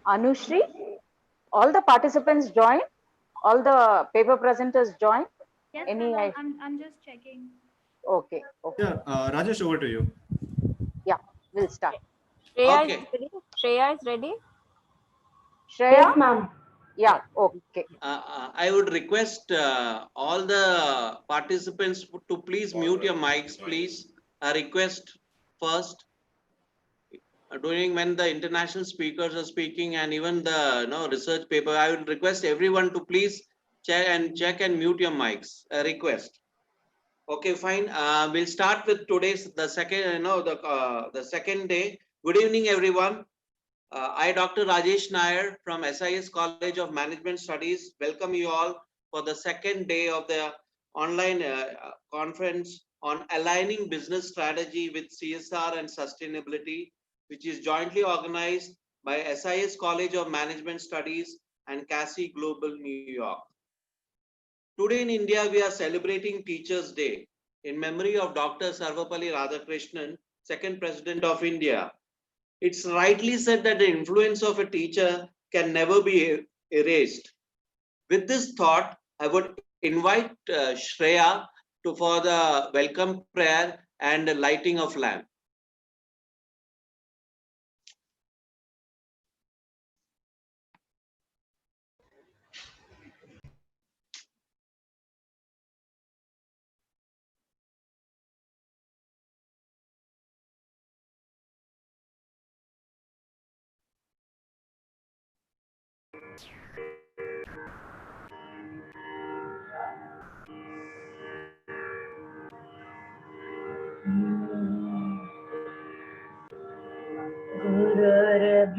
Anushri, all the participants join, all the paper presenters join. Yes, Any? ma'am. I'm just checking. Okay, okay. Yeah, Rajesh, over to you. Yeah, we'll start. Shreya is Okay. ready? Shreya is ready? Shreya? Yes, ma'am. Yeah, okay. I would request all the participants to please mute your mics, please. A request first. During when the international speakers are speaking and even the research paper, I would request everyone to please check and mute your mics. A request. Okay, fine. We'll start with today's the second the second day. Good evening, everyone. I, Dr. Rajesh Nair from SIES College of Management Studies, welcome you all for the second day of the online conference on aligning business strategy with CSR and sustainability, which is jointly organized by SIES College of Management Studies and CASI Global New York. Today in India, we are celebrating Teachers' Day in memory of Dr. Sarvapalli Radhakrishnan, second President of India. It's rightly said that the influence of a teacher can never be erased. With this thought, I would invite Shreya for the welcome prayer and the lighting of lamp.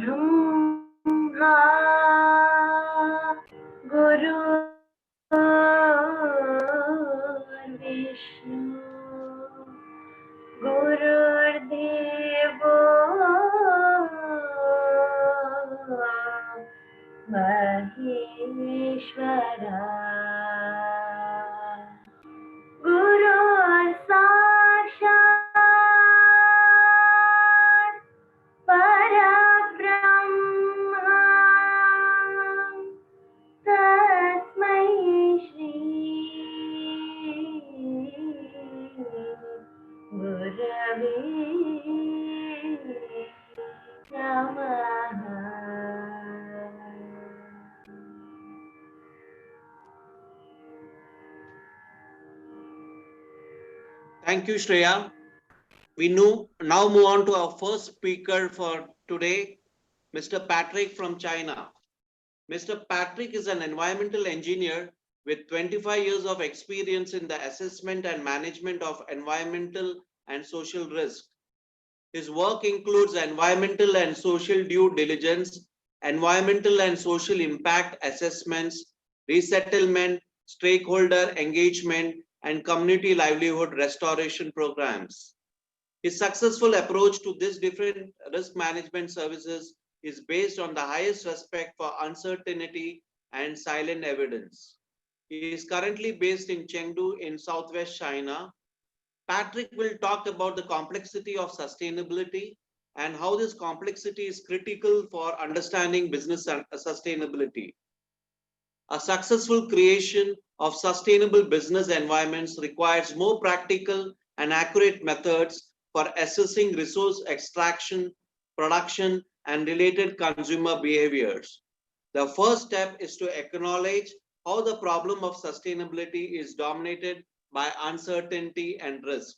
गुरुर्ब्रह्मा गुरुर्विष्णु गुरुर्देवो महेश्वरा गुरु साक्षात् परब्रह्मा तस्मै श्री गुरवे नमः. Thank you, Shreya. We now move on to our first speaker for today, Mr. Patrick from China. Mr. Patrick is an environmental engineer with 25 years of experience in the assessment and management of environmental and social risk. His work includes environmental and social due diligence, environmental and social impact assessments, resettlement, stakeholder engagement, and community livelihood restoration programs. His successful approach to these different risk management services is based on the highest respect for uncertainty and silent evidence. He is currently based in Chengdu in southwest China. Patrick will talk about the complexity of sustainability and how this complexity is critical for understanding business sustainability. A successful creation of sustainable business environments requires more practical and accurate methods for assessing resource extraction, production, and related consumer behaviors. The first step is to acknowledge how the problem of sustainability is dominated by uncertainty and risk.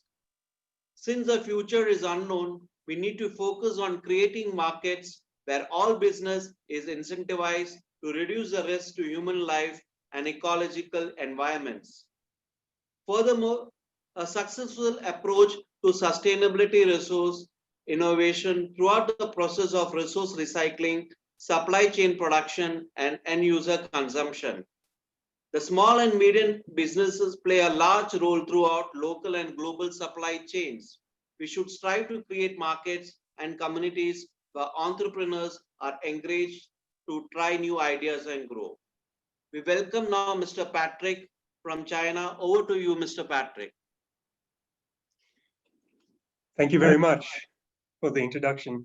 Since the future is unknown, we need to focus on creating markets where all business is incentivized to reduce the risk to human life and ecological environments. Furthermore, a successful approach to sustainability resource innovation throughout the process of resource recycling, supply chain production, and end user consumption. The small and medium businesses play a large role throughout local and global supply chains. We should strive to create markets and communities where entrepreneurs are encouraged to try new ideas and grow. We welcome now Mr. Patrick from China. Over to you, Mr. Patrick. Thank you very much for the introduction.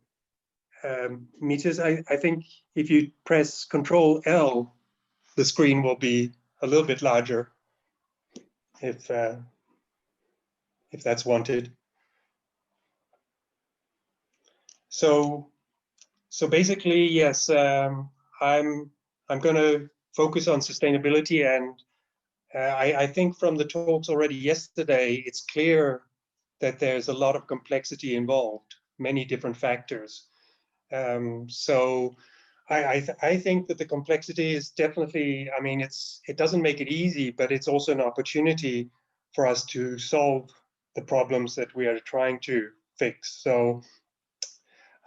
Mitesh, I think if you press Control L, the screen will be a little bit larger, if that's wanted. So basically, yes, I'm going to focus on sustainability, and I think from the talks already yesterday, it's clear that there's a lot of complexity involved, many different factors. So I think that the complexity is definitely, I mean, it doesn't make it easy, but it's also an opportunity for us to solve the problems that we are trying to fix. So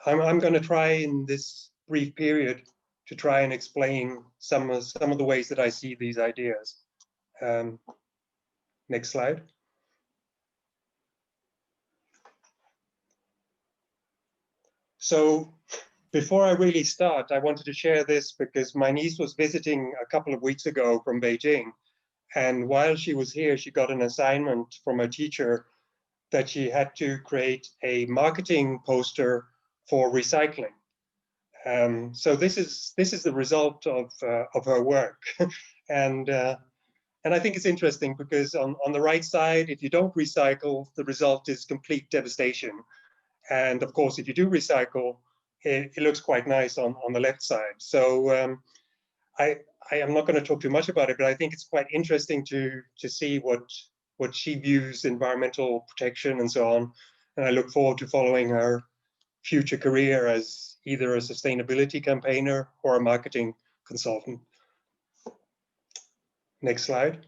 I'm going to try in this brief period to try and explain some of the ways that I see these ideas. Next slide. So before I really start, I wanted to share this because my niece was visiting a couple of weeks ago from Beijing. And while she was here, she got an assignment from her teacher that she had to create a marketing poster for recycling. So this is the result of her work. And I think it's interesting because on the right side, if you don't recycle, the result is complete devastation. And of course, if you do recycle, it looks quite nice on the left side. So I am not going to talk too much about it, but I think it's quite interesting to see what she views environmental protection and so on. And I look forward to following her future career as either a sustainability campaigner or a marketing consultant. Next slide.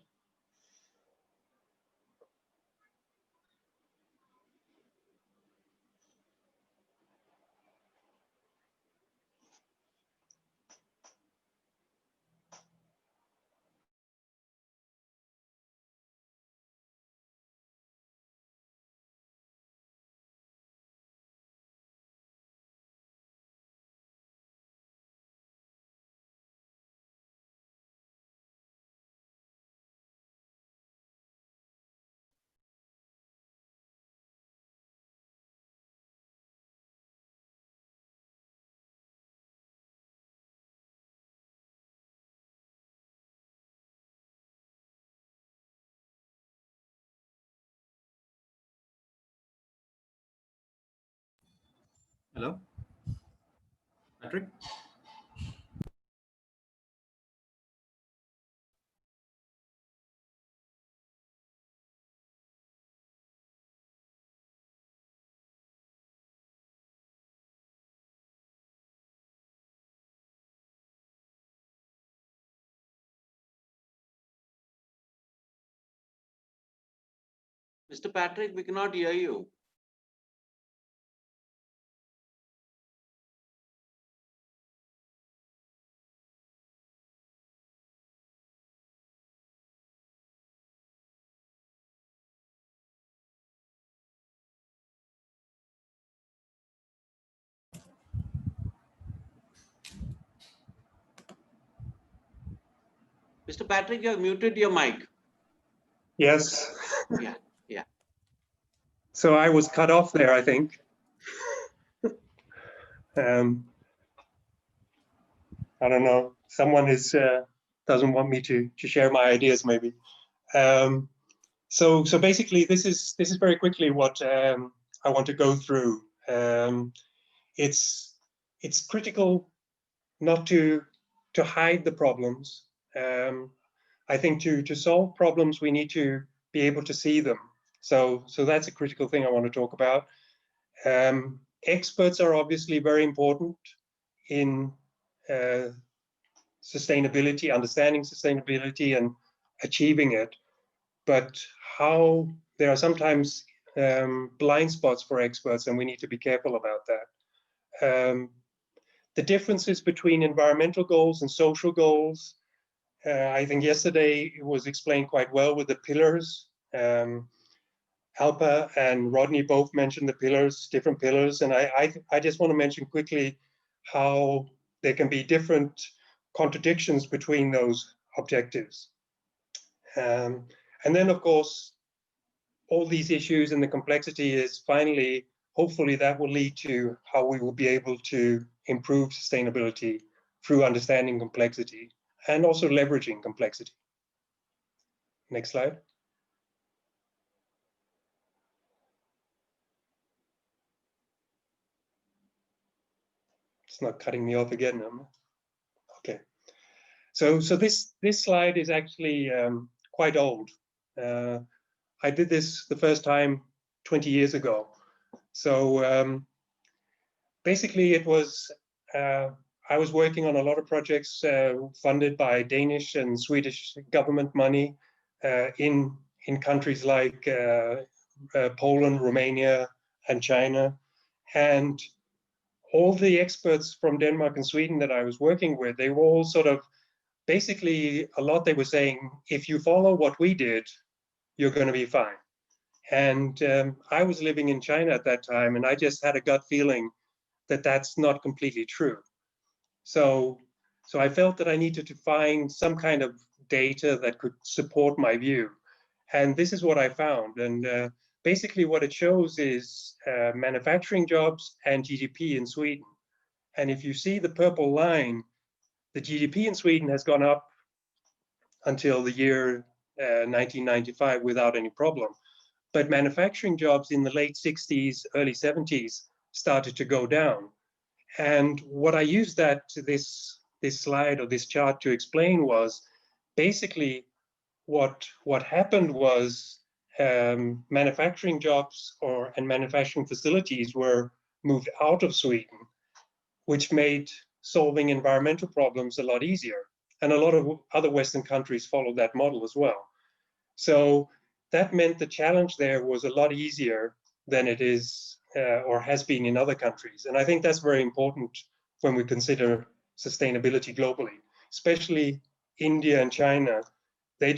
Hello, Patrick. Mr. Patrick, we cannot hear you. Mr. Patrick, you have muted your mic. Yes. Yeah, yeah. So I was cut off there, I think. I don't know. Someone doesn't want me to share my ideas, maybe. So basically, this is very quickly what I want to go through. It's critical not to hide the problems. I think to solve problems, we need to be able to see them. So that's a critical thing I want to talk about. Experts are obviously very important in sustainability, understanding sustainability and achieving it. But how there are sometimes blind spots for experts, and we need to be careful about that. The differences between environmental goals and social goals, I think yesterday it was explained quite well with the pillars. Alpa and Rodney both mentioned the pillars, different pillars, and I just want to mention quickly how there can be different contradictions between those objectives. And then, of course, all these issues and the complexity is finally, hopefully that will lead to how we will be able to improve sustainability through understanding complexity and also leveraging complexity. Next slide. It's not cutting me off again. Okay. So this slide is actually quite old. I did this the first time 20 years ago. So basically it was, I was working on a lot of projects funded by Danish and Swedish government money in countries like Poland, Romania, and China. And all the experts from Denmark and Sweden that I was working with, they were all sort of, basically a lot they were saying, if you follow what we did, you're going to be fine. And I was living in China at that time, and I just had a gut feeling that that's not completely true. So I felt that I needed to find some kind of data that could support my view. And this is what I found. And basically what it shows is manufacturing jobs and GDP in Sweden. And if you see the purple line, the GDP in Sweden has gone up until the year 1995 without any problem. But manufacturing jobs in the late 60s, early 70s started to go down. And what I used this slide or this chart to explain was basically what happened was manufacturing jobs and manufacturing facilities were moved out of Sweden, which made solving environmental problems a lot easier. And a lot of other Western countries followed that model as well. So that meant the challenge there was a lot easier than it is or has been in other countries. And I think that's very important when we consider sustainability globally, especially India and China. They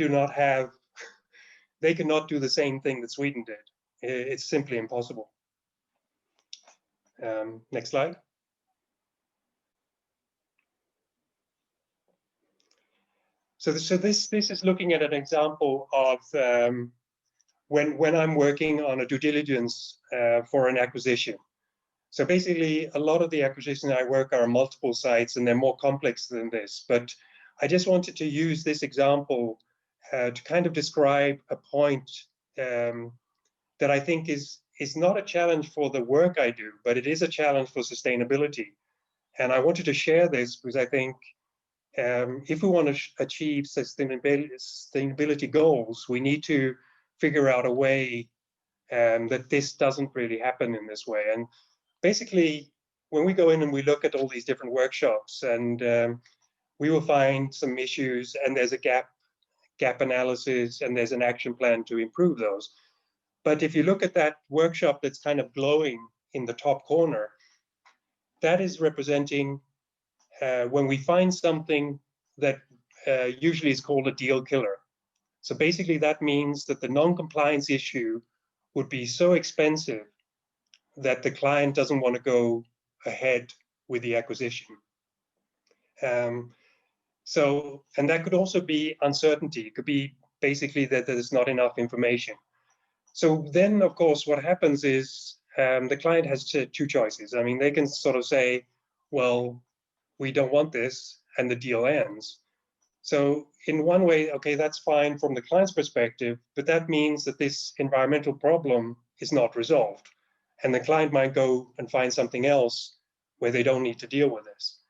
cannot do the same thing that Sweden did. It's simply impossible. Next slide. So this is looking at an example of when I'm working on a due diligence for an acquisition. So basically, a lot of the acquisitions I work are on multiple sites, and they're more complex than this. But I just wanted to use this example to kind of describe a point that I think is not a challenge for the work I do, but it is a challenge for sustainability. And I wanted to share this because I think if we want to achieve sustainability goals, we need to figure out a way that this doesn't really happen in this way. And basically, when we go in and we look at all these different workshops, and we will find some issues, and there's a gap analysis, and there's an action plan to improve those. But if you look at that workshop that's kind of glowing in the top corner, that is representing when we find something that usually is called a deal killer. So basically that means that the non-compliance issue would be so expensive that the client doesn't want to go ahead with the acquisition. And that could also be uncertainty. It could be basically that there's not enough information. So then, of course, what happens is the client has two choices. I mean, they can sort of say, well, we don't want this, and the deal ends. So in one way, okay, that's fine from the client's perspective, but that means that this environmental problem is not resolved. And the client might go and find something else where they don't need to deal with this.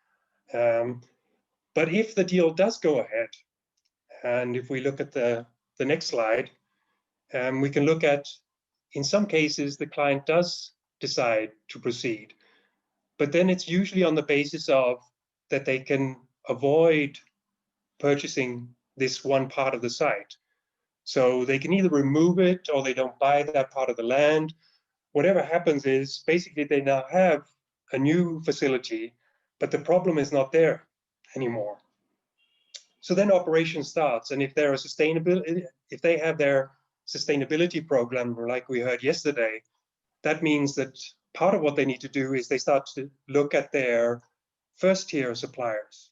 But if the deal does go ahead, and if we look at the next slide, we can look at, in some cases, the client does decide to proceed. But then it's usually on the basis of that they can avoid purchasing this one part of the site. So they can either remove it or they don't buy that part of the land. Whatever happens is basically they now have a new facility, but the problem is not there anymore. So then operation starts, and if they're if they have their sustainability program, like we heard yesterday, that means that part of what they need to do is they start to look at their first-tier suppliers.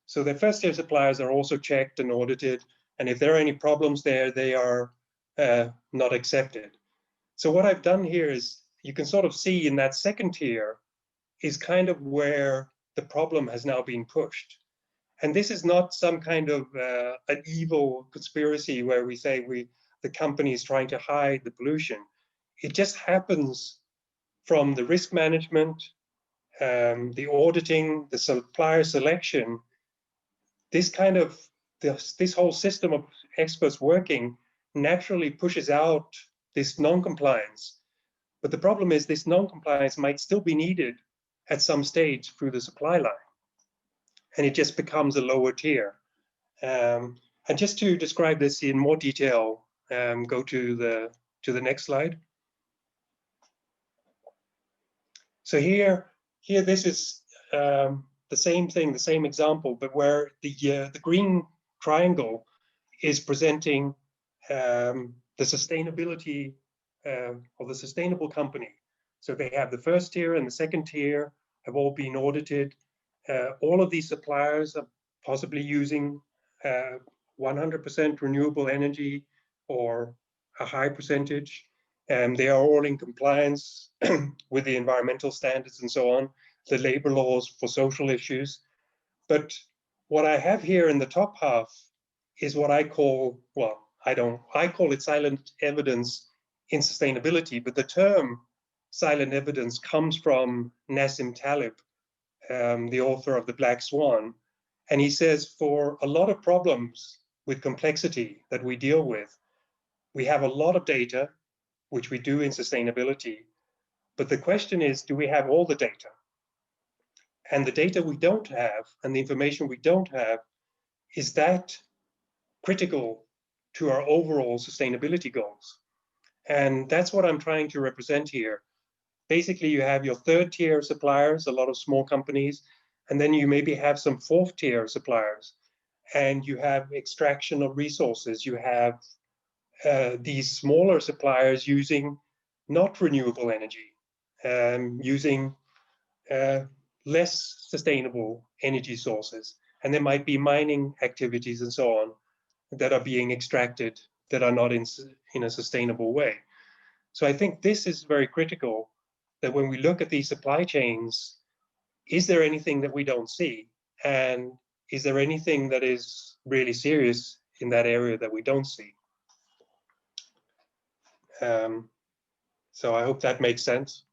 So their first-tier suppliers are also checked and audited, and if there are any problems there, they are not accepted. So what I've done here is you can sort of see in that second tier is kind of where the problem has now been pushed. And this is not some kind of an evil conspiracy where we say the company is trying to hide the pollution. It just happens from the risk management, the auditing, the supplier selection. This kind of this whole system of experts working naturally pushes out this non-compliance. But the problem is this non-compliance might still be needed at some stage through the supply line, and it just becomes a lower tier. And just to describe this in more detail, go to the next slide. So here this is the same thing, the same example, but where the green triangle is presenting the sustainability of the sustainable company. So they have the first tier and the second tier have all been audited. All of these suppliers are possibly using 100% renewable energy or a high percentage. They are all in compliance with the environmental standards and so on, the labor laws for social issues. But what I have here in the top half is what I call, well, I call it silent evidence in sustainability, but the term silent evidence comes from Nassim Taleb, the author of The Black Swan. And he says for a lot of problems with complexity that we deal with, we have a lot of data, which we do in sustainability. But the question is, do we have all the data? And the data we don't have and the information we don't have, is that critical to our overall sustainability goals? And that's what I'm trying to represent here. Basically, you have your third tier suppliers, a lot of small companies, and then you maybe have some fourth tier suppliers, and you have extraction of resources. You have these smaller suppliers using not renewable energy, using less sustainable energy sources. And there might be mining activities and so on that are being extracted that are not in a sustainable way. So I think this is very critical, that when we look at these supply chains, is there anything that we don't see? And is there anything that is really serious in that area that we don't see? So I hope that makes sense.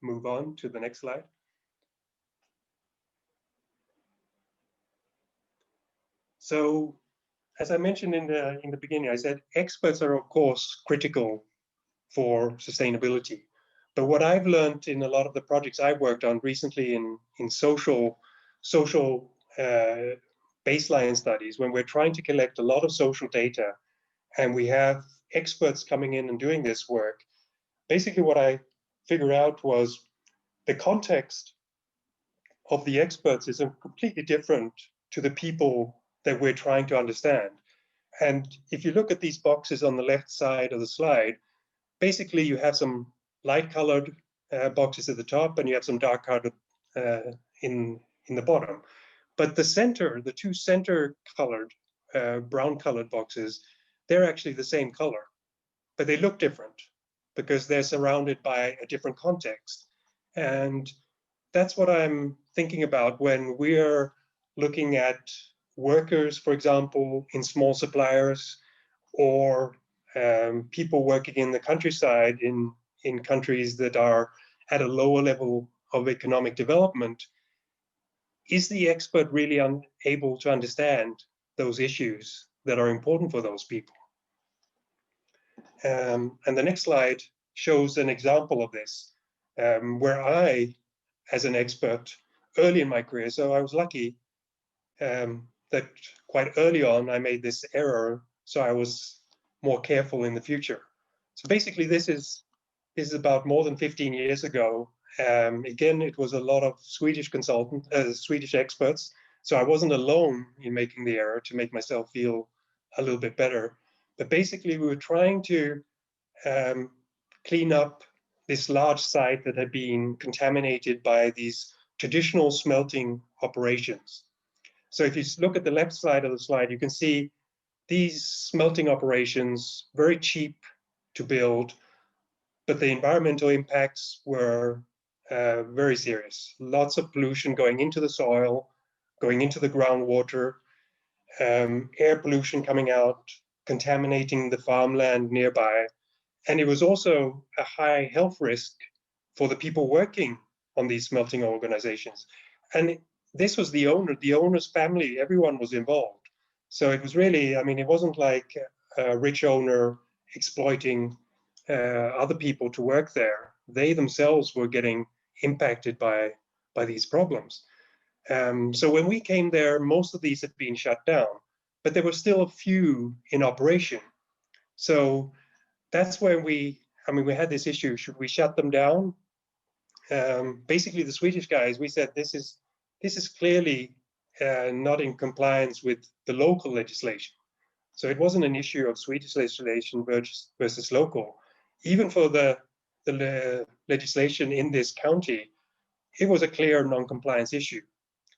Move on to the next slide. So as I mentioned in the beginning, I said experts are of course critical for sustainability. But what I've learned in a lot of the projects I've worked on recently in social baseline studies, when we're trying to collect a lot of social data and we have experts coming in and doing this work, basically what I figured out was the context of the experts is completely different to the people that we're trying to understand. And if you look at these boxes on the left side of the slide, basically you have some light colored boxes at the top and you have some dark colored in the bottom. But the center, the two center colored, brown colored boxes, they're actually the same color, but they look different because they're surrounded by a different context. And that's what I'm thinking about when we're looking at workers, for example, in small suppliers, or people working in the countryside in countries that are at a lower level of economic development. Is the expert really able to understand those issues that are important for those people? And the next slide shows an example of this, where I, as an expert early in my career, so I was lucky that quite early on I made this error, so I was more careful in the future. So basically this is about more than 15 years ago. Again, it was a lot of Swedish experts, so I wasn't alone in making the error to make myself feel a little bit better. But basically we were trying to clean up this large site that had been contaminated by these traditional smelting operations. So if you look at the left side of the slide, you can see these smelting operations, very cheap to build, but the environmental impacts were very serious. Lots of pollution going into the soil, going into the groundwater, air pollution coming out, contaminating the farmland nearby. And it was also a high health risk for the people working on these smelting organizations. And this was the owner's family, everyone was involved. So it was really, I mean, it wasn't like a rich owner exploiting other people to work there. They themselves were getting impacted by these problems. So when we came there, most of these had been shut down, but there were still a few in operation. So that's where we had this issue, should we shut them down? Basically, the Swedish guys, we said this is clearly not in compliance with the local legislation. So it wasn't an issue of Swedish legislation versus local. Even for the legislation in this county, it was a clear non-compliance issue.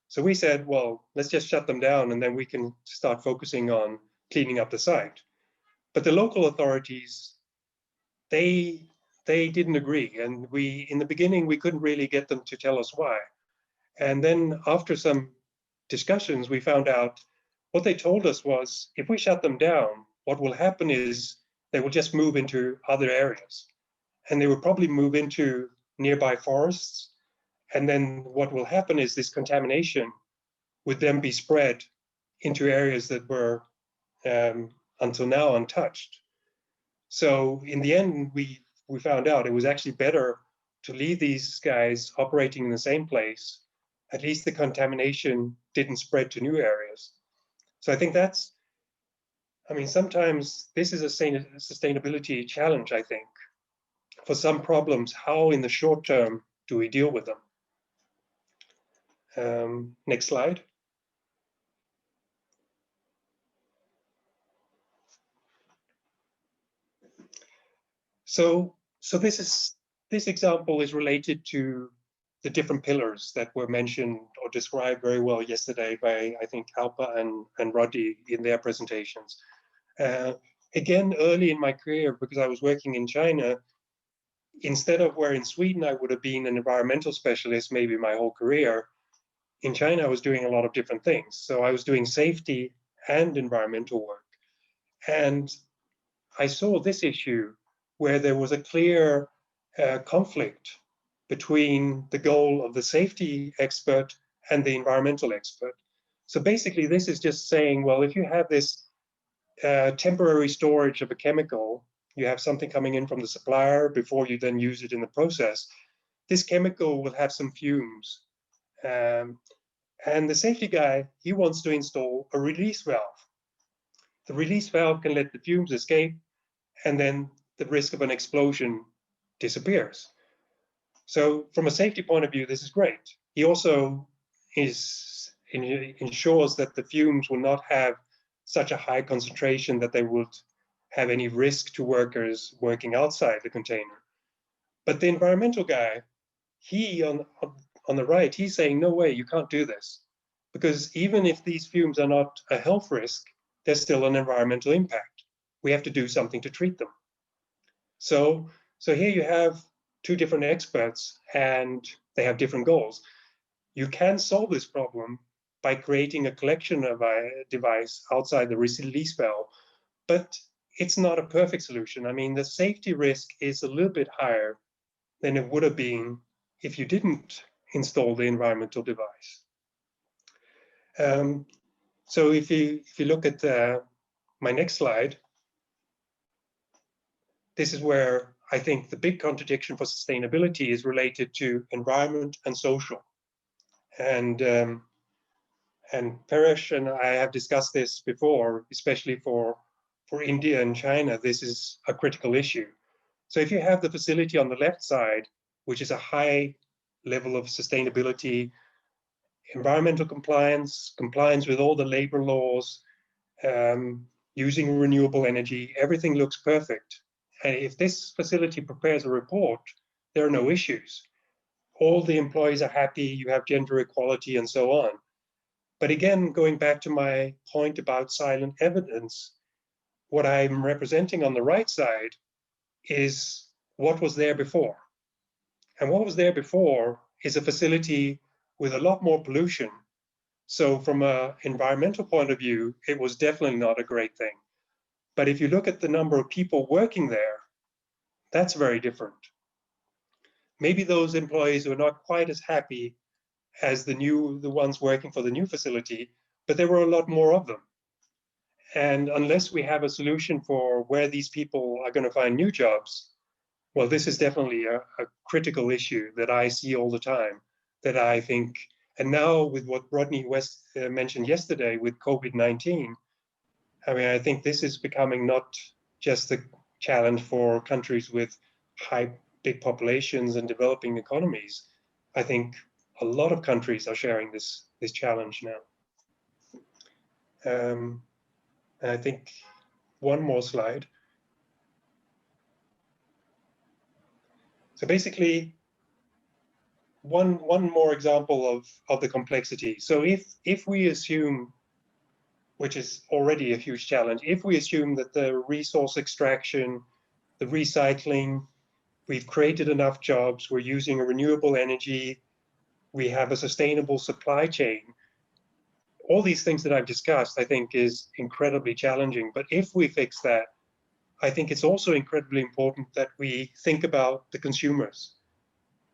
So we said, well, let's just shut them down and then we can start focusing on cleaning up the site. But the local authorities, they didn't agree. And in the beginning, we couldn't really get them to tell us why. And then after some discussions, we found out what they told us was, if we shut them down, what will happen is they will just move into other areas. And they will probably move into nearby forests. And then what will happen is this contamination would then be spread into areas that were until now untouched. So in the end, we found out it was actually better to leave these guys operating in the same place. At least the contamination didn't spread to new areas. So I think sometimes this is a sustainability challenge, I think. For some problems, how in the short term do we deal with them? Next slide. So this example is related to the different pillars that were mentioned or described very well yesterday by, I think, Alpa and Roddy in their presentations. Again, early in my career, because I was working in China, instead of where in Sweden I would have been an environmental specialist maybe my whole career, in China I was doing a lot of different things. So I was doing safety and environmental work. And I saw this issue where there was a clear conflict between the goal of the safety expert and the environmental expert. So basically, this is just saying, well, if you have this temporary storage of a chemical, you have something coming in from the supplier before you then use it in the process, this chemical will have some fumes. And the safety guy, he wants to install a release valve. The release valve can let the fumes escape, and then the risk of an explosion disappears. So from a safety point of view, this is great. He also ensures that the fumes will not have such a high concentration that they would have any risk to workers working outside the container. But the environmental guy, he on the right, he's saying, no way, you can't do this. Because even if these fumes are not a health risk, there's still an environmental impact. We have to do something to treat them. So here you have two different experts and they have different goals. You can solve this problem by creating a collection of a device outside the release valve, but it's not a perfect solution. I mean, the safety risk is a little bit higher than it would have been if you didn't install the environmental device. So if you look at my next slide, this is where I think the big contradiction for sustainability is related to environment and social. And Paresh and I have discussed this before, especially for India and China, this is a critical issue. So if you have the facility on the left side, which is a high level of sustainability, environmental compliance with all the labor laws, using renewable energy, everything looks perfect. And if this facility prepares a report, there are no issues. All the employees are happy, you have gender equality and so on. But again, going back to my point about silent evidence, what I'm representing on the right side is what was there before. And what was there before is a facility with a lot more pollution. So from an environmental point of view, it was definitely not a great thing. But if you look at the number of people working there, that's very different. Maybe those employees were not quite as happy as the ones working for the new facility, but there were a lot more of them. And unless we have a solution for where these people are going to find new jobs, well, this is definitely a critical issue that I see all the time, that I think, and now with what Rodney West mentioned yesterday with COVID-19, I mean, I think this is becoming not just a challenge for countries with big populations and developing economies. I think a lot of countries are sharing this challenge now. And I think one more slide. So basically, one more example of the complexity. So if we assume, which is already a huge challenge, if we assume that the resource extraction, the recycling, we've created enough jobs, we're using a renewable energy, we have a sustainable supply chain, all these things that I've discussed, I think is incredibly challenging. But if we fix that, I think it's also incredibly important that we think about the consumers.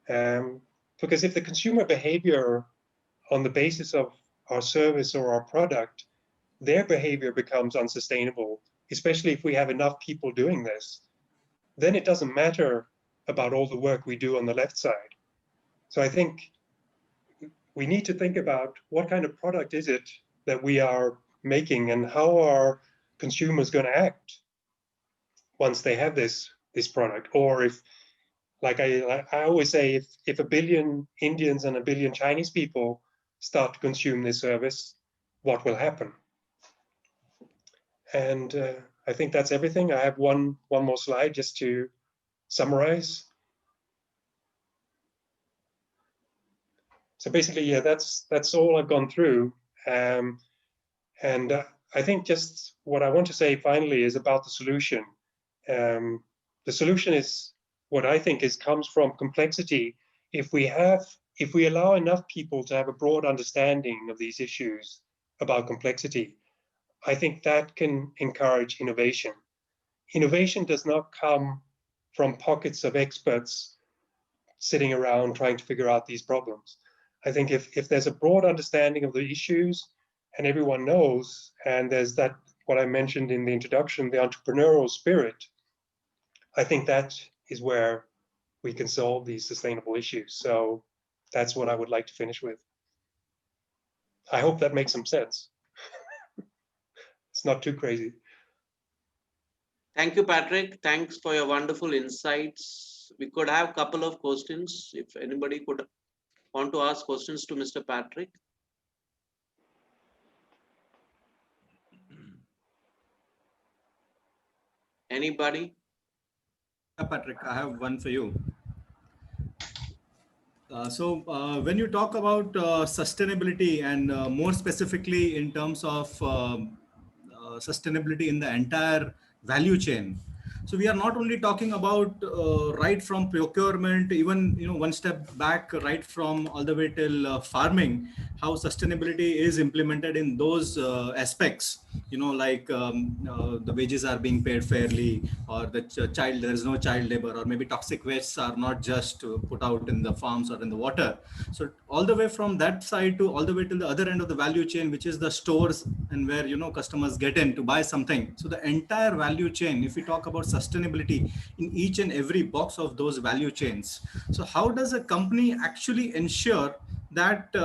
Because if the consumer behavior on the basis of our service or our product, their behavior becomes unsustainable, especially if we have enough people doing this, then it doesn't matter about all the work we do on the left side. So I think we need to think about what kind of product is it that we are making, and how are consumers going to act once they have this product. Or if, like I always say, if 1 billion Indians and 1 billion Chinese people start to consume this service, what will happen? And I think that's everything. I have one more slide just to summarize. So basically, yeah, that's all I've gone through. And I think just what I want to say finally is about the solution. The solution is what I think comes from complexity. If we allow enough people to have a broad understanding of these issues about complexity, I think that can encourage innovation. Innovation does not come from pockets of experts sitting around trying to figure out these problems. I think if there's a broad understanding of the issues and everyone knows, and there's that, what I mentioned in the introduction, the entrepreneurial spirit, I think that is where we can solve these sustainable issues. So that's what I would like to finish with. I hope that makes some sense. It's not too crazy. Thank you, Patrick. Thanks for your wonderful insights. We could have a couple of questions if anybody could want to ask questions to Mr. Patrick. Anybody? Yeah, Patrick, I have one for you. When you talk about sustainability, and more specifically in terms of sustainability in the entire value chain, so we are not only talking about right from procurement, even one step back, right from all the way till farming, how sustainability is implemented in those aspects. Like the wages are being paid fairly, or the there is no child labor, or maybe toxic wastes are not just put out in the farms or in the water. So all the way from that side to all the way to the other end of the value chain, which is the stores and where customers get in to buy something. So the entire value chain, if we talk about sustainability in each and every box of those value chains, so how does a company actually ensure that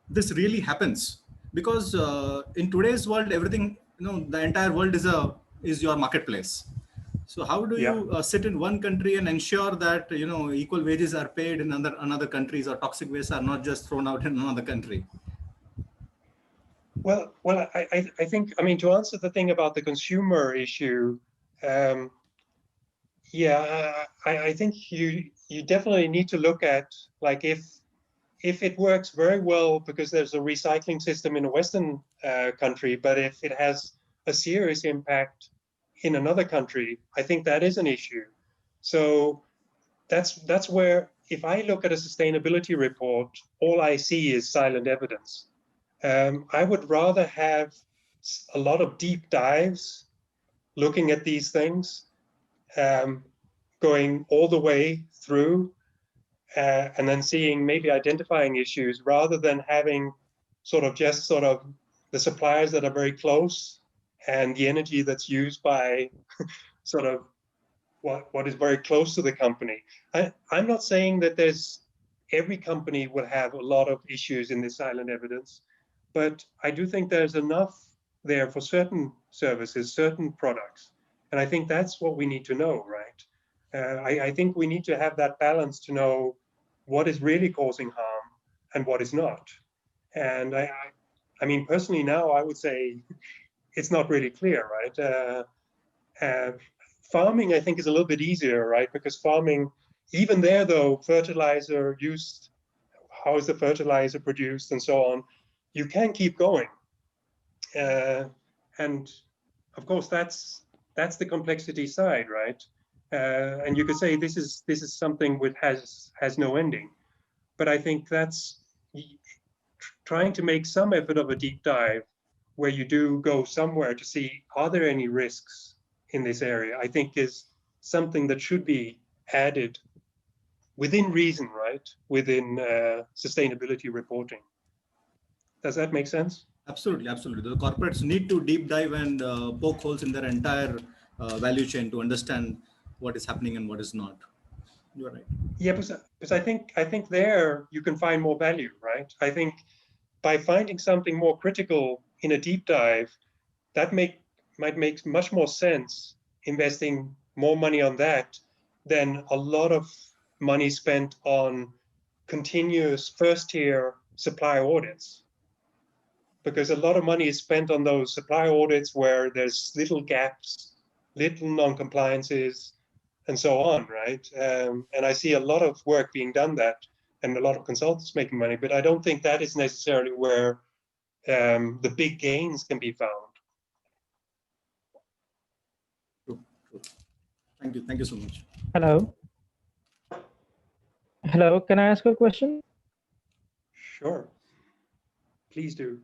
this really happens? Because in today's world, everything, the entire world is your marketplace. So how do you sit in one country and ensure that equal wages are paid in another countries, or toxic waste are not just thrown out in another country? Well, I think, I mean, to answer the thing about the consumer issue, I think you definitely need to look at, like, if it works very well because there's a recycling system in a Western country, but if it has a serious impact in another country, I think that is an issue. So that's where, if I look at a sustainability report, all I see is silent evidence. I would rather have a lot of deep dives looking at these things, going all the way through, and then seeing, maybe identifying issues, rather than having sort of the suppliers that are very close and the energy that's used by sort of what is very close to the company. I'm not saying that every company will have a lot of issues in this silent evidence, but I do think there's enough there for certain services, certain products. And I think that's what we need to know, right? I think we need to have that balance to know what is really causing harm and what is not. And I mean, personally now, I would say it's not really clear, right? Farming, I think, is a little bit easier, right? Because farming, even there though, fertilizer used, how is the fertilizer produced and so on, you can keep going. And of course, that's the complexity side, right? And you could say this is something which has no ending. But I think that's trying to make some effort of a deep dive where you do go somewhere to see, are there any risks in this area, I think is something that should be added within reason, right? Within sustainability reporting. Does that make sense? Absolutely, absolutely. The corporates need to deep dive and poke holes in their entire value chain to understand what is happening and what is not. You're right. Yeah, because I think there you can find more value, right? I think by finding something more critical in a deep dive, that might make much more sense investing more money on that than a lot of money spent on continuous first-tier supplier audits. Because a lot of money is spent on those supplier audits where there's little gaps, little non-compliances, and so on, right? And I see a lot of work being done that, and a lot of consultants making money, but I don't think that is necessarily where the big gains can be found. True, true. Thank you so much. Hello. Hello, can I ask a question? Sure, please do.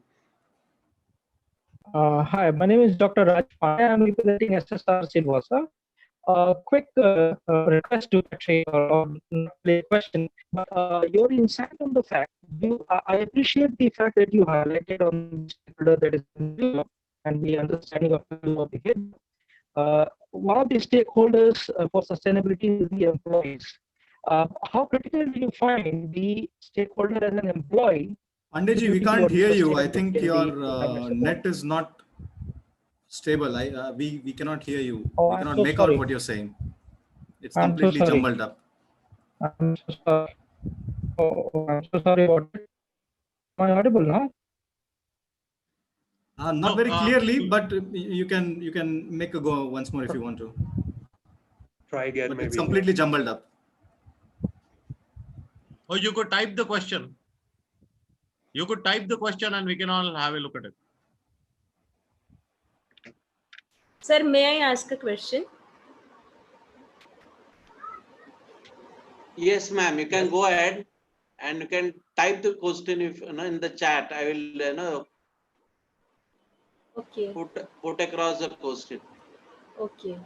Hi, my name is Dr. Raj Pandey. I'm representing SSR Silvassa. Quick request to Patrick, or not really a question, but your insight on the fact, I appreciate the fact that you highlighted on the stakeholder that is involved and the understanding of the behavior. One of the stakeholders for sustainability is the employees. How critical do you find the stakeholder as an employee? Andeji, we can't hear you. I think your net is not stable. We cannot hear you. Oh, we cannot make out what you're saying. It's completely jumbled up. I'm so sorry. Oh, I'm so sorry about it. Am I audible now? Not very clearly, but you can make a go once more if you want to. Try again, but maybe. It's completely jumbled up. Or you could type the question. You could type the question and we can all have a look at it. Sir, may I ask a question? Yes, ma'am. You can go ahead and you can type the question if in the chat. I will Okay. put across the question. Okay.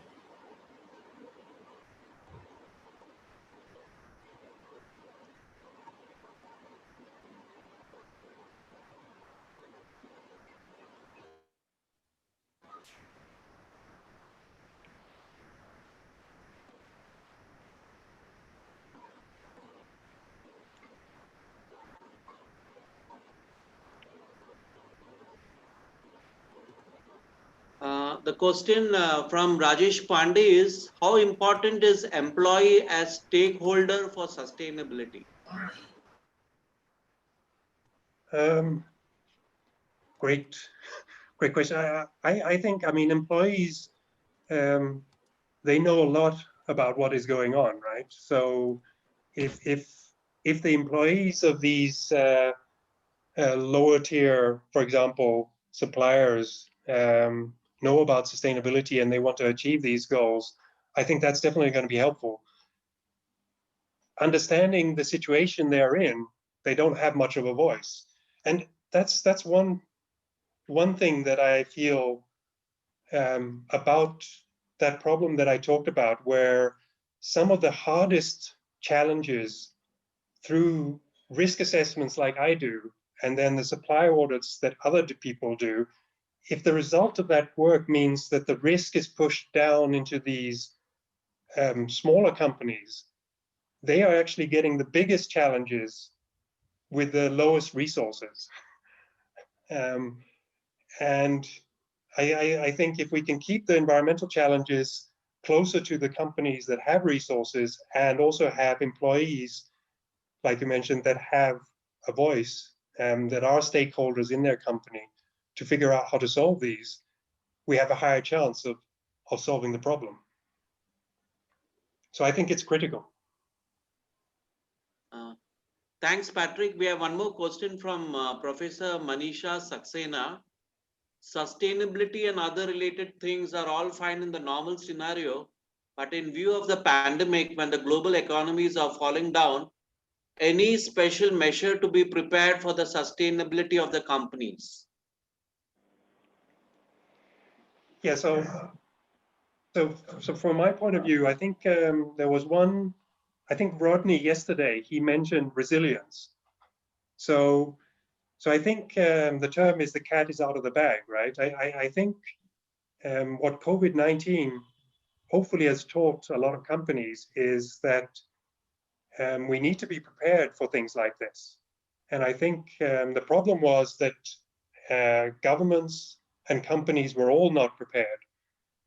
The question from Rajesh Pandey is, how important is employee as stakeholder for sustainability? Great question. I think, I mean, employees, they know a lot about what is going on, right? So if the employees of these lower tier, for example, suppliers know about sustainability and they want to achieve these goals, I think that's definitely going to be helpful. understanding the situation they're in, they don't have much of a voice. And that's one thing that I feel about that problem that I talked about, where some of the hardest challenges through risk assessments like I do, and then the supply audits that other people do, if the result of that work means that the risk is pushed down into these smaller companies, they are actually getting the biggest challenges with the lowest resources. And I think if we can keep the environmental challenges closer to the companies that have resources and also have employees, like you mentioned, that have a voice, that are stakeholders in their company to figure out how to solve these, we have a higher chance of solving the problem. So I think it's critical. Thanks, Patrick. We have one more question from Professor Manisha Saxena. Sustainability and other related things are all fine in the normal scenario, but in view of the pandemic, when the global economies are falling down, any special measure to be prepared for the sustainability of the companies? Yeah, so from my point of view, I think there was one, I think Rodney yesterday, he mentioned resilience. So I think the term is the cat is out of the bag, right? I think what COVID-19 hopefully has taught a lot of companies is that we need to be prepared for things like this. And I think the problem was that governments and companies were all not prepared.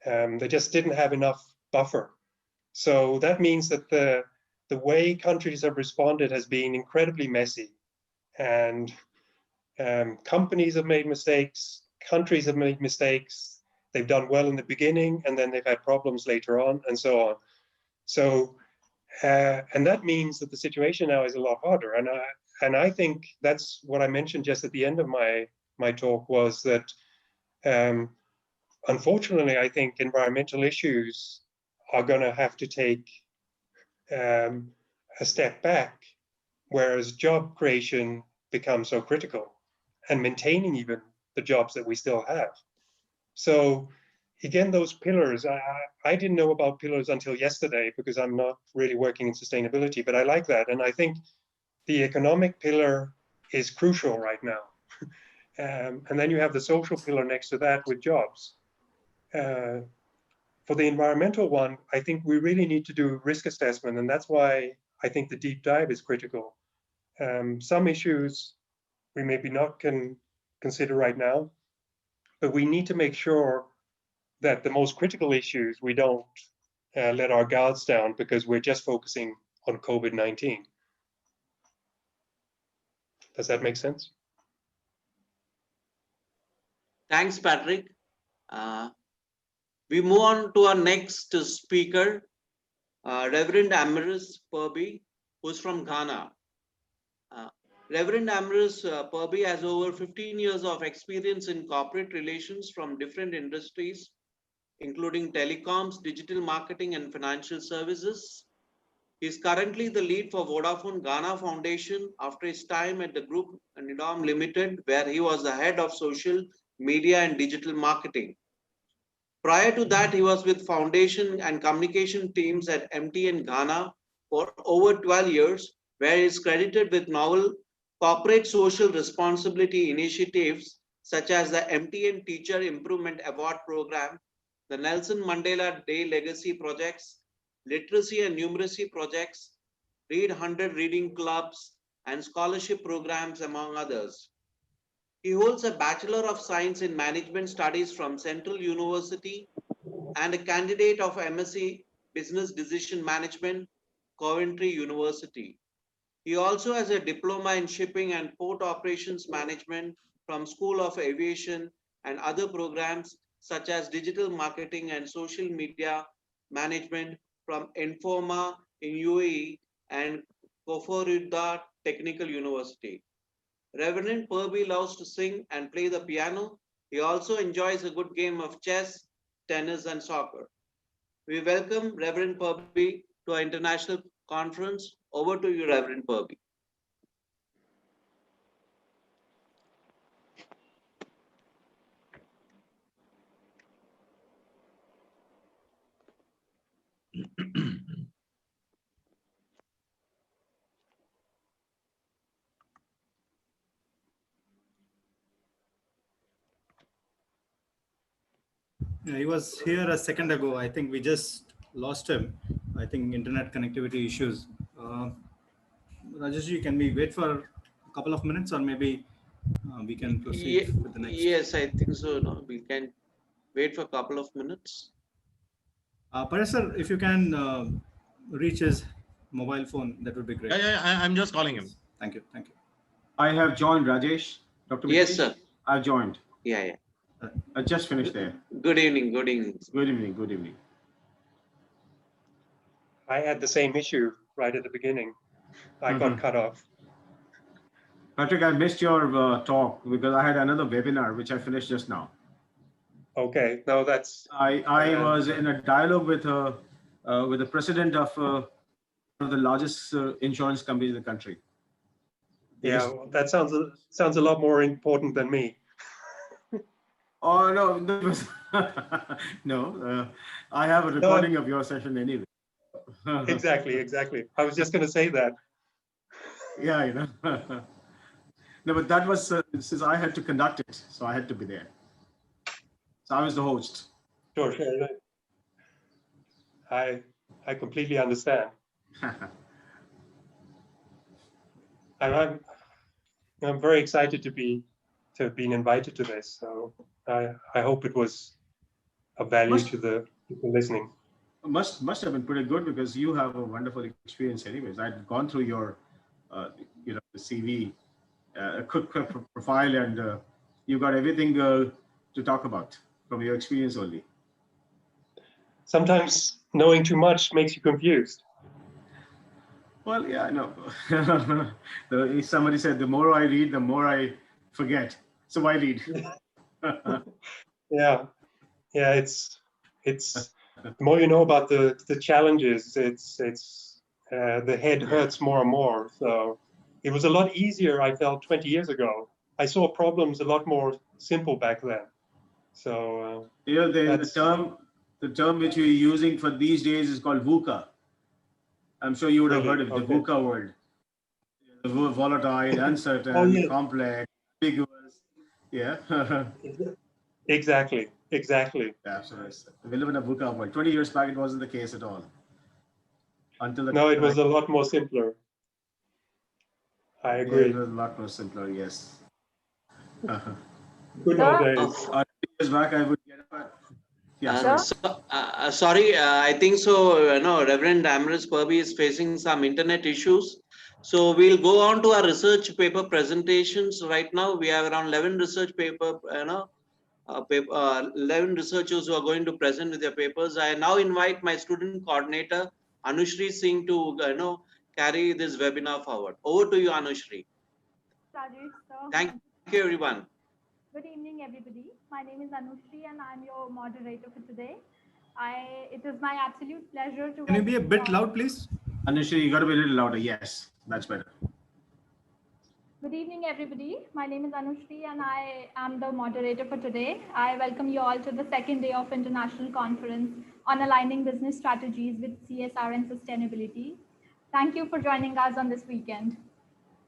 They just didn't have enough buffer. So that means that the way countries have responded has been incredibly messy. And companies have made mistakes, countries have made mistakes, they've done well in the beginning, and then they've had problems later on, and so on. So, and that means that the situation now is a lot harder. And I think that's what I mentioned just at the end of my talk, was that unfortunately, I think environmental issues are going to have to take a step back, whereas job creation becomes so critical, and maintaining even the jobs that we still have. So again, those pillars, I didn't know about pillars until yesterday because I'm not really working in sustainability, but I like that. And I think the economic pillar is crucial right now. And then you have the social pillar next to that with jobs. For the environmental one, I think we really need to do risk assessment, and that's why I think the deep dive is critical. Some issues we maybe not can consider right now, but we need to make sure that the most critical issues, we don't let our guards down because we're just focusing on COVID-19. Does that make sense? Thanks, Patrick. We move on to our next speaker, Reverend Ambrose Burbee, who's from Ghana. Reverend Ambrose Burbee has over 15 years of experience in corporate relations from different industries, including telecoms, digital marketing, and financial services. He is currently the lead for Vodafone Ghana Foundation after his time at the group Nidom Limited, where he was the head of social media and digital marketing. Prior to that, he was with foundation and communication teams at MTN Ghana for over 12 years, where he is credited with novel corporate social responsibility initiatives such as the MTN Teacher Improvement Award Program, the Nelson Mandela Day Legacy Projects, literacy and numeracy projects, Read 100 reading clubs, and scholarship programs, among others. He holds a Bachelor of Science in Management Studies from Central University and a candidate of MSc Business Decision Management, Coventry University. He also has a diploma in shipping and port operations management from School of Aviation and other programs such as digital marketing and social media management from Informa in UAE and Koforidda Technical University. Reverend Burbee loves to sing and play the piano. He also enjoys a good game of chess, tennis, and soccer. We welcome Reverend Burbee to our international conference. Over to you, Reverend Burbee. Yeah, he was here a second ago. I think we just lost him. I think internet connectivity issues. Rajeshji, can we wait for a couple of minutes, or maybe we can proceed with the next? Yes, I think so. No, we can wait for a couple of minutes. Paresh sir, if you can reach his mobile phone, that would be great. I'm just calling him. Thank you. Thank you. I have joined, Rajesh. Dr. Yes, Mitesh, sir. I've joined. Yeah. I just finished there. Good evening. Good evening. Good evening. Good evening. I had the same issue right at the beginning. I got cut off. Patrick, I missed your talk because I had another webinar which I finished just now. Okay, no, that's. I was in a dialogue with the president of one of the largest insurance companies in the country. Yeah, well, that sounds a lot more important than me. Oh no, no. I have a recording of your session anyway. Exactly. I was just going to say that. Yeah, you know. No, but that was since I had to conduct it, so I had to be there. So I was the host. Sure. I completely understand. I'm very excited to have been invited to this. So I hope it was of value to the people listening. Must have been pretty good because you have a wonderful experience anyways. I'd gone through your the CV, a quick profile, and you got everything to talk about from your experience only. Sometimes knowing too much makes you confused. Well, yeah, I know. Somebody said the more I read, the more I forget. So I read. Yeah, it's the more you know about the challenges, it's the head hurts more and more. So it was a lot easier, I felt, 20 years ago. I saw problems a lot more simple back then. So the term which you're using for these days is called VUCA. I'm sure you would have heard of the VUCA word. Volatile, uncertain, complex, ambiguous. Yeah. Exactly. Absolutely. We live in a VUCA world. 20 years back, it wasn't the case at all. No, it was a lot more simpler. I agree. Yeah, it was a lot more simpler, yes. Good old days. 20 years back, I would get up. Yeah, Sorry, I think so. Reverend Ambrose Burbee is facing some internet issues. So we'll go on to our research paper presentations. Right now, we have around 11 research paper, 11 researchers who are going to present with their papers. I now invite my student coordinator, Anushri Singh, to carry this webinar forward. Over to you, Anushri. Thank you, everyone. Good evening, everybody. My name is Anushri and I'm your moderator for today. It is my absolute pleasure to... Can you be a bit loud, please? Anushri, you got to be a little louder. Yes, that's better. Good evening, everybody. My name is Anushri and I am the moderator for today. I welcome you all to the second day of International Conference on Aligning Business Strategies with CSR and Sustainability. Thank you for joining us on this weekend.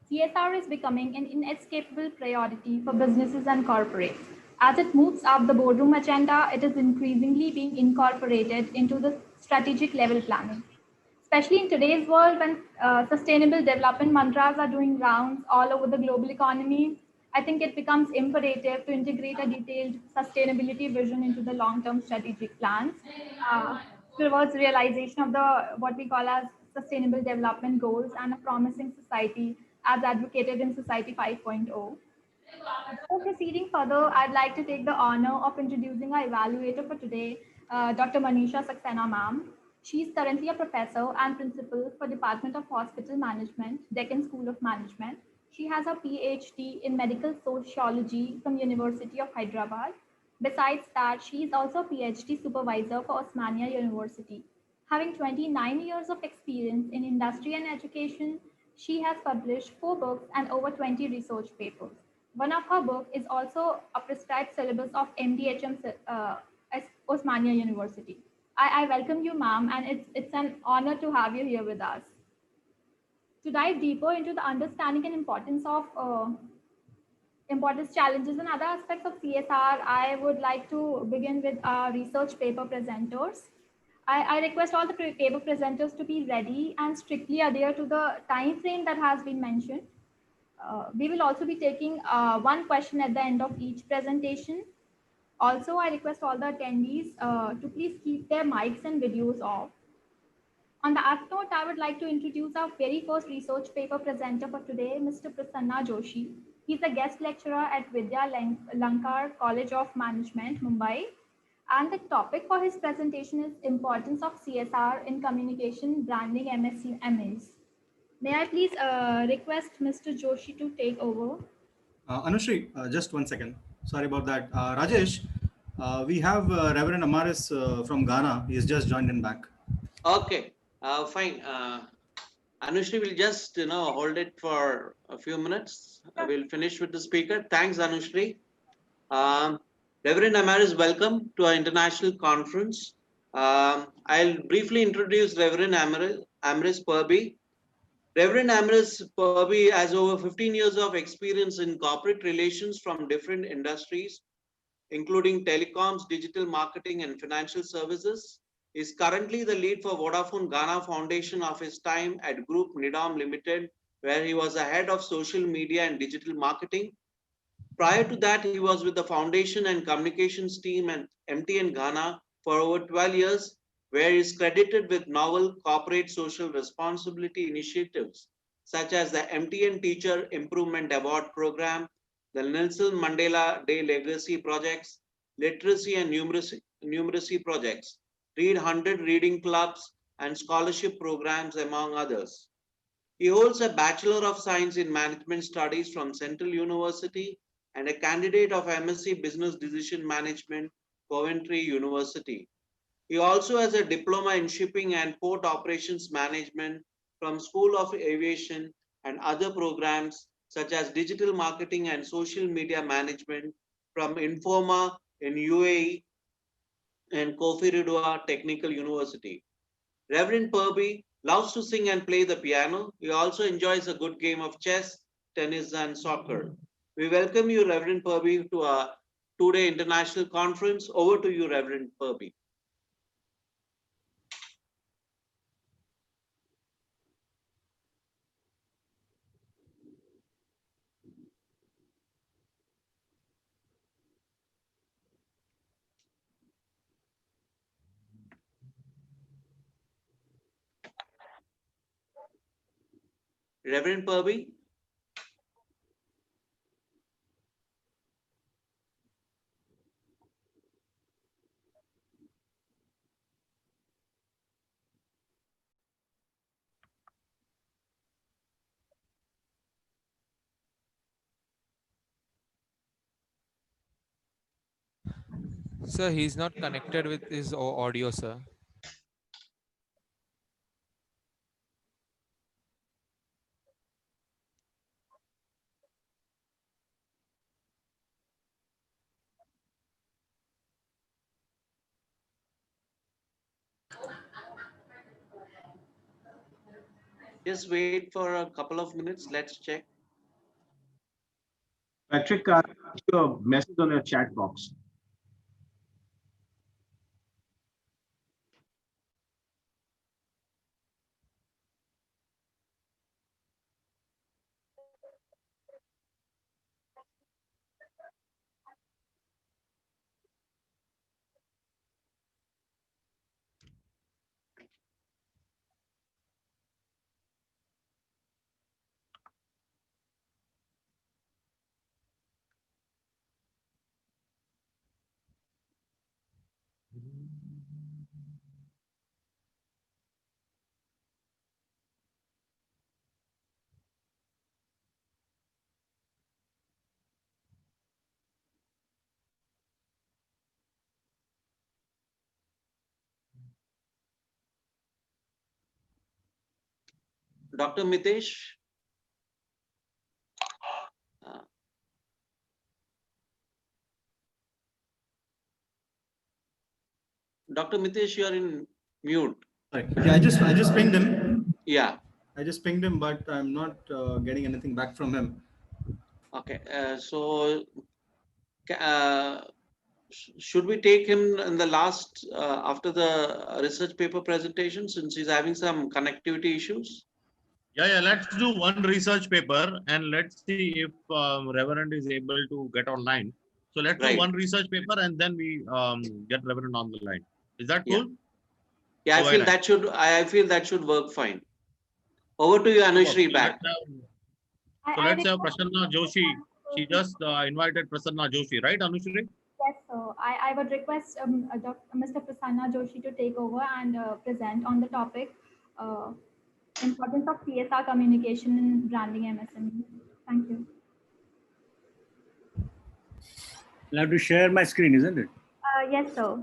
CSR is becoming an inescapable priority for businesses and corporates. As it moves up the boardroom agenda, it is increasingly being incorporated into the strategic level planning. Especially in today's world when sustainable development mantras are doing rounds all over the global economy, I think it becomes imperative to integrate a detailed sustainability vision into the long-term strategic plans towards realization of what we call as sustainable development goals and a promising society as advocated in Society 5.0. Before proceeding further, I'd like to take the honor of introducing our evaluator for today, Dr. Manisha Saxena ma'am. She is currently a professor and principal for Department of Hospital Management, Deccan School of Management. She has a PhD in medical sociology from University of Hyderabad. Besides that, she is also a PhD supervisor for Osmania University. Having 29 years of experience in industry and education, she has published 4 books and over 20 research papers. One of her books is also a prescribed syllabus of MDHM at Osmania University. I welcome you, ma'am, and it's an honor to have you here with us. To dive deeper into the understanding and importance, challenges, and other aspects of CSR, I would like to begin with our research paper presenters. I request all the paper presenters to be ready and strictly adhere to the time frame that has been mentioned. We will also be taking one question at the end of each presentation. Also, I request all the attendees to please keep their mics and videos off. On that note, I would like to introduce our very first research paper presenter for today, Mr. Prasanna Joshi. He's a guest lecturer at Vidya Lankar College of Management, Mumbai. And the topic for his presentation is Importance of CSR in Communication, Branding, MSc, MS. May I please request Mr. Joshi to take over? Anushri, just 1 second. Sorry about that. Rajesh, we have Reverend Amaris from Ghana. He has just joined in back. Okay, fine. Anushri will just hold it for a few minutes. We'll finish with the speaker. Thanks, Anushri. Reverend Amaris, welcome to our international conference. I'll briefly introduce Reverend Ambrose Burbee. Reverend Ambrose Burbee has over 15 years of experience in corporate relations from different industries, including telecoms, digital marketing, and financial services. He is currently the lead for Vodafone Ghana Foundation of his time at Group Nidom Limited, where he was the head of social media and digital marketing. Prior to that, he was with the foundation and communications team at MTN Ghana for over 12 years, where he is credited with novel corporate social responsibility initiatives, such as the MTN Teacher Improvement Award Program, the Nelson Mandela Day Legacy Projects, literacy and numeracy projects, Read 100 reading clubs, and scholarship programs, among others. He holds a Bachelor of Science in Management Studies from Central University and a candidate of MSc Business Decision Management, Coventry University. He also has a diploma in shipping and port operations management from School of Aviation and other programs such as digital marketing and social media management from Informa in UAE and Kofi Ridwa Technical University. Reverend Burbee loves to sing and play the piano. He also enjoys a good game of chess, tennis, and soccer. We welcome you, Reverend Burbee, to our two-day international conference. Over to you, Reverend Burbee. Reverend Burbee? Sir, he's not connected with his audio, sir. Just wait for a couple of minutes. Let's check. Patrick, your message on your chat box. Dr. Mitesh. Dr. Mitesh, you are in mute. Sorry. Yeah, I just pinged him. Yeah. I just pinged him, but I'm not getting anything back from him. Okay. Should we take him in the last after the research paper presentation, since he's having some connectivity issues? Yeah, let's do one research paper and let's see if Reverend is able to get online. So let's do one research paper and then we get Reverend on the line. Is that cool? Yeah, I feel that should work fine. Over to you, Anushri, back. So let's have Prasanna Joshi. She just invited Prasanna Joshi, right, Anushri? Yes, sir. I would request Mr. Prasanna Joshi to take over and present on the topic, importance of CSR communication in branding MSME. Thank you. I'll have to share my screen, isn't it? Yes, sir.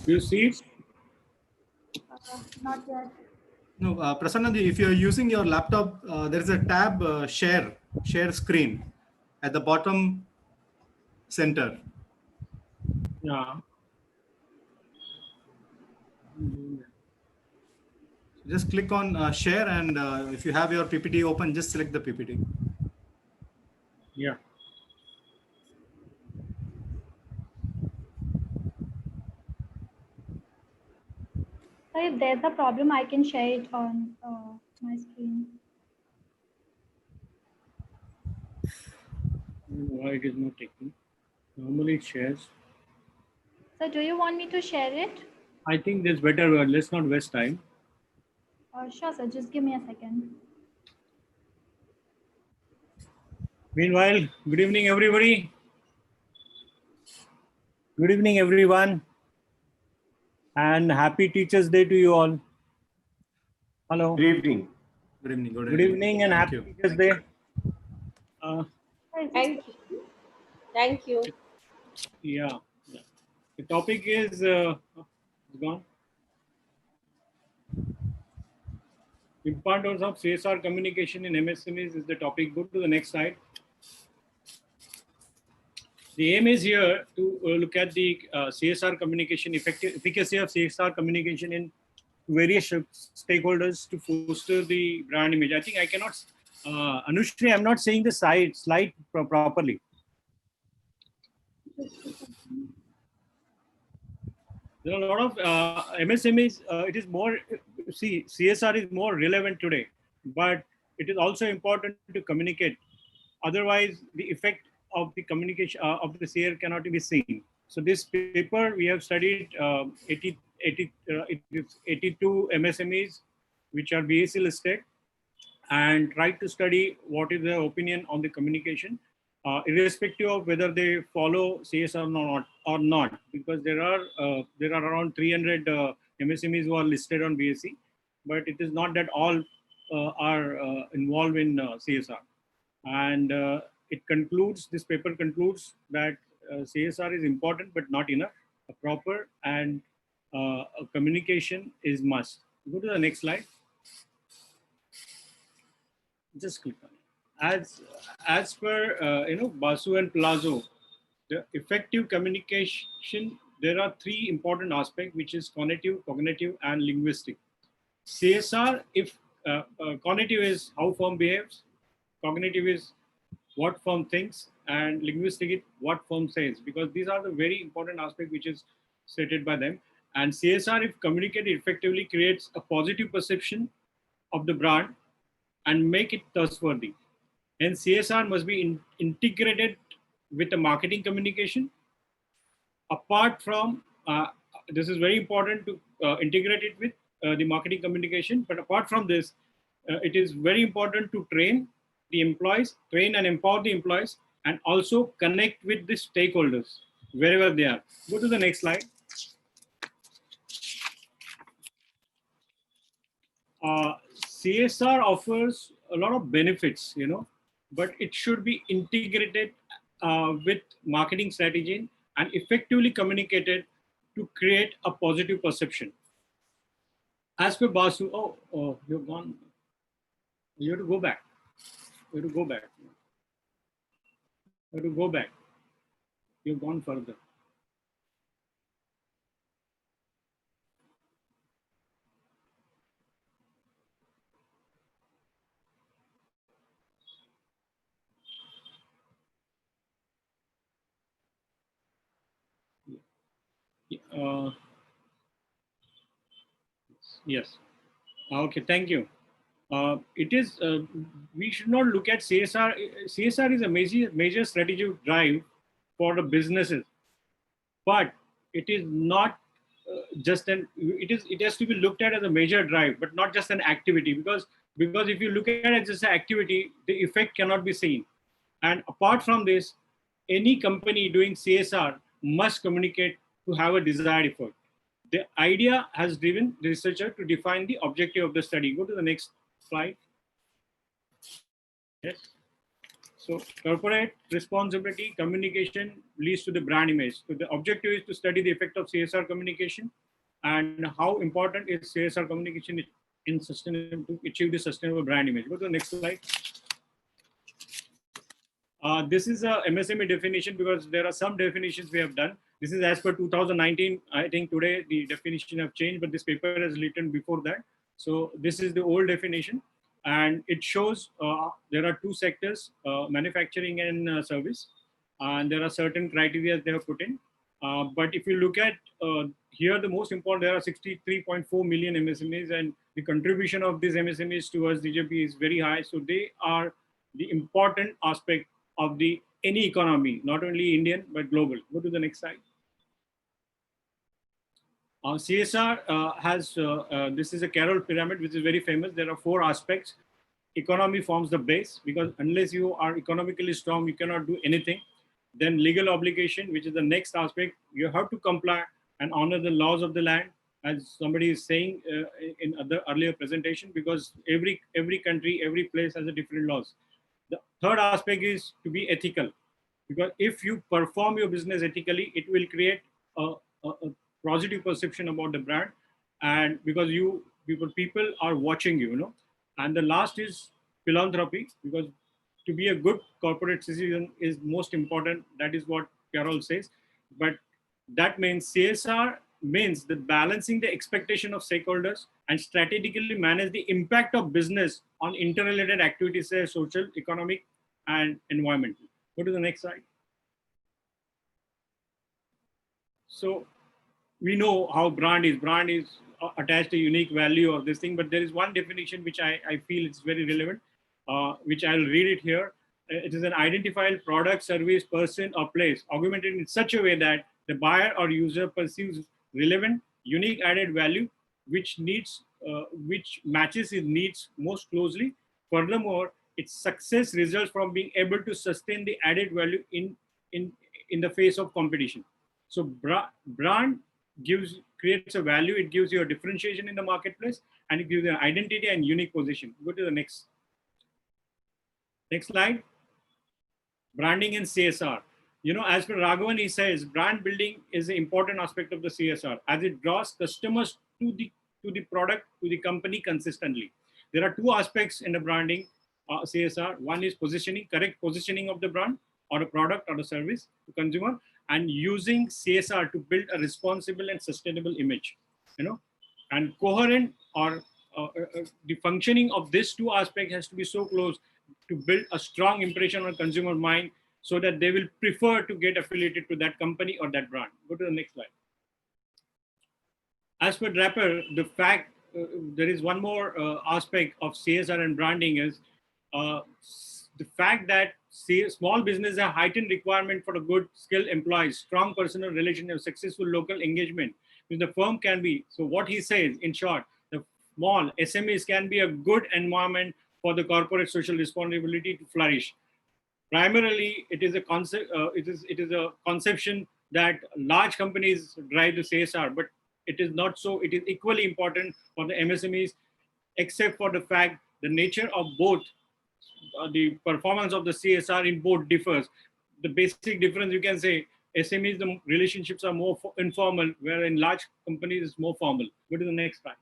Do you see it? Not yet. No, Prasanna, if you're using your laptop, there is a tab share screen at the bottom center. Yeah. Just click on share, and if you have your PPT open, just select the PPT. Yeah. So if there's a problem, I can share it on my screen. Why it is not taking? Normally it shares. So do you want me to share it? I think there's better. Let's not waste time. Sure, sir. Just give me a second. Meanwhile, good evening, everybody. Good evening, everyone. And happy Teachers' Day to you all. Hello. Good evening. Good evening. Good evening and happy Teachers' Day. Thank you. Thank you. Yeah. The topic is gone. Importance of CSR communication in MSMEs is the topic. Go to the next slide. The aim is here to look at the CSR communication, efficacy of CSR communication in various stakeholders to foster the brand image. I think I cannot, Anushri, I'm not saying the slide properly. There are a lot of MSMEs, it is more, see, CSR is more relevant today, but it is also important to communicate. Otherwise, the effect of the communication of the CSR cannot be seen. So this paper, we have studied 82 MSMEs, which are BAC listed, and tried to study what is their opinion on the communication, irrespective of whether they follow CSR or not, because there are around 300 MSMEs who are listed on BAC, but it is not that all are involved in CSR. And it concludes, this paper concludes that CSR is important but not enough. A proper and communication is must. Go to the next slide. Just click on it. As per Basu and Palazzo, the effective communication, there are three important aspects, which is cognitive, and linguistic. CSR, if cognitive is how firm behaves, cognitive is what firm thinks, and linguistic is what firm says, because these are the very important aspect which is stated by them. And CSR, if communicated effectively, creates a positive perception of the brand and make it trustworthy. And CSR must be integrated with the marketing communication. Apart from, this is very important to integrate it with the marketing communication, but apart from this, it is very important to train the employees, train and empower the employees, and also connect with the stakeholders wherever they are. Go to the next slide. CSR offers a lot of benefits, but it should be integrated with marketing strategy and effectively communicated to create a positive perception. As per Basu, oh, you're gone. You have to go back. You have to go back. You have to go back. You've gone further. Uh, yes. Okay, thank you. It is, we should not look at CSR. CSR is a major strategic drive for the businesses, but it is not just it has to be looked at as a major drive, but not just an activity, because if you look at it as just an activity, the effect cannot be seen. And apart from this, any company doing CSR must communicate to have a desired effort. The idea has driven the researcher to define the objective of the study. Go to the next slide. Yes. So corporate responsibility communication leads to the brand image. So the objective is to study the effect of CSR communication and how important is CSR communication in sustainable to achieve the sustainable brand image. Go to the next slide. This is a MSME definition because there are some definitions we have done. This is as per 2019. I think today the definition have changed, but this paper is written before that. So this is the old definition, and it shows there are two sectors, manufacturing and service, and there are certain criteria they have put in. But if you look at here, the most important, there are 63.4 million MSMEs, and the contribution of these MSMEs towards GDP is very high. So they are the important aspect of the any economy, not only Indian, but global. Go to the next slide. CSR has, this is a Carroll pyramid, which is very famous. There are 4 aspects. Economy forms the base, because unless you are economically strong, you cannot do anything. Then legal obligation, which is the next aspect. You have to comply and honor the laws of the land, as somebody is saying in other earlier presentation, because every country, every place has a different laws. The third aspect is to be ethical, because if you perform your business ethically, it will create a positive perception about the brand, and because people are watching you, And the last is philanthropy, because to be a good corporate citizen is most important. That is what Carol says. But that means CSR means the balancing the expectation of stakeholders and strategically manage the impact of business on interrelated activities, say social, economic, and environmental. Go to the next slide. So we know how brand is attached to unique value of this thing, but there is one definition which I feel is very relevant, which I'll read it here. It is an identified product, service, person, or place augmented in such a way that the buyer or user perceives relevant, unique added value, which matches his needs most closely. Furthermore, its success results from being able to sustain the added value in the face of competition. So brand creates a value, it gives you a differentiation in the marketplace, and it gives you an identity and unique position. Go to the next slide. Branding and CSR. As per Raghavan, he says, brand building is an important aspect of the CSR, as it draws customers to the product, to the company consistently. There are 2 aspects in the branding CSR. One is positioning, correct positioning of the brand or a product or a service to consumer, and using CSR to build a responsible and sustainable image, and coherent or the functioning of these 2 aspects has to be so close to build a strong impression on consumer mind, so that they will prefer to get affiliated to that company or that brand. Go to the next slide. As per Draper, the fact there is one more aspect of CSR and branding is the fact that small business have heightened requirement for a good skilled employees, strong personal relationship, successful local engagement, which the firm can be. So what he says, in short, the small SMEs can be a good environment for the corporate social responsibility to flourish. Primarily, it is a concept. It is a conception that large companies drive the CSR, but it is not so. It is equally important for the MSMEs. except for the fact the nature of both, the performance of the CSR in both differs. The basic difference, you can say, SMEs, the relationships are more informal, where in large companies it's more formal. Go to the next slide.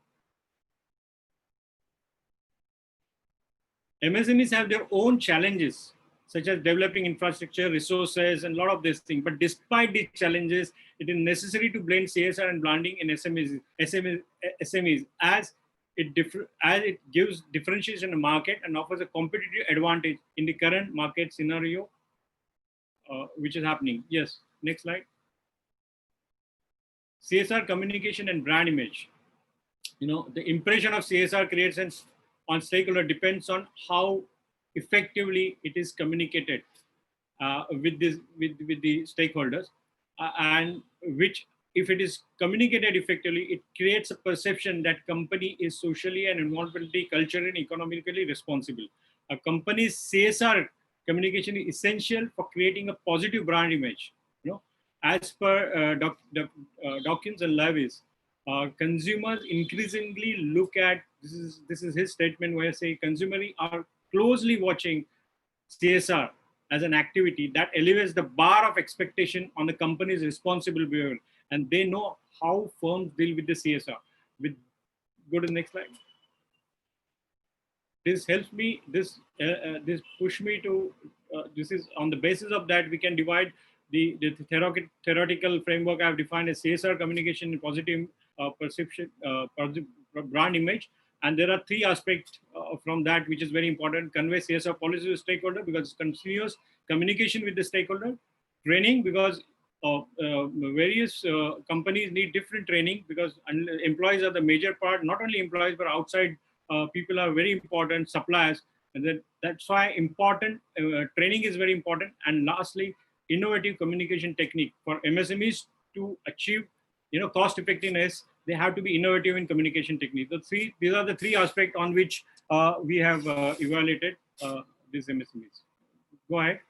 MSMEs have their own challenges, such as developing infrastructure, resources, and a lot of these things. But despite these challenges, it is necessary to blend CSR and branding in SMEs as it gives differentiation in the market and offers a competitive advantage in the current market scenario, which is happening. Yes, next slide. CSR communication and brand image. The impression of CSR creates on stakeholder depends on how effectively it is communicated with the stakeholders, and which, if it is communicated effectively, it creates a perception that company is socially and environmentally, culturally, and economically responsible. A company's CSR communication is essential for creating a positive brand image. As per Dawkins and Lewis, consumers increasingly look at, this is his statement, where I say consumers are closely watching CSR as an activity that elevates the bar of expectation on the company's responsible behavior, and they know how firms deal with the CSR. Go to the next slide. This helps me, this push me to, this is on the basis of that we can divide the theoretical framework I've defined as CSR communication in positive perception, brand image. And there are three aspects from that, which is very important. Convey CSR policy to stakeholder, because it's continuous communication with the stakeholder. Training, because various companies need different training, because employees are the major part. Not only employees, but outside people are very important, suppliers. And that's why training is very important. And lastly, innovative communication technique for MSMEs to achieve cost effectiveness. They have to be innovative in communication technique. These are the three aspects on which we have evaluated these MSMEs. Go ahead.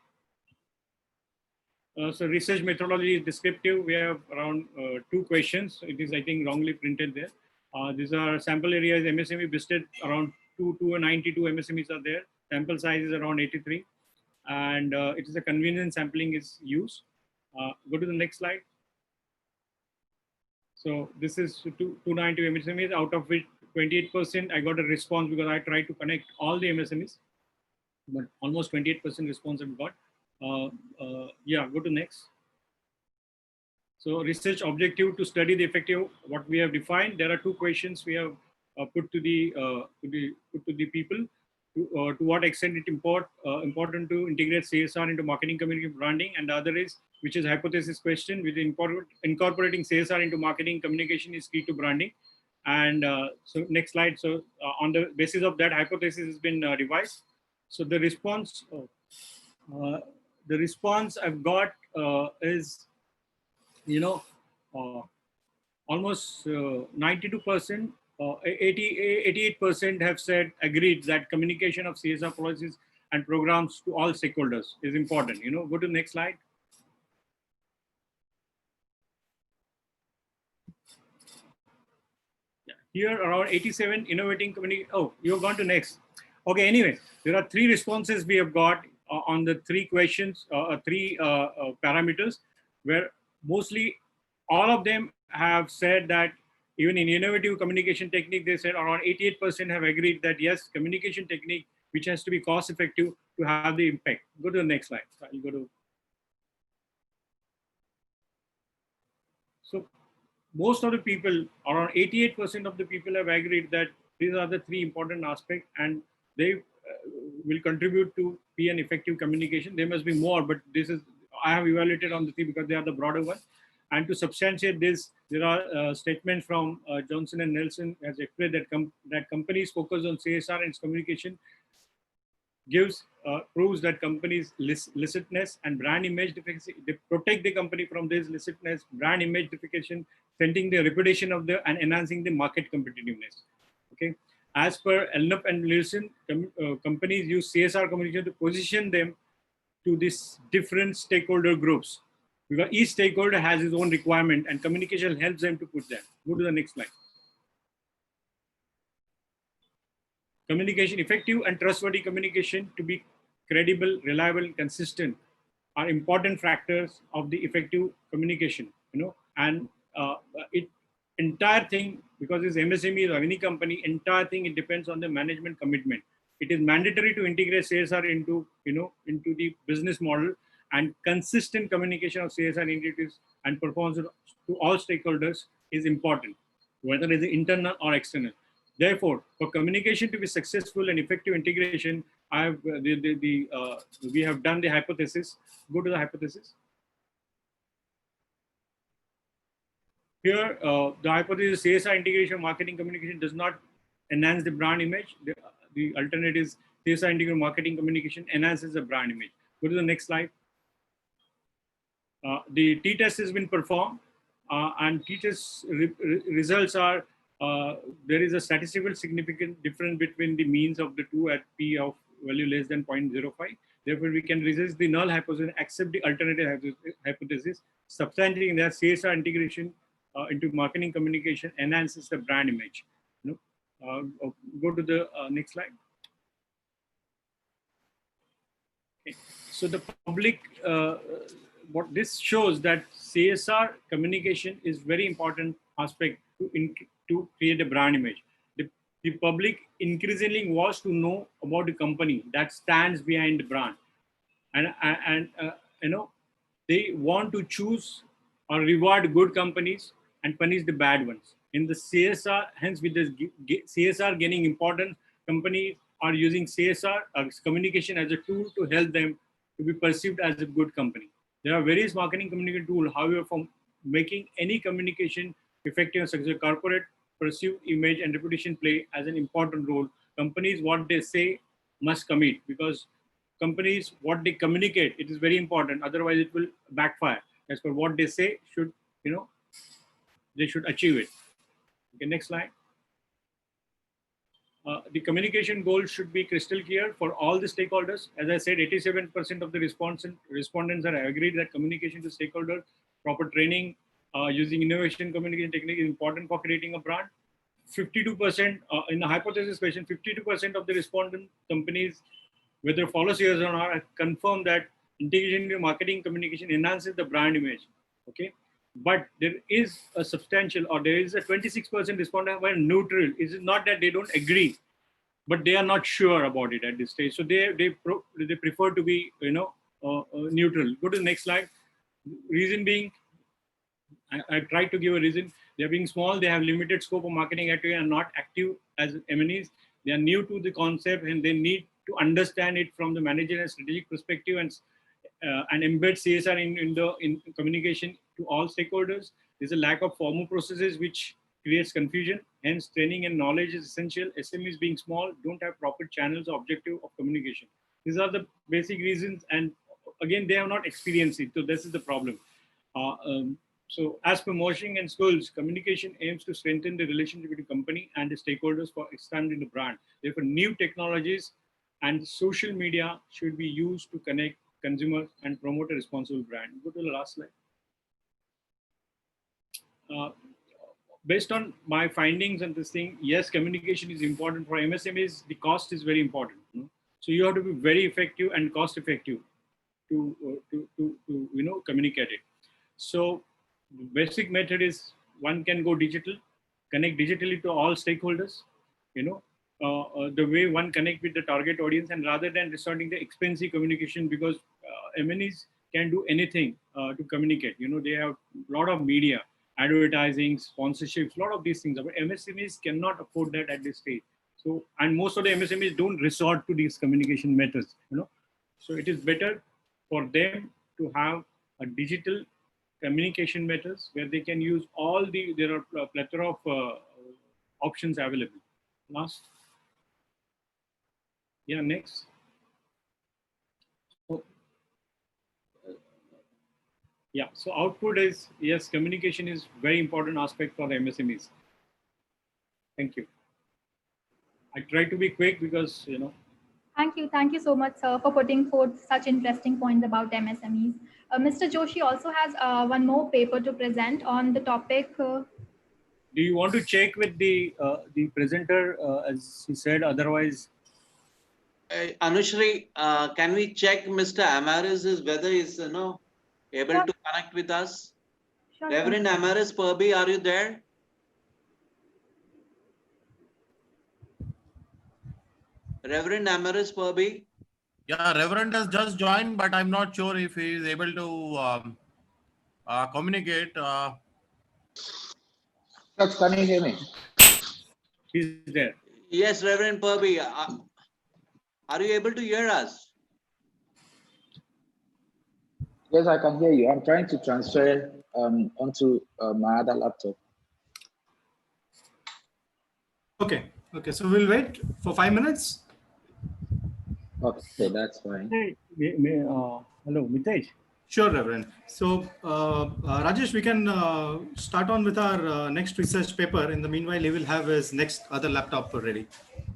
So research methodology is descriptive. We have around 2 questions. It is, I think, wrongly printed there. These are sample areas. MSME visited around 292 MSMEs are there. Sample size is around 83. And it is a convenient sampling is used. Go to the next slide. So this is 290 MSMEs, out of which 28% I got a response, because I tried to connect all the MSMEs, but almost 28% response I've got. Yeah, go to next. So research objective to study the effective, what we have defined. There are 2 questions we have put to the people. To what extent it important to integrate CSR into marketing, community, branding, and the other is, which is hypothesis question, with incorporating CSR into marketing communication is key to branding. And so next slide. So on the basis of that, hypothesis has been revised. So the response I've got is, almost 92%. 88% have said, agreed that communication of CSR policies and programs to all stakeholders is important. Go to the next slide. Yeah. Here around 87 innovating community. Oh, you've gone to next. Okay, anyway, there are 3 responses we have got on the 3 questions, 3 parameters, where mostly all of them have said that even in innovative communication technique, they said around 88% have agreed that yes, communication technique, which has to be cost effective to have the impact. Go to the next slide. I'll go to. So most of the people, around 88% of the people have agreed that these are the 3 important aspects, and they will contribute to be an effective communication. There must be more, but this is, I have evaluated on the 3 because they are the broader one. And to substantiate this, there are statements from Johnson and Nelson has explained that companies focus on CSR and its communication proves that companies' licitness and brand image deficiency, they protect the company from this licitness, brand image deficiency, strengthening the reputation of and enhancing the market competitiveness. Okay. As per Elnup and Nielsen, companies use CSR communication to position them to these different stakeholder groups, because each stakeholder has his own requirement and communication helps them to put that. Go to the next slide. Communication, effective and trustworthy communication to be credible, reliable, consistent are important factors of the effective communication, and it entire thing, because it's MSME or any company, entire thing, it depends on the management commitment. It is mandatory to integrate CSR into, into the business model, and consistent communication of CSR initiatives and performance to all stakeholders is important, whether it is internal or external. Therefore, for communication to be successful and effective integration, we have done the hypothesis. Go to the hypothesis. Here, the hypothesis CSR integration marketing communication does not enhance the brand image. The alternative is CSR integration marketing communication enhances the brand image. Go to the next slide. The t-test has been performed, and t-test results are, there is a statistical significant difference between the means of the two at p of value less than 0.05. Therefore, we can resist the null hypothesis, accept the alternative hypothesis, substantiating that CSR integration into marketing communication enhances the brand image. Go to the next slide. Okay. So the public, what this shows that CSR communication is very important aspect to create a brand image. The public increasingly wants to know about the company that stands behind the brand, and they want to choose or reward good companies and punish the bad ones. In the CSR, hence with the CSR gaining importance, companies are using CSR communication as a tool to help them to be perceived as a good company. There are various marketing communication tools, however, for making any communication effective and successful. Corporate perceived image and reputation play as an important role. Companies, what they say must commit, because companies, what they communicate, it is very important. Otherwise, it will backfire. As for what they say, should, they should achieve it. Okay, next slide. The communication goals should be crystal clear for all the stakeholders. As I said, 87% of the respondents are agreed that communication to stakeholders, proper training, using innovation communication technique is important for creating a brand. 52% in the hypothesis question, 52% of the respondent companies, whether follow CSR or not, confirm that integration into marketing communication enhances the brand image. Okay, but there is a substantial, or there is a 26% respondent were neutral. It is not that they don't agree, but they are not sure about it at this stage. So they prefer to be neutral. Go to the next slide. Reason being, I tried to give a reason. They are being small. They have limited scope of marketing activity and not active as MNEs. They are new to the concept and they need to understand it from the managerial and strategic perspective, and embed CSR in communication to all stakeholders. There's a lack of formal processes which creates confusion. Hence, training and knowledge is essential. SMEs being small don't have proper channels or objective of communication. These are the basic reasons, and again, they have not experienced it. So this is the problem. So as per Moshing and Schools, communication aims to strengthen the relationship between the company and the stakeholders for expanding the brand. Therefore, new technologies and social media should be used to connect consumers and promote a responsible brand. Go to the last slide. Based on my findings and this thing, yes, communication is important for MSMEs. The cost is very important. So you have to be very effective and cost effective to communicate it. So the basic method is one can go digital, connect digitally to all stakeholders. The way one connect with the target audience, and rather than resorting to expensive communication, because MNEs can do anything to communicate. They have a lot of media, advertising, sponsorships, a lot of these things. But MSMEs cannot afford that at this stage. So, and most of the MSMEs don't resort to these communication methods. So it is better for them to have a digital communication methods where they can use all there are a plethora of options available. Last. Yeah, next. So, yeah, so output is, yes, communication is very important aspect for the MSMEs. Thank you. I try to be quick because, Thank you so much, sir, for putting forth such interesting points about MSMEs. Mr. Joshi also has one more paper to present on the topic Do you want to check with the presenter, as he said? Otherwise, Anushri, can we check Mr. Amaris is whether he's able to connect with us? Sure, Reverend Amaris Burbee, are you there? Reverend Amaris Burbee? Yeah, Reverend has just joined, but I'm not sure if he is able to communicate. Can you hear me? he's there. Yes, Reverend Burbee. Are you able to hear us? Yes, I can hear you. I'm trying to transfer onto my other laptop. Okay. Okay. So we'll wait for 5 minutes. Okay, that's fine. Hey, hello, Mitesh. Sure, Reverend. So, Rajesh, we can start on with our next research paper. In the meanwhile, he will have his next other laptop ready.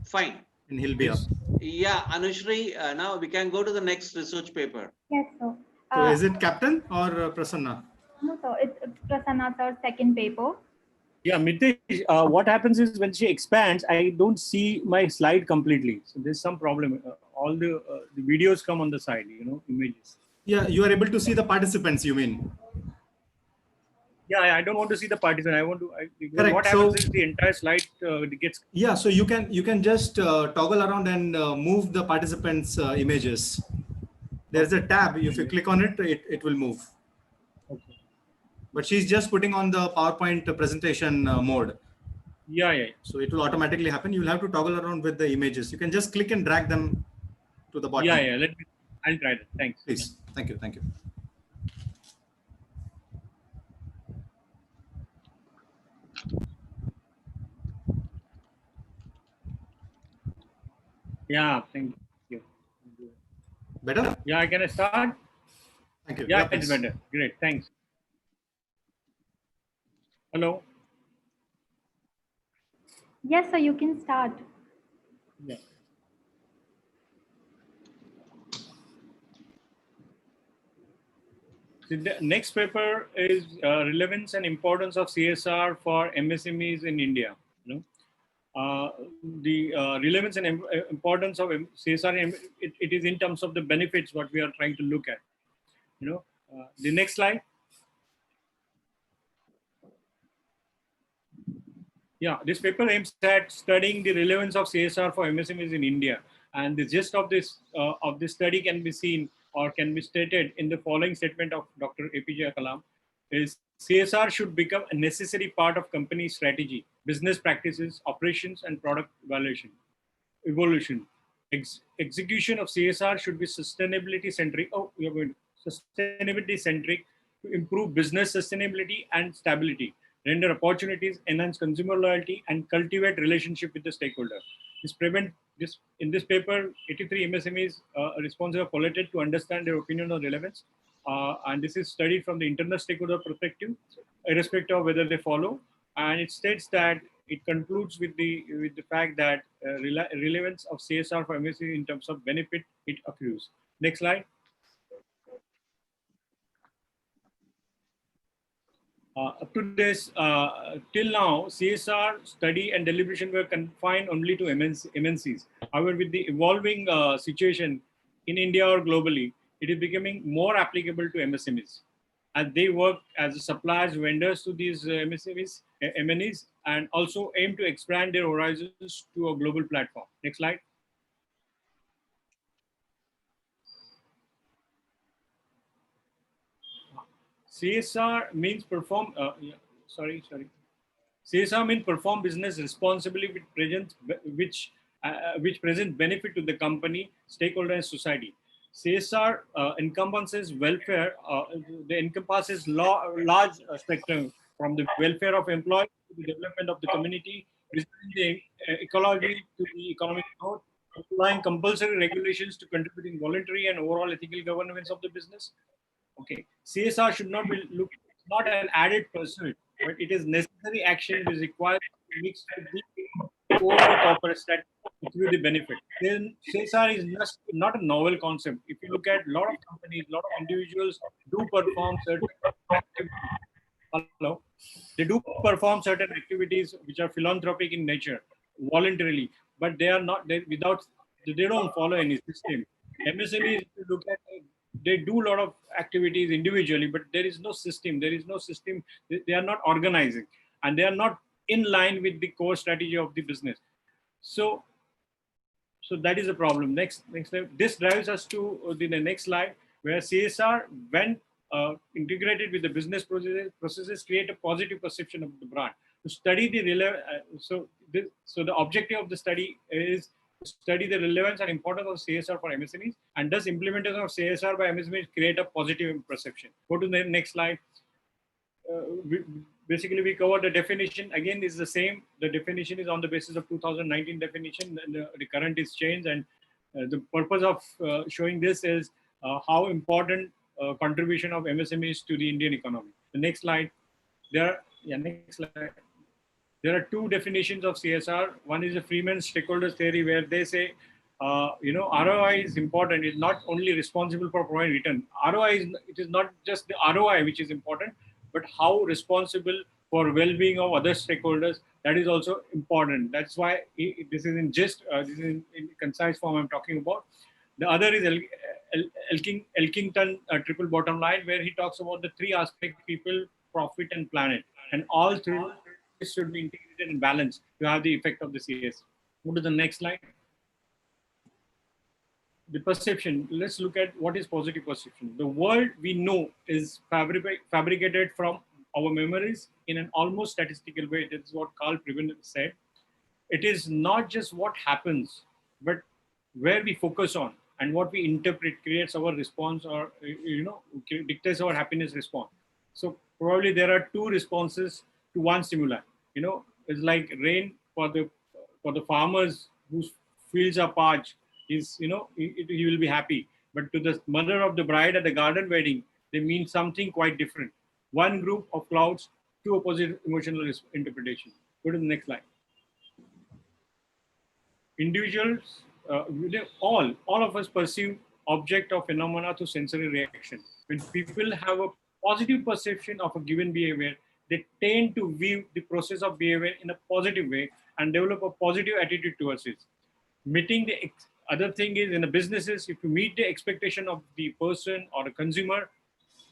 Fine. And he'll be up. Yeah, Anushri, now we can go to the next research paper. Yes, sir. So is it Captain or Prasanna? No, sir. It's Prasanna, sir, second paper. Yeah, Mitesh, what happens is when she expands, I don't see my slide completely. So there's some problem. All the videos come on the side, images. Yeah, you are able to see the participants, you mean? Yeah, I don't want to see the participant. I want to. Correct. What happens is the entire slide gets. Yeah, so you can just toggle around and move the participants' images. There's a tab. If you click on it, it will move. Okay. But she's just putting on the PowerPoint presentation mode. Yeah. So it will automatically happen. You'll have to toggle around with the images. You can just click and drag them to the bottom. Yeah. I'll try that. Thanks. Please. Thank you. Yeah, thank you. Better? Yeah, can I start? Thank you. Yeah, it's better. Great, thanks. Hello? Yes, sir, you can start. Yeah. So the next paper is relevance and importance of CSR for MSMEs in India. The relevance and importance of CSR, it is in terms of the benefits what we are trying to look at. The next slide. Yeah, this paper aims at studying the relevance of CSR for MSMEs in India, and the gist of this study can be seen or can be stated in the following statement of Dr. APJ Kalam: is CSR should become a necessary part of company strategy, business practices, operations, and product evolution. Execution of CSR should be sustainability centric. Sustainability centric to improve business sustainability and stability, render opportunities, enhance consumer loyalty, and cultivate relationship with the stakeholder. In this paper, 83 MSMEs responsive are collated to understand their opinion on relevance. And this is studied from the internal stakeholder perspective, irrespective of whether they follow. And it states that it concludes with the fact that relevance of CSR for MSMEs in terms of benefit it accrues. Next slide. Up to this, till now, CSR study and deliberation were confined only to MNCs. However, with the evolving situation in India or globally, it is becoming more applicable to MSMEs, as they work as suppliers, vendors to these MNEs, and also aim to expand their horizons to a global platform. Next slide. CSR means perform. CSR means perform business responsibly which present benefit to the company, stakeholder, and society. CSR encompasses welfare. They encompasses large spectrum from the welfare of employees to the development of the community, restoring the ecology to the economic growth, applying compulsory regulations to contributing voluntary and overall ethical governance of the business. Okay, CSR should not be not an added pursuit, but it is necessary action which is required to mix with the overall corporate strategy through the benefit. Then CSR is not a novel concept. If you look at a lot of companies, a lot of individuals do perform certain activities hello, they do perform certain activities which are philanthropic in nature, voluntarily, but they are not, they don't follow any system. MSMEs, if you look at, they do a lot of activities individually, but there is no system. There is no system. They are not organizing, and they are not in line with the core strategy of the business. So that is a problem. Next slide. This drives us to the next slide, where CSR, when integrated with the business processes, create a positive perception of the brand. To study the so the objective of the study is to study the relevance and importance of CSR for MSMEs, and thus implementation of CSR by MSMEs create a positive perception. Go to the next slide. Basically, we cover the definition. Again, is the same. The definition is on the basis of 2019 definition. The current is changed, and the purpose of showing this is how important contribution of MSMEs to the Indian economy. The next slide. Next slide. There are two definitions of CSR. One is the Freeman's stakeholder theory, where they say, ROI is important. It's not only responsible for providing return. It is not just the ROI which is important, but how responsible for well-being of other stakeholders, that is also important. That's why this is in this is in concise form I'm talking about. The other is Elkington triple bottom line, where he talks about the three aspects: people, profit, and planet. And all three should be integrated and balanced to have the effect of the CS. Go to the next slide. The perception. Let's look at what is positive perception. The world we know is fabricated from our memories in an almost statistical way. That's what Carl Previn said. It is not just what happens, but where we focus on and what we interpret creates our response, or dictates our happiness response. So probably there are two responses to one stimuli. It's like rain for the farmers whose fields are parched. He will be happy. But to the mother of the bride at the garden wedding, they mean something quite different. One group of clouds, two opposite emotional interpretations. Go to the next slide. Individuals, all of us perceive object or phenomena through sensory reaction. When people have a positive perception of a given behavior, they tend to view the process of behavior in a positive way and develop a positive attitude towards it. Meeting the other thing is, in the businesses, if you meet the expectation of the person or the consumer,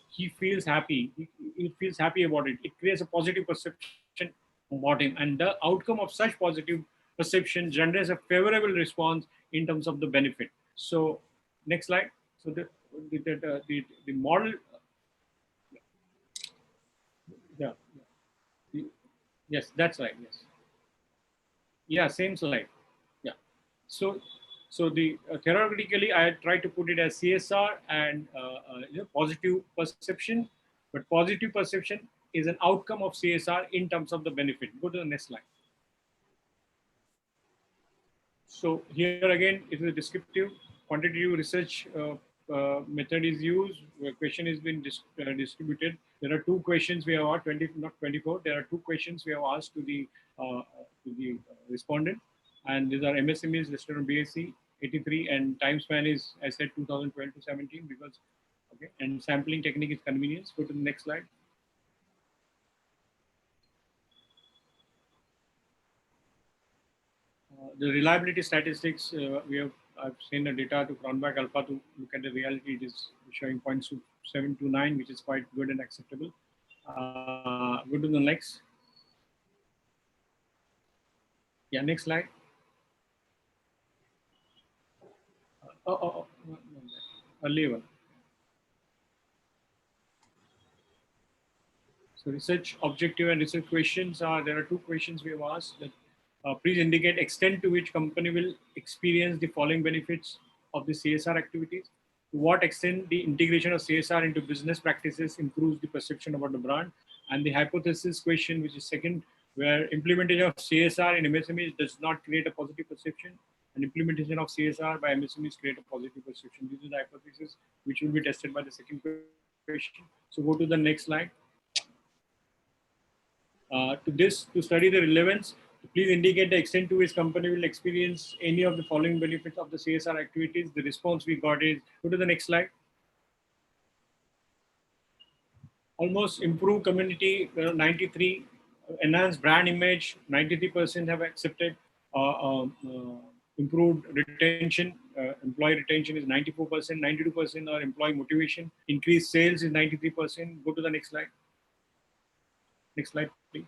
he feels happy. He feels happy about it. It creates a positive perception about him, and the outcome of such positive perception generates a favorable response in terms of the benefit. So, next slide. So the model. Yeah. Yes, that's right. Yes. Yeah, same slide. Yeah. So the theoretically, I try to put it as CSR and positive perception, but positive perception is an outcome of CSR in terms of the benefit. Go to the next slide. So here again, it is a descriptive quantitative research method is used. Where question has been distributed. There are two questions we have asked, not 24. There are two questions we have asked to the respondent, and these are MSMEs listed on BSc 83, and time span is, I said, 2012 to 17 because okay, and sampling technique is convenience. Go to the next slide. The reliability statistics, I've seen the data to Cronbach Alpha to look at the reality. It is showing 0.729, which is quite good and acceptable. Go to the next. Yeah, next slide. Earlier one. So research objective and research questions are, there are two questions we have asked. That, please indicate extent to which company will experience the following benefits of the CSR activities. To what extent the integration of CSR into business practices improves the perception about the brand. And the hypothesis question, which is second, where implementation of CSR in MSMEs does not create a positive perception, and implementation of CSR by MSMEs create a positive perception. This is the hypothesis which will be tested by the second question. So go to the next slide. To study the relevance, please indicate the extent to which company will experience any of the following benefits of the CSR activities. The response we got is, go to the next slide. almost improved community, 93, enhanced brand image, 93% have accepted, improved retention, employee retention is 94%, 92% are employee motivation, increased sales is 93%. Go to the next slide. Next slide, please.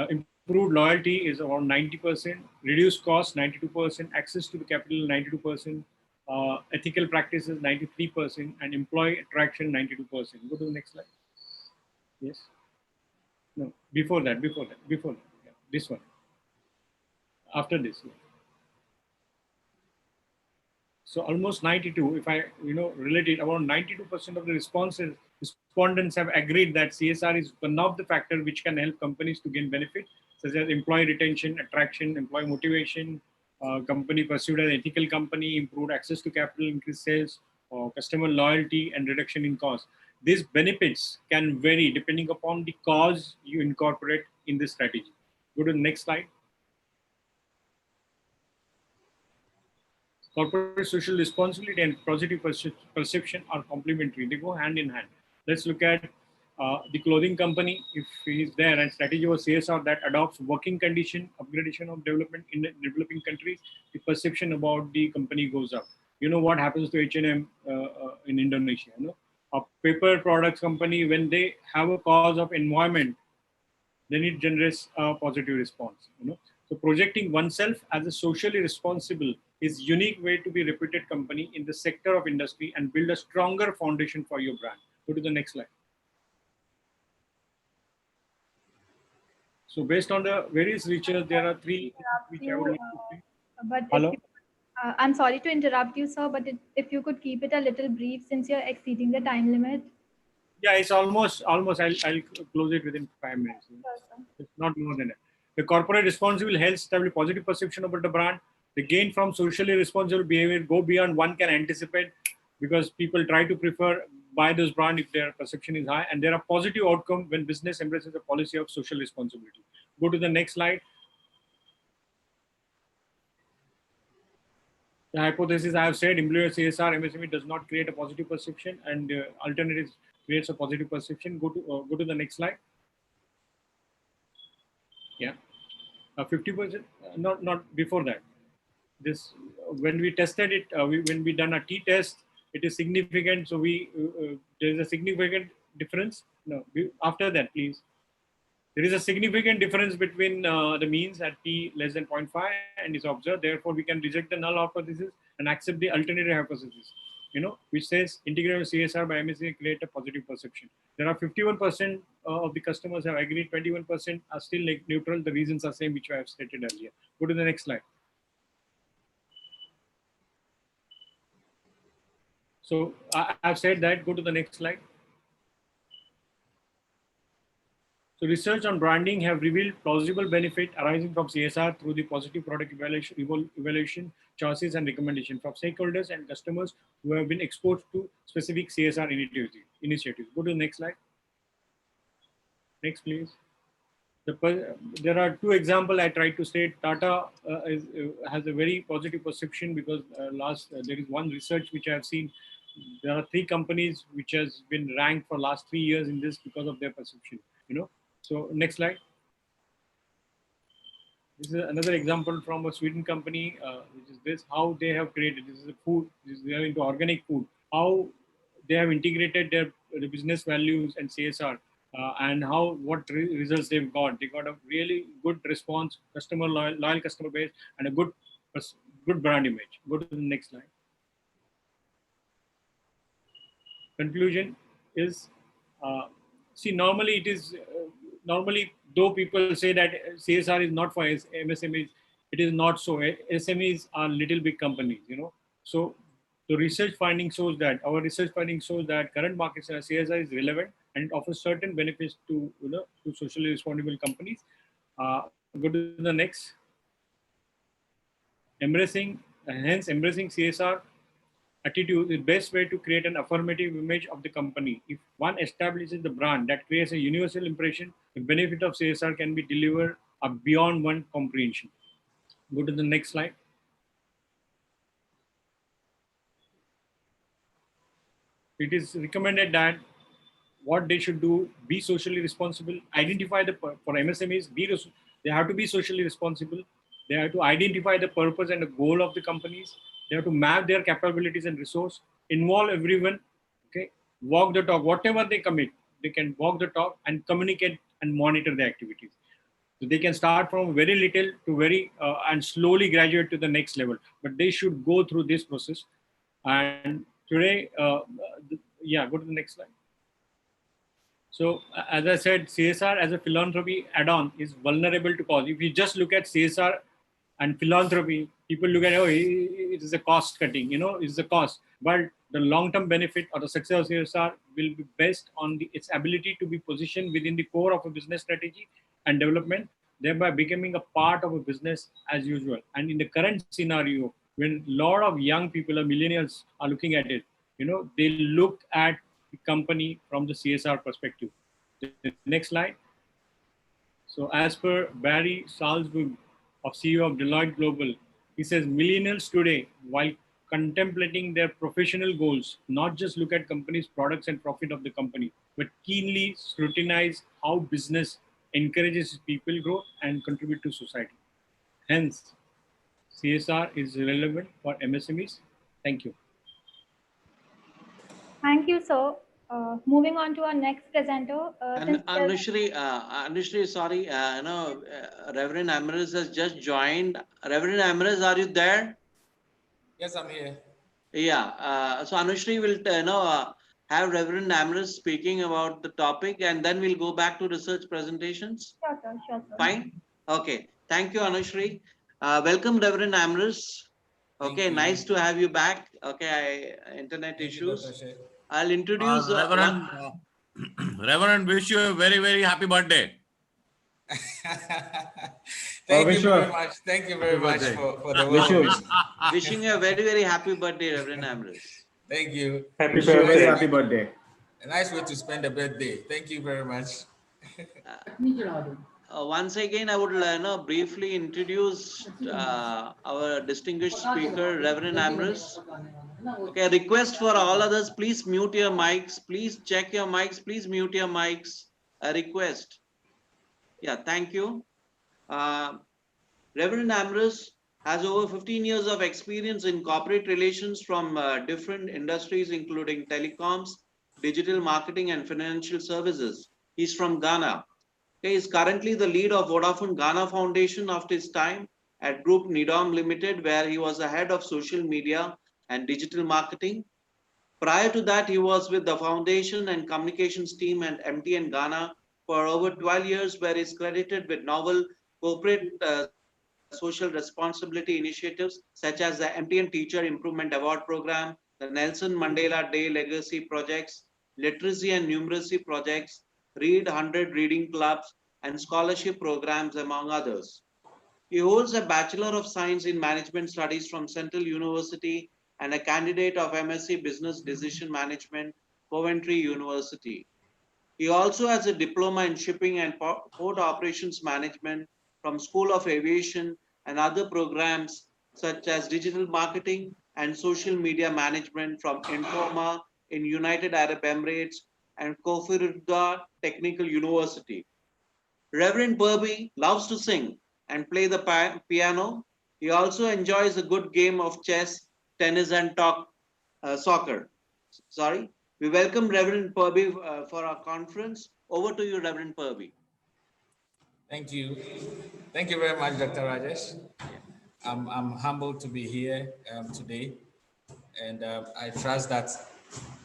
Improved loyalty is around 90%, reduced cost 92%, access to the capital 92%, ethical practices 93%, and employee attraction 92%. Go to the next slide. Yes. No, before that. Yeah, this one. After this. Yeah. So almost 92, if I relate it, around 92% of the respondents have agreed that CSR is one of the factors which can help companies to gain benefit, such as employee retention, attraction, employee motivation, company pursued an ethical company, improved access to capital, increased sales, customer loyalty, and reduction in cost. These benefits can vary depending upon the cause you incorporate in this strategy. Go to the next slide. Corporate social responsibility and positive perception are complementary. They go hand in hand. Let's look at the clothing company, if he is there, and strategy was CSR that adopts working condition, upgradation of development in the developing countries, the perception about the company goes up. You know what happens to H&M in Indonesia. A paper products company, when they have a cause of environment, then it generates a positive response. So projecting oneself as a socially responsible is unique way to be reputed company in the sector of industry and build a stronger foundation for your brand. Go to the next slide. So based on the various research, there are three which I would like to say. But Hello? I'm sorry to interrupt you, sir, but if you could keep it a little brief since you're exceeding the time limit. Yeah, it's almost. I'll close it within 5 minutes. It's not more than that. The corporate responsible helps establish positive perception about the brand. The gain from socially responsible behavior go beyond one can anticipate, because people try to prefer buy those brand if their perception is high, and there are positive outcome when business embraces a policy of social responsibility. Go to the next slide. The hypothesis I have said, employer CSR MSME does not create a positive perception, and alternatives creates a positive perception. Go to the next slide. Yeah, 50%. Not before that. This when we tested it, when we done a t-test, it is significant. So there is a significant difference. No, after that, please. There is a significant difference between the means at t less than 0.5 and is observed. Therefore, we can reject the null hypothesis and accept the alternative hypothesis, which says integrated CSR by MSA create a positive perception. There are 51% of the customers have agreed, 21% are still neutral. The reasons are same, which I have stated earlier. Go to the next slide. So I've said that. Go to the next slide. So research on branding have revealed plausible benefit arising from CSR through the positive product evaluation, choices, and recommendation from stakeholders and customers who have been exposed to specific CSR initiatives. Go to the next slide. Next, please. There are two examples I tried to state. Tata has a very positive perception because there is one research which I have seen. There are 3 companies which has been ranked for last 3 years in this because of their perception. So next slide. This is another example from a Sweden company, which is this, how they have created, this is a food, they are into organic food, how they have integrated their business values and CSR, and what results they've got. They got a really good response, loyal customer base, and a good brand image. Go to the next slide. Conclusion is, see, normally it is, though people say that CSR is not for MSMEs, it is not so. SMEs are little big companies, So the research finding shows that, current market CSR is relevant and it offers certain benefits to, to socially responsible companies. Go to the next. Embracing CSR attitude is the best way to create an affirmative image of the company. If one establishes the brand that creates a universal impression, the benefit of CSR can be delivered beyond one comprehension. Go to the next slide. It is recommended that what they should do, be socially responsible, identify for MSMEs, they have to be socially responsible. They have to identify the purpose and the goal of the companies. They have to map their capabilities and resource, involve everyone, okay, walk the talk, whatever they commit, they can walk the talk and communicate and monitor the activities. So they can start from very little to very, and slowly graduate to the next level, but they should go through this process. And today, yeah, go to the next slide. So as I said, CSR as a philanthropy add-on is vulnerable to cost. If you just look at CSR and philanthropy, people look at, oh, it is a cost cutting, it's a cost. But the long-term benefit or the success of CSR will be based on its ability to be positioned within the core of a business strategy and development, thereby becoming a part of a business as usual. And in the current scenario, when a lot of young people or millennials are looking at it, they look at the company from the CSR perspective. The next slide. So as per Barry Salzburg, of CEO of Deloitte Global, he says millennials today, while contemplating their professional goals, not just look at companies' products and profit of the company, but keenly scrutinize how business encourages people growth and contribute to society. Hence, CSR is relevant for MSMEs. Thank you. Thank you, sir. Moving on to our next presenter. And Anushri, sorry, Reverend Ambrose has just joined. Reverend Ambrose, are you there? Yes, I'm here. Yeah. So Anushri will, have Reverend Ambrose speaking about the topic, and then we'll go back to research presentations. Sure, sir. Sure, sir. Fine. Okay. Thank you, Anushri. Welcome, Reverend Ambrose. Okay, nice to have you back. Okay, internet issues. I'll introduce Reverend. Reverend, wish you a very, very happy birthday. Thank you very much. Thank you very much for the well-wishes. Wishing you a very, very happy birthday, Reverend Ambrose. Thank you. Happy birthday. Happy birthday. A nice way to spend a birthday. Thank you very much. Once again, I would briefly introduce our distinguished speaker, Reverend Ambrose. Okay, a request for all others, please mute your mics. Please check your mics. Please mute your mics. A request. Yeah, thank you. Reverend Ambrose has over 15 years of experience in corporate relations from different industries, including telecoms, digital marketing, and financial services. He's from Ghana. He is currently the lead of Vodafone Ghana Foundation after his time at Group Nidom Limited, where he was the head of social media and digital marketing. Prior to that, he was with the foundation and communications team at MTN Ghana for over 12 years, where he is credited with novel corporate social responsibility initiatives such as the MTN Teacher Improvement Award Program, the Nelson Mandela Day Legacy Projects, Literacy and Numeracy Projects, Read 100 Reading Clubs, and scholarship programs, among others. He holds a Bachelor of Science in Management Studies from Central University and a candidate of MSc Business Decision Management, Coventry University. He also has a diploma in Shipping and Port Operations Management from School of Aviation and other programs such as Digital Marketing and Social Media Management from Informa in United Arab Emirates and Koforidua Technical University. Reverend Burbee loves to sing and play the piano. He also enjoys a good game of chess, tennis, and soccer. Sorry. We welcome Reverend Burbee for our conference. Over to you, Reverend Burbee. Thank you. Thank you very much, Dr. Rajesh. I'm humbled to be here today, and I trust that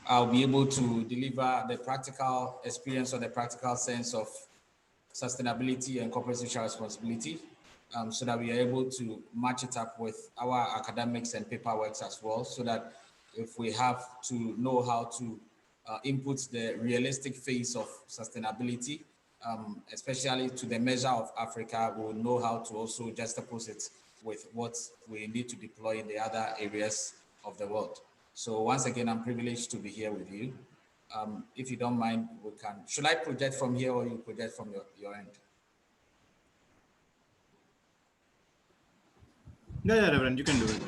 I'll be able to deliver the practical experience or the practical sense of sustainability and corporate social responsibility, so that we are able to match it up with our academics and paperwork as well, so that if we have to know how to input the realistic face of sustainability, especially to the measure of Africa, we will know how to also juxtapose it with what we need to deploy in the other areas of the world. So once again, I'm privileged to be here with you. If you don't mind, we can, should I project from here or you project from your end? Yeah, Reverend, you can do it.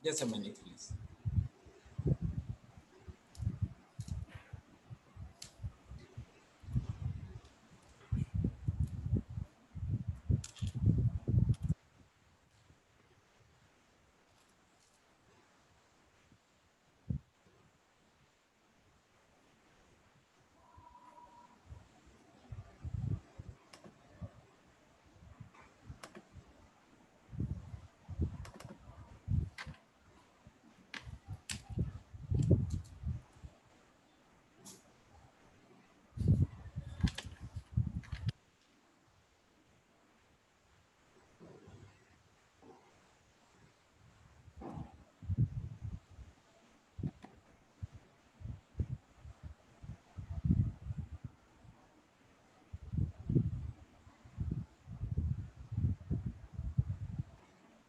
Just a minute, please.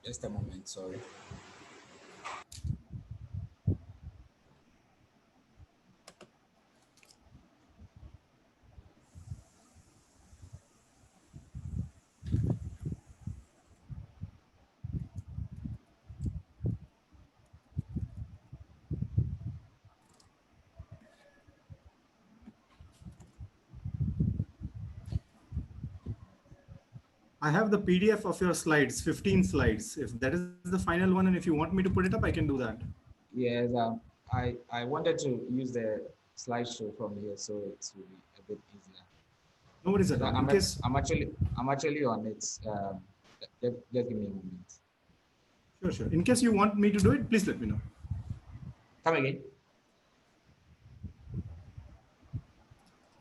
Just a moment, sorry. I have the PDF of your slides, 15 slides. If that is the final one, and if you want me to put it up, I can do that. Yes, I wanted to use the slideshow from here, so it will be a bit easier. No worries at all. I'm actually on it. Just give me a moment. Sure, sure. In case you want me to do it, please let me know. Come again.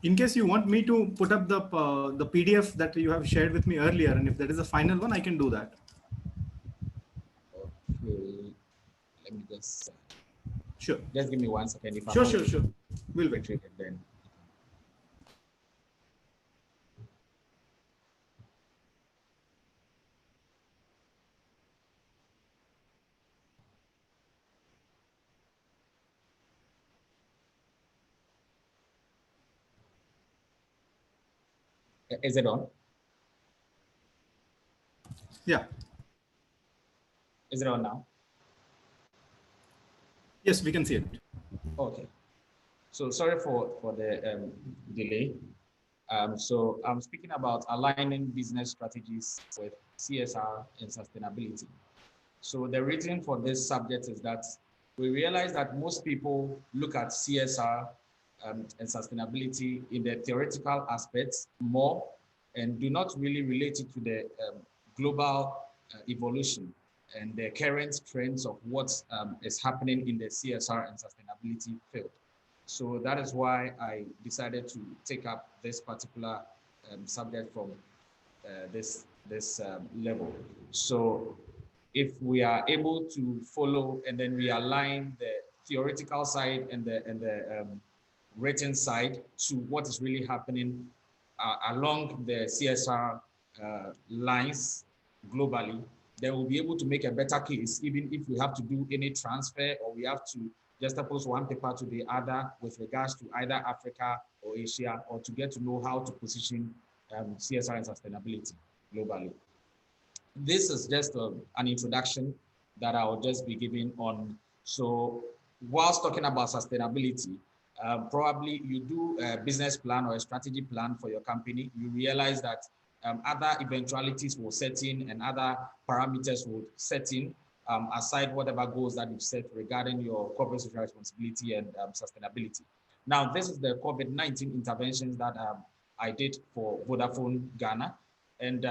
In case you want me to put up the PDF that you have shared with me earlier, and if that is the final one, I can do that. Okay. Let me just. Sure. Just give me 1 second. If Sure. We'll wait. Then. Is it on? Yeah. Is it on now? Yes, we can see it. Okay. So sorry for the delay. So I'm speaking about aligning business strategies with CSR and sustainability. So the reason for this subject is that we realize that most people look at CSR and sustainability in the theoretical aspects more and do not really relate it to the global evolution and the current trends of what is happening in the CSR and sustainability field. So that is why I decided to take up this particular subject from this level. So if we are able to follow and then realign the theoretical side and the written side to what is really happening along the CSR lines globally, then we'll be able to make a better case, even if we have to do any transfer or we have to just oppose one paper to the other with regards to either Africa or Asia, or to get to know how to position CSR and sustainability globally. This is just an introduction that I will just be giving on. So whilst talking about sustainability, probably you do a business plan or a strategy plan for your company, you realize that other eventualities will set in and other parameters will set in aside whatever goals that you've set regarding your corporate social responsibility and sustainability. Now, this is the COVID-19 interventions that I did for Vodafone Ghana. And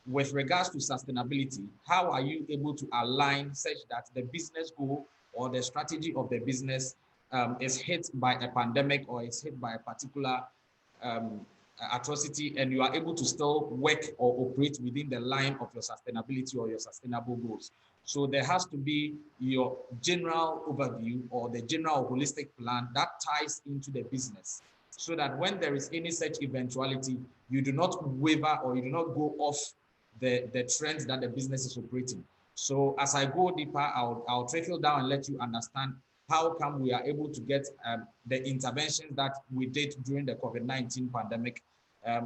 with regards to sustainability, how are you able to align such that the business goal or the strategy of the business is hit by a pandemic or is hit by a particular atrocity, and you are able to still work or operate within the line of your sustainability or your sustainable goals? So there has to be your general overview or the general holistic plan that ties into the business, so that when there is any such eventuality, you do not waver or you do not go off the trends that the business is operating. So as I go deeper, I'll trickle down and let you understand how come we are able to get the interventions that we did during the COVID-19 pandemic,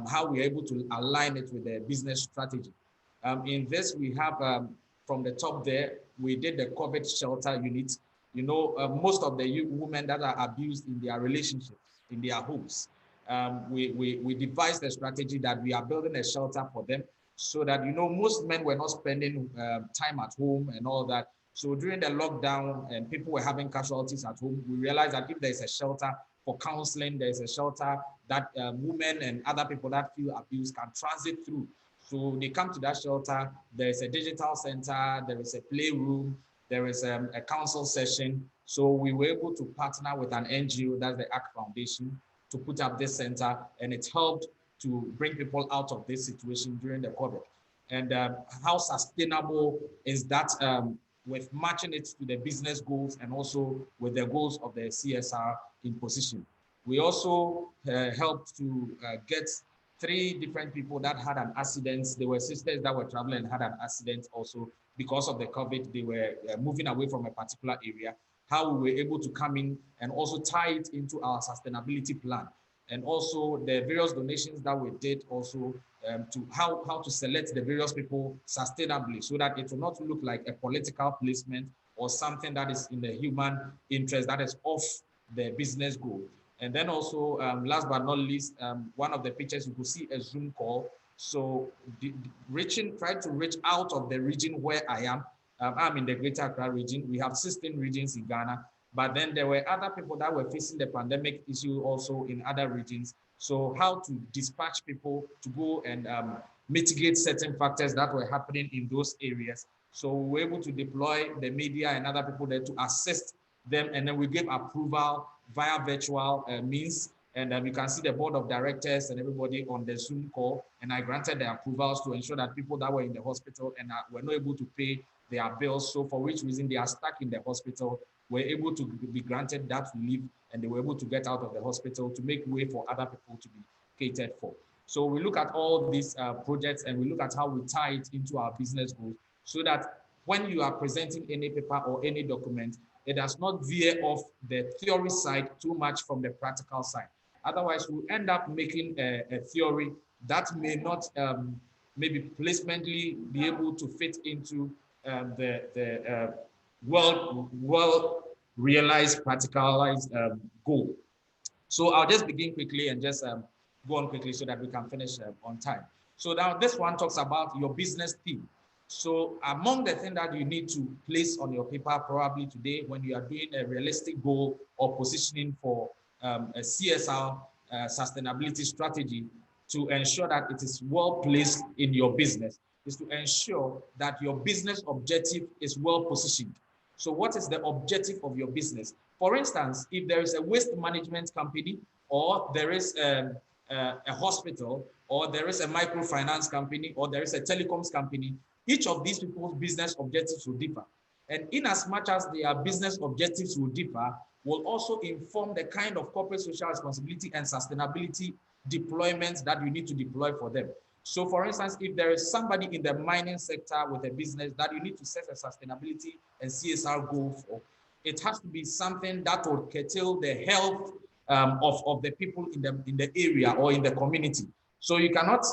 how we are able to align it with the business strategy. In this, we have from the top there, we did the COVID shelter unit. You know, most of the women that are abused in their relationships, in their homes, we devised a strategy that we are building a shelter for them so that, you know, most men were not spending time at home and all that. So during the lockdown and people were having casualties at home, we realized that if there's a shelter for counseling, there's a shelter that women and other people that feel abused can transit through. So they come to that shelter, there's a digital center, there is a playroom, there is a council session. So we were able to partner with an NGO, that's the ACT Foundation, to put up this center, and it helped to bring people out of this situation during the COVID. And how sustainable is that with matching it to the business goals and also with the goals of the CSR imposition. We also helped to get 3 different people that had an accident. They were sisters that were traveling and had an accident also because of the COVID. They were moving away from a particular area. How we were able to come in and also tie it into our sustainability plan. And also the various donations that we did also to how to select the various people sustainably so that it will not look like a political placement or something that is in the human interest that is off the business goal. And then also, last but not least, one of the pictures you could see a Zoom call. So try to reach out of the region where I am. I'm in the Greater Accra region. We have 16 regions in Ghana. But then there were other people that were facing the pandemic issue also in other regions. So how to dispatch people to go and mitigate certain factors that were happening in those areas. So we were able to deploy the media and other people there to assist them. And then we gave approval via virtual means. And you can see the board of directors and everybody on the Zoom call. And I granted the approvals to ensure that people that were in the hospital and were not able to pay their bills, so for which reason they are stuck in the hospital, were able to be granted that relief, and they were able to get out of the hospital to make way for other people to be catered for. So we look at all these projects and we look at how we tie it into our business goals so that when you are presenting any paper or any document, it does not veer off the theory side too much from the practical side. Otherwise, we'll end up making a theory that may not maybe placementally be able to fit into the well realized, practicalized goal. So I'll just begin quickly and just go on quickly so that we can finish on time. So now this one talks about your business theme. So among the things that you need to place on your paper probably today when you are doing a realistic goal or positioning for a CSR sustainability strategy to ensure that it is well placed in your business is to ensure that your business objective is well positioned. So what is the objective of your business? For instance, if there is a waste management company or there is a hospital or there is a microfinance company or there is a telecoms company, each of these people's business objectives will differ. And in as much as their business objectives will differ, will also inform the kind of corporate social responsibility and sustainability deployments that you need to deploy for them. So for instance, if there is somebody in the mining sector with a business that you need to set a sustainability and CSR goal for, it has to be something that will curtail the health of the people in the area or in the community. So you cannot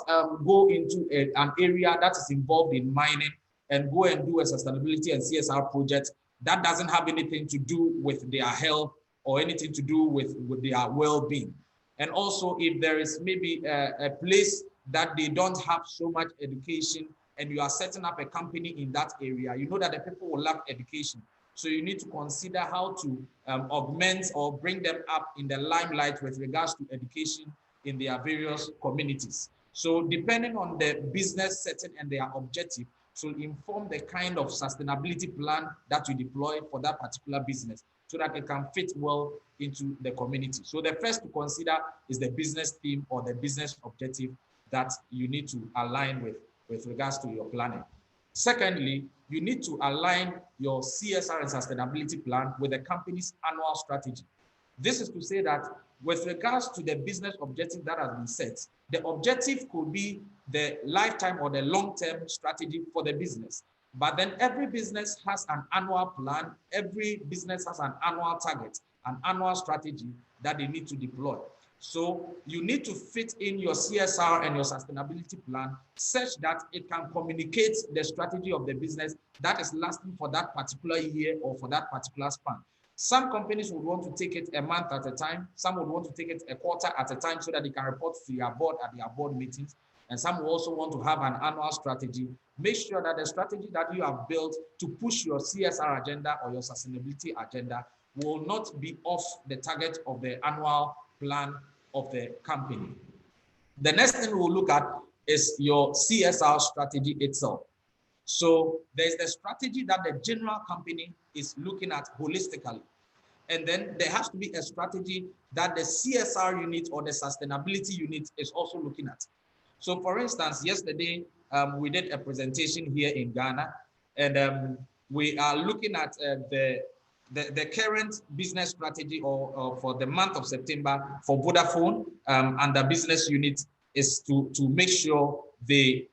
go into an area that is involved in mining and go and do a sustainability and CSR project that doesn't have anything to do with their health or anything to do with their well-being. And also if there is maybe a place that they don't have so much education and you are setting up a company in that area, you know that the people will lack education. So you need to consider how to augment or bring them up in the limelight with regards to education in their various communities. So depending on the business setting and their objective, should inform the kind of sustainability plan that you deploy for that particular business so that it can fit well into the community. So the first to consider is the business theme or the business objective that you need to align with regards to your planning. Secondly, you need to align your CSR and sustainability plan with the company's annual strategy. This is to say that with regards to the business objective that has been set, the objective could be the lifetime or the long-term strategy for the business. But then every business has an annual plan, every business has an annual target, an annual strategy that they need to deploy. So you need to fit in your CSR and your sustainability plan such that it can communicate the strategy of the business that is lasting for that particular year or for that particular span. Some companies would want to take it a month at a time. Some would want to take it a quarter at a time so that they can report to their board at their board meetings. And some will also want to have an annual strategy. Make sure that the strategy that you have built to push your CSR agenda or your sustainability agenda will not be off the target of the annual plan of the company. The next thing we'll look at is your CSR strategy itself. So there's the strategy that the general company is looking at holistically. And then there has to be a strategy that the CSR unit or the sustainability unit is also looking at. So for instance, yesterday we did a presentation here in Ghana, and we are looking at the current business strategy or for the month of September for Vodafone and the business unit is to make sure they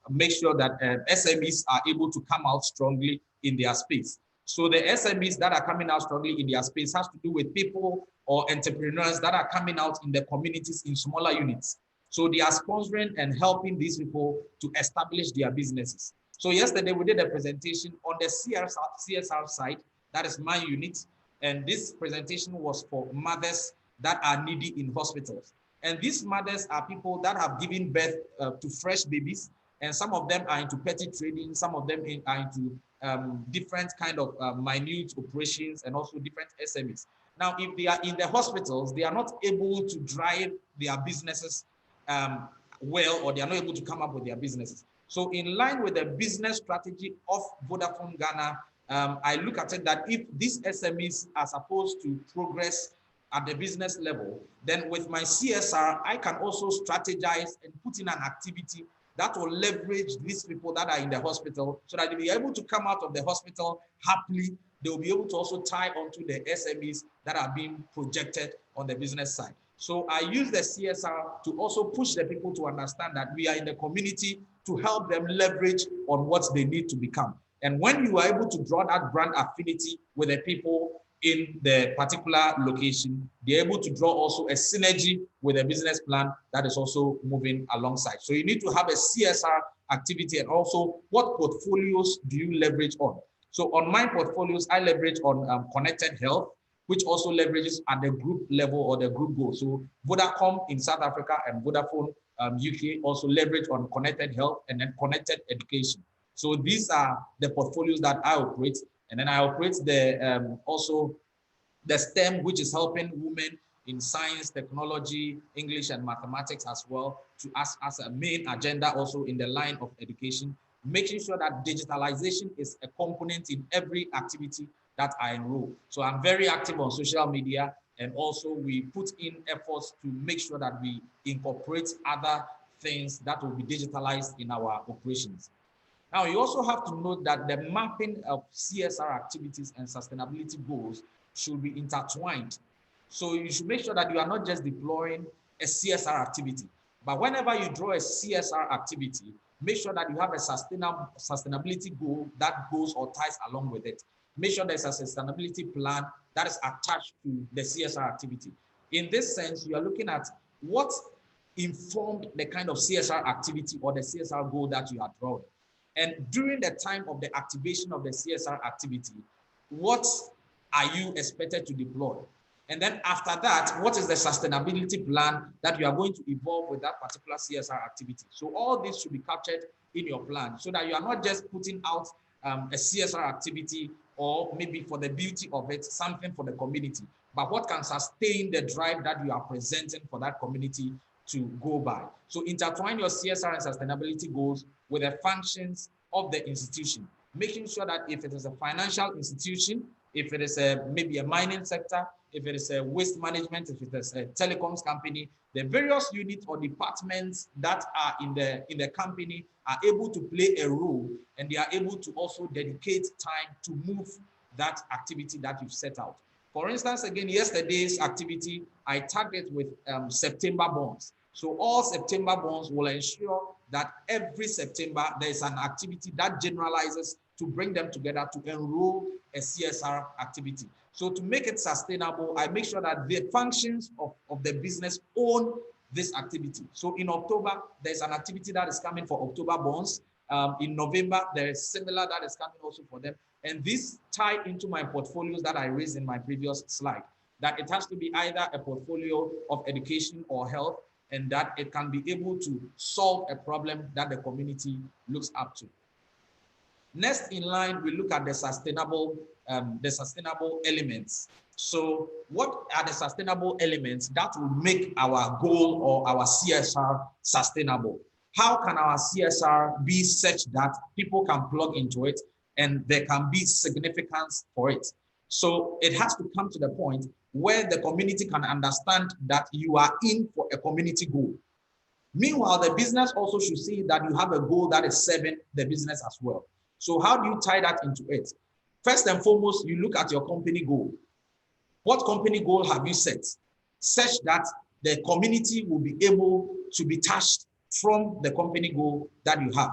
make sure that SMEs are able to come out strongly in their space. So the SMEs that are coming out strongly in their space has to do with people or entrepreneurs that are coming out in the communities in smaller units. So they are sponsoring and helping these people to establish their businesses. So yesterday we did a presentation on the CSR side, that is my unit. And this presentation was for mothers that are needy in hospitals. And these mothers are people that have given birth to fresh babies. And some of them are into petty trading. Some of them are into different kind of minute operations and also different SMEs. Now, if they are in the hospitals, they are not able to drive their businesses well, or they are not able to come up with their businesses. So in line with the business strategy of Vodafone Ghana, I look at it that if these SMEs are supposed to progress at the business level, then with my CSR, I can also strategize and put in an activity that will leverage these people that are in the hospital so that they'll be able to come out of the hospital happily. They'll be able to also tie onto the SMEs that are being projected on the business side. So I use the CSR to also push the people to understand that we are in the community to help them leverage on what they need to become. And when you are able to draw that brand affinity with the people in the particular location, they're able to draw also a synergy with a business plan that is also moving alongside. So you need to have a CSR activity, and also what portfolios do you leverage on? So on my portfolios, I leverage on connected health, which also leverages at the group level or the group goal. So Vodacom in South Africa and Vodafone UK also leverage on connected health and then connected education. So these are the portfolios that I operate. And then I operate the also the STEM, which is helping women in science, technology, English, and mathematics as well, to as a main agenda also in the line of education, making sure that digitalization is a component in every activity that I enroll. So I'm very active on social media, and also we put in efforts to make sure that we incorporate other things that will be digitalized in our operations. Now, you also have to note that the mapping of CSR activities and sustainability goals should be intertwined. So you should make sure that you are not just deploying a CSR activity, but whenever you draw a CSR activity, make sure that you have a sustainability goal that goes or ties along with it. Make sure there's a sustainability plan that is attached to the CSR activity. In this sense, you are looking at what informed the kind of CSR activity or the CSR goal that you are drawing. And during the time of the activation of the CSR activity, what are you expected to deploy? And then after that, what is the sustainability plan that you are going to evolve with that particular CSR activity? So all this should be captured in your plan so that you are not just putting out a CSR activity or maybe for the beauty of it, something for the community, but what can sustain the drive that you are presenting for that community to go by. So intertwine your CSR and sustainability goals with the functions of the institution, making sure that if it is a financial institution, if it is maybe a mining sector, if it is a waste management, if it is a telecoms company, the various units or departments that are in the company are able to play a role, and they are able to also dedicate time to move that activity that you've set out. For instance, again, yesterday's activity, I tagged it with September bonds. So all September bonds will ensure that every September there is an activity that generalizes to bring them together to enroll a CSR activity. So to make it sustainable, I make sure that the functions of the business own this activity. So in October, there's an activity that is coming for October bonds. In November, there is similar that is coming also for them. And this tied into my portfolios that I raised in my previous slide, that it has to be either a portfolio of education or health, and that it can be able to solve a problem that the community looks up to. Next in line, we look at the sustainable elements. So what are the sustainable elements that will make our goal or our CSR sustainable? How can our CSR be such that people can plug into it and there can be significance for it? So it has to come to the point where the community can understand that you are in for a community goal. Meanwhile, the business also should see that you have a goal that is serving the business as well. So how do you tie that into it? First and foremost, you look at your company goal. What company goal have you set such that the community will be able to be touched from the company goal that you have?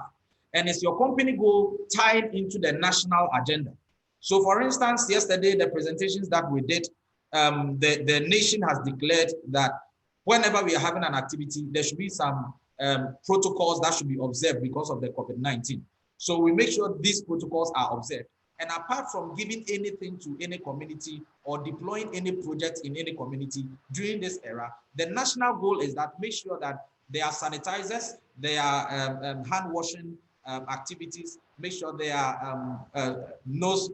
And is your company goal tied into the national agenda? So for instance, yesterday, the presentations that we did, the nation has declared that whenever we are having an activity, there should be some protocols that should be observed because of the COVID-19. So we make sure these protocols are observed. And apart from giving anything to any community or deploying any project in any community during this era, the national goal is that make sure that there are sanitizers, there are hand washing activities, make sure there are nose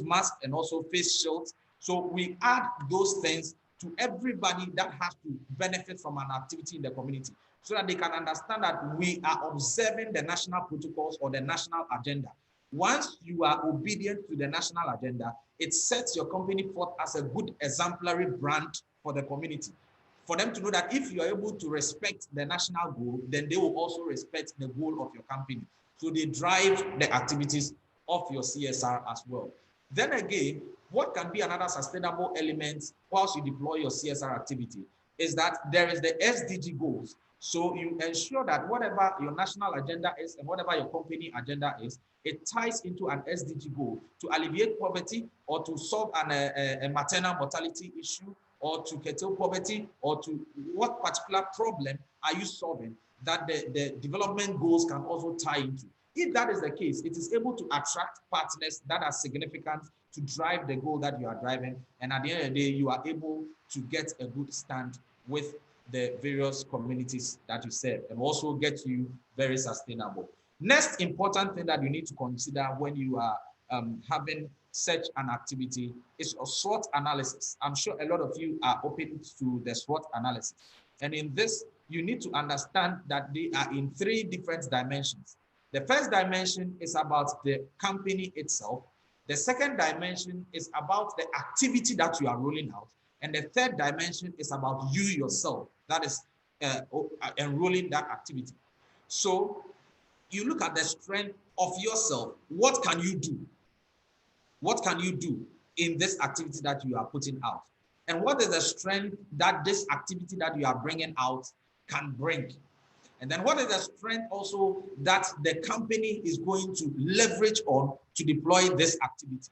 masks and also face shields. So we add those things to everybody that has to benefit from an activity in the community, so that they can understand that we are observing the national protocols or the national agenda. Once you are obedient to the national agenda, it sets your company forth as a good exemplary brand for the community. For them to know that if you are able to respect the national goal, then they will also respect the goal of your company. So they drive the activities of your CSR as well. Then again, what can be another sustainable element whilst you deploy your CSR activity is that there is the SDG goals. So you ensure that whatever your national agenda is and whatever your company agenda is, it ties into an SDG goal to alleviate poverty or to solve a maternal mortality issue or to curtail poverty or to what particular problem are you solving that the development goals can also tie into. If that is the case, it is able to attract partners that are significant to drive the goal that you are driving. And at the end of the day, you are able to get a good stand with the various communities that you serve and also get you very sustainable. Next important thing that you need to consider when you are having such an activity is a SWOT analysis. I'm sure a lot of you are open to the SWOT analysis. And in this, you need to understand that they are in 3 different dimensions. The first dimension is about the company itself. The second dimension is about the activity that you are rolling out. And the third dimension is about you yourself, that is enrolling that activity. So you look at the strength of yourself. What can you do? What can you do in this activity that you are putting out? And what is the strength that this activity that you are bringing out can bring? And then what is the strength also that the company is going to leverage on to deploy this activity?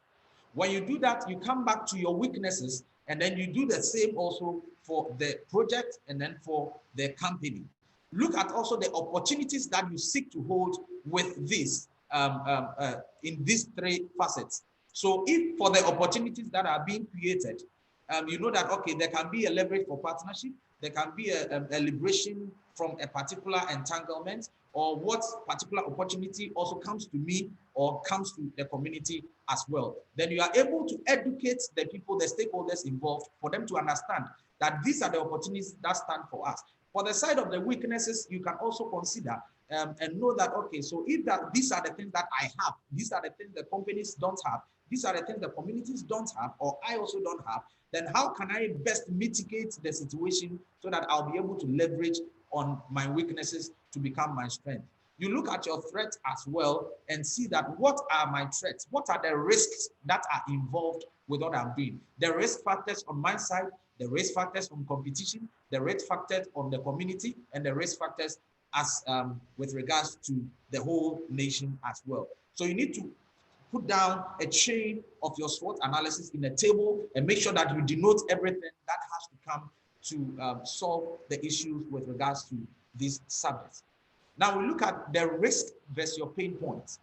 When you do that, you come back to your weaknesses, and then you do the same also for the project and then for the company. Look at also the opportunities that you seek to hold with this in these 3 facets. So if for the opportunities that are being created, you know that, okay, there can be a leverage for partnership, there can be a liberation from a particular entanglement, or what particular opportunity also comes to me or comes to the community as well. Then you are able to educate the people, the stakeholders involved, for them to understand that these are the opportunities that stand for us. For the side of the weaknesses, you can also consider and know that, okay, so if these are the things that I have, these are the things the companies don't have, these are the things the communities don't have, or I also don't have, then how can I best mitigate the situation so that I'll be able to leverage on my weaknesses to become my strength? You look at your threats as well and see that what are my threats? What are the risks that are involved with what I'm doing? The risk factors on my side, the risk factors on competition, the risk factors on the community, and the risk factors as with regards to the whole nation as well. So you need to put down a chain of your SWOT analysis in a table and make sure that you denote everything that has to come to solve the issues with regards to these subjects. Now we look at the risk versus your pain points.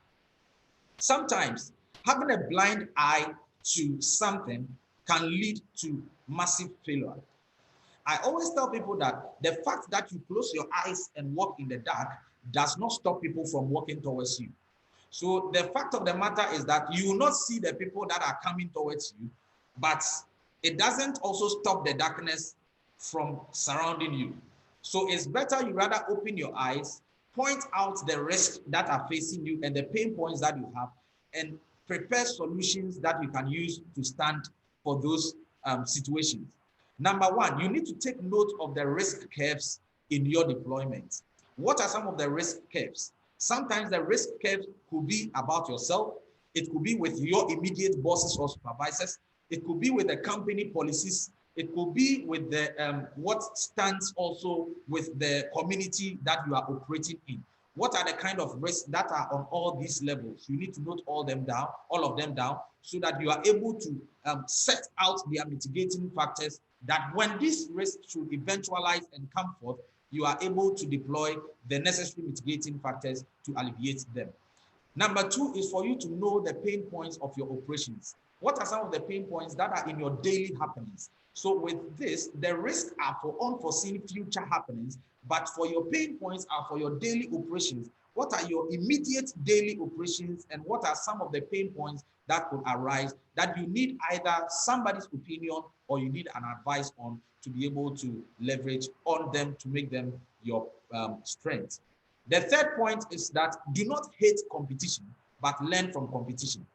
Sometimes having a blind eye to something can lead to massive failure. I always tell people that the fact that you close your eyes and walk in the dark does not stop people from walking towards you. So the fact of the matter is that you will not see the people that are coming towards you, but it doesn't also stop the darkness from surrounding you. So it's better you rather open your eyes, point out the risks that are facing you and the pain points that you have, and prepare solutions that you can use to stand for those situations. Number one, you need to take note of the risk curves in your deployment. What are some of the risk curves? Sometimes the risk curve could be about yourself. It could be with your immediate bosses or supervisors. It could be with the company policies. It could be with the what stands also with the community that you are operating in. What are the kind of risks that are on all these levels? You need to note all of them down, so that you are able to set out their mitigating factors, that when these risks should eventualize and come forth, you are able to deploy the necessary mitigating factors to alleviate them. Number two is for you to know the pain points of your operations. What are some of the pain points that are in your daily happenings? So with this, the risks are for unforeseen future happenings, but for your pain points are for your daily operations. What are your immediate daily operations, and what are some of the pain points that could arise that you need either somebody's opinion or you need an advice on to be able to leverage on them to make them your strength. The third point is that do not hate competition, but learn from competition.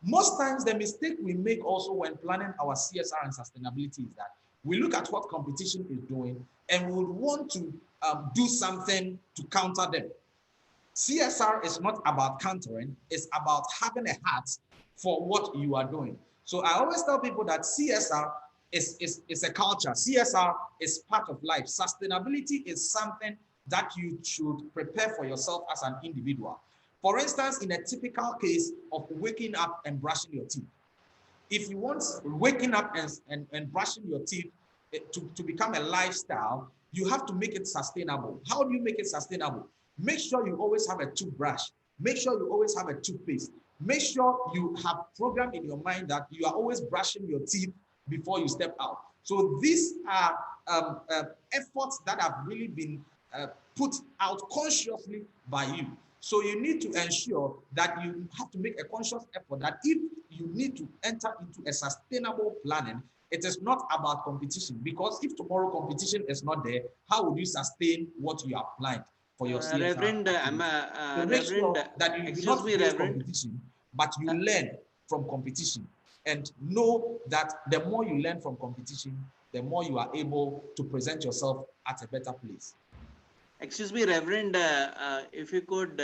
Most times the mistake we make also when planning our CSR and sustainability is that we look at what competition is doing and we would want to do something to counter them. CSR is not about countering, it's about having a heart for what you are doing. So I always tell people that CSR is a culture. CSR is part of life. Sustainability is something that you should prepare for yourself as an individual. For instance, in a typical case of waking up and brushing your teeth, if you want waking up and brushing your teeth to become a lifestyle, you have to make it sustainable. How do you make it sustainable? Make sure you always have a toothbrush. Make sure you always have a toothpaste. Make sure you have programmed in your mind that you are always brushing your teeth before you step out. So these are efforts that have really been put out consciously by you. So you need to ensure that you have to make a conscious effort that if you need to enter into a sustainable planning, it is not about competition, because if tomorrow competition is not there, how would you sustain what you have planned for your CSR? Reverend, so make sure that you do not face competition, but you learn from competition, and know that the more you learn from competition, the more you are able to present yourself at a better place. Excuse me, Reverend, if you could,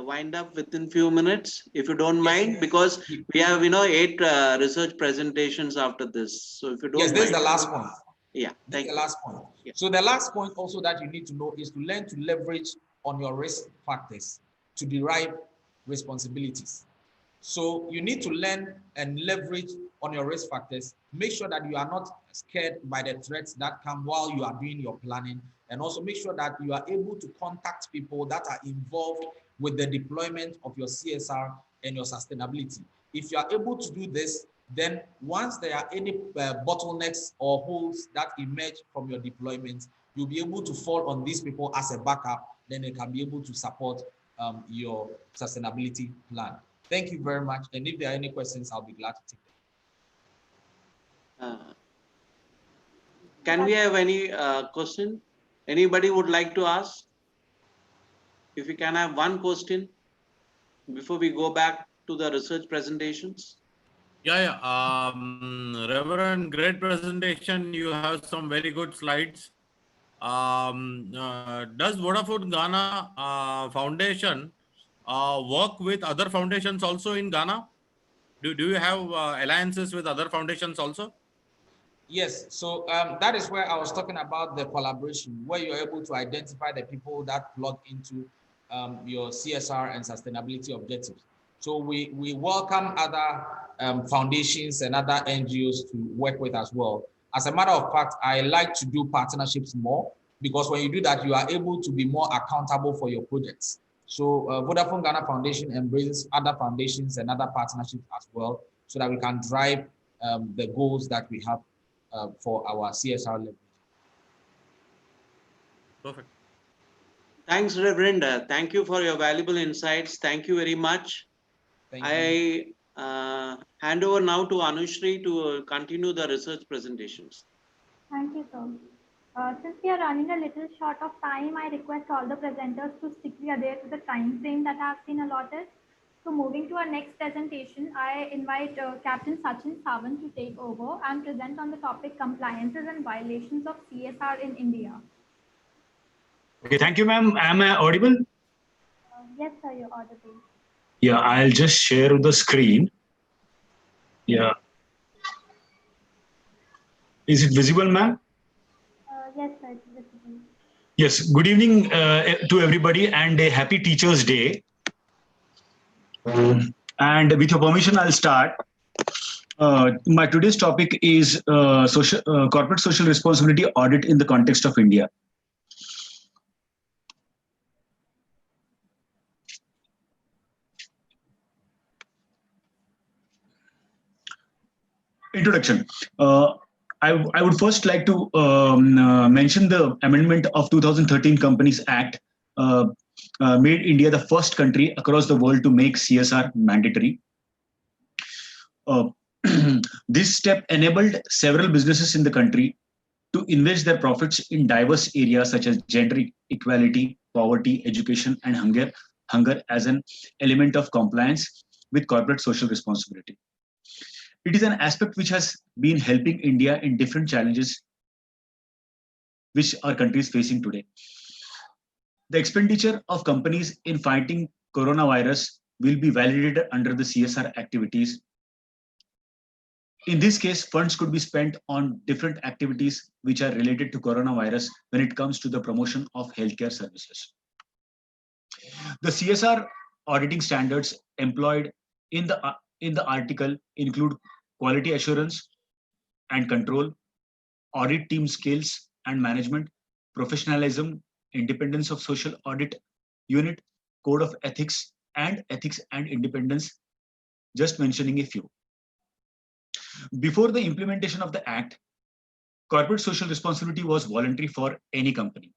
wind up within few minutes, if you don't mind, because we have, 8 research presentations after this. So if you don't mind. Yes, this is the last point. Yeah, thank you. The last point. Yeah. So the last point also that you need to know is to learn to leverage on your risk factors to derive responsibilities. So you need to learn and leverage on your risk factors. Make sure that you are not scared by the threats that come while you are doing your planning, and also make sure that you are able to contact people that are involved with the deployment of your CSR and your sustainability. If you are able to do this, then once there are any bottlenecks or holes that emerge from your deployment, you'll be able to fall on these people as a backup. Then they can be able to support your sustainability plan. Thank you very much. And if there are any questions, I'll be glad to take them. Can we have any question? Anybody would like to ask? If we can have one question before we go back to the research presentations. Yeah. Reverend, great presentation. You have some very good slides. Does Vodafone Ghana Foundation work with other foundations also in Ghana? Do you have alliances with other foundations also? Yes, so that is where I was talking about the collaboration, where you're able to identify the people that plug into your CSR and sustainability objectives. So we welcome other foundations and other NGOs to work with as well. As a matter of fact, I like to do partnerships more, because when you do that, you are able to be more accountable for your projects. So Vodafone Ghana Foundation embraces other foundations and other partnerships as well, so that we can drive the goals that we have for our CSR level. Perfect. Thanks, Reverend. Thank you for your valuable insights. Thank you very much. I hand over now to Anushri to continue the research presentations. Thank you, sir. Since we are running a little short of time, I request all the presenters to strictly adhere to the time frame that has been allotted. So moving to our next presentation, I invite Captain Sachin Sawant to take over and present on the topic compliances and violations of CSR in India. Okay, thank you, ma'am. Am I audible? Yes, sir, you're audible. Yeah, I'll just share the screen. Yeah. Is it visible, ma'am? Yes, sir, it's visible. Yes, good evening to everybody and a happy Teachers' Day. And with your permission, I'll start. My today's topic is corporate social responsibility audit in the context of India. Introduction. I would first like to mention the amendment of 2013 Companies Act made India the first country across the world to make CSR mandatory. This step enabled several businesses in the country to invest their profits in diverse areas such as gender equality, poverty, education, and hunger as an element of compliance with corporate social responsibility. It is an aspect which has been helping India in different challenges which our country is facing today. The expenditure of companies in fighting coronavirus will be validated under the CSR activities. In this case, funds could be spent on different activities which are related to coronavirus when it comes to the promotion of healthcare services. The CSR auditing standards employed in the article include quality assurance and control, audit team skills and management, professionalism, independence of social audit unit, code of ethics and independence, just mentioning a few. Before the implementation of the Act, corporate social responsibility was voluntary for any company.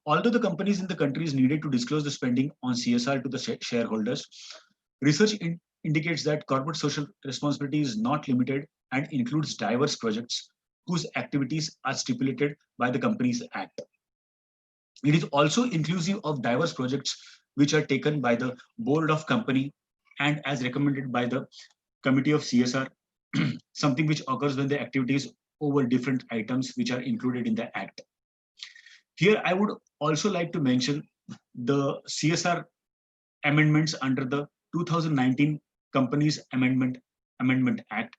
Although the companies in the countries needed to disclose the spending on CSR to the shareholders, research indicates that corporate social responsibility is not limited and includes diverse projects whose activities are stipulated by the Companies Act. It is also inclusive of diverse projects which are taken by the board of company and as recommended by the committee of CSR, something which occurs when the activities over different items which are included in the Act. Here, I would also like to mention the CSR amendments under the 2019 Companies Amendment Act.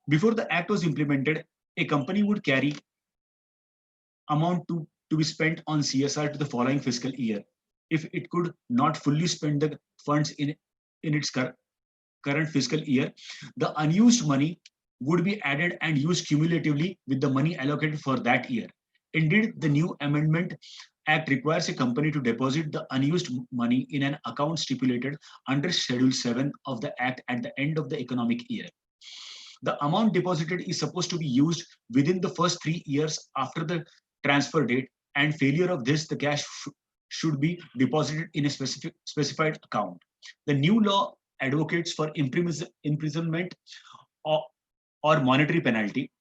Before the Act was implemented, a company would carry amount to be spent on CSR to the following fiscal year. If it could not fully spend the funds in its current fiscal year, the unused money would be added and used cumulatively with the money allocated for that year. Indeed, the new Amendment Act requires a company to deposit the unused money in an account stipulated under Schedule 7 of the Act at the end of the economic year. The amount deposited is supposed to be used within the first 3 years after the transfer date, and failure of this, the cash should be deposited in a specified account. The new law advocates for imprisonment or monetary penalty.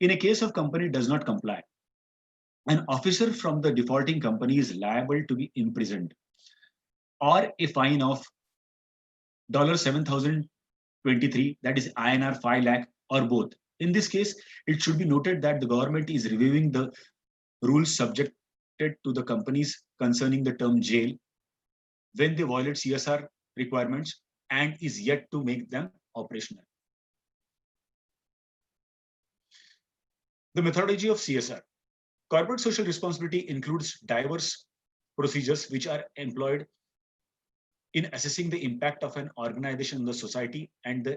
In a case of company does not comply, an officer from the defaulting company is liable to be imprisoned or a fine of $7,023, that is INR 5 lakh, or both. In this case, it should be noted that the government is reviewing the rules subjected to the companies concerning the term jail when they violate CSR requirements and is yet to make them operational. The methodology of CSR. Corporate social responsibility includes diverse procedures which are employed in assessing the impact of an organization on the society and the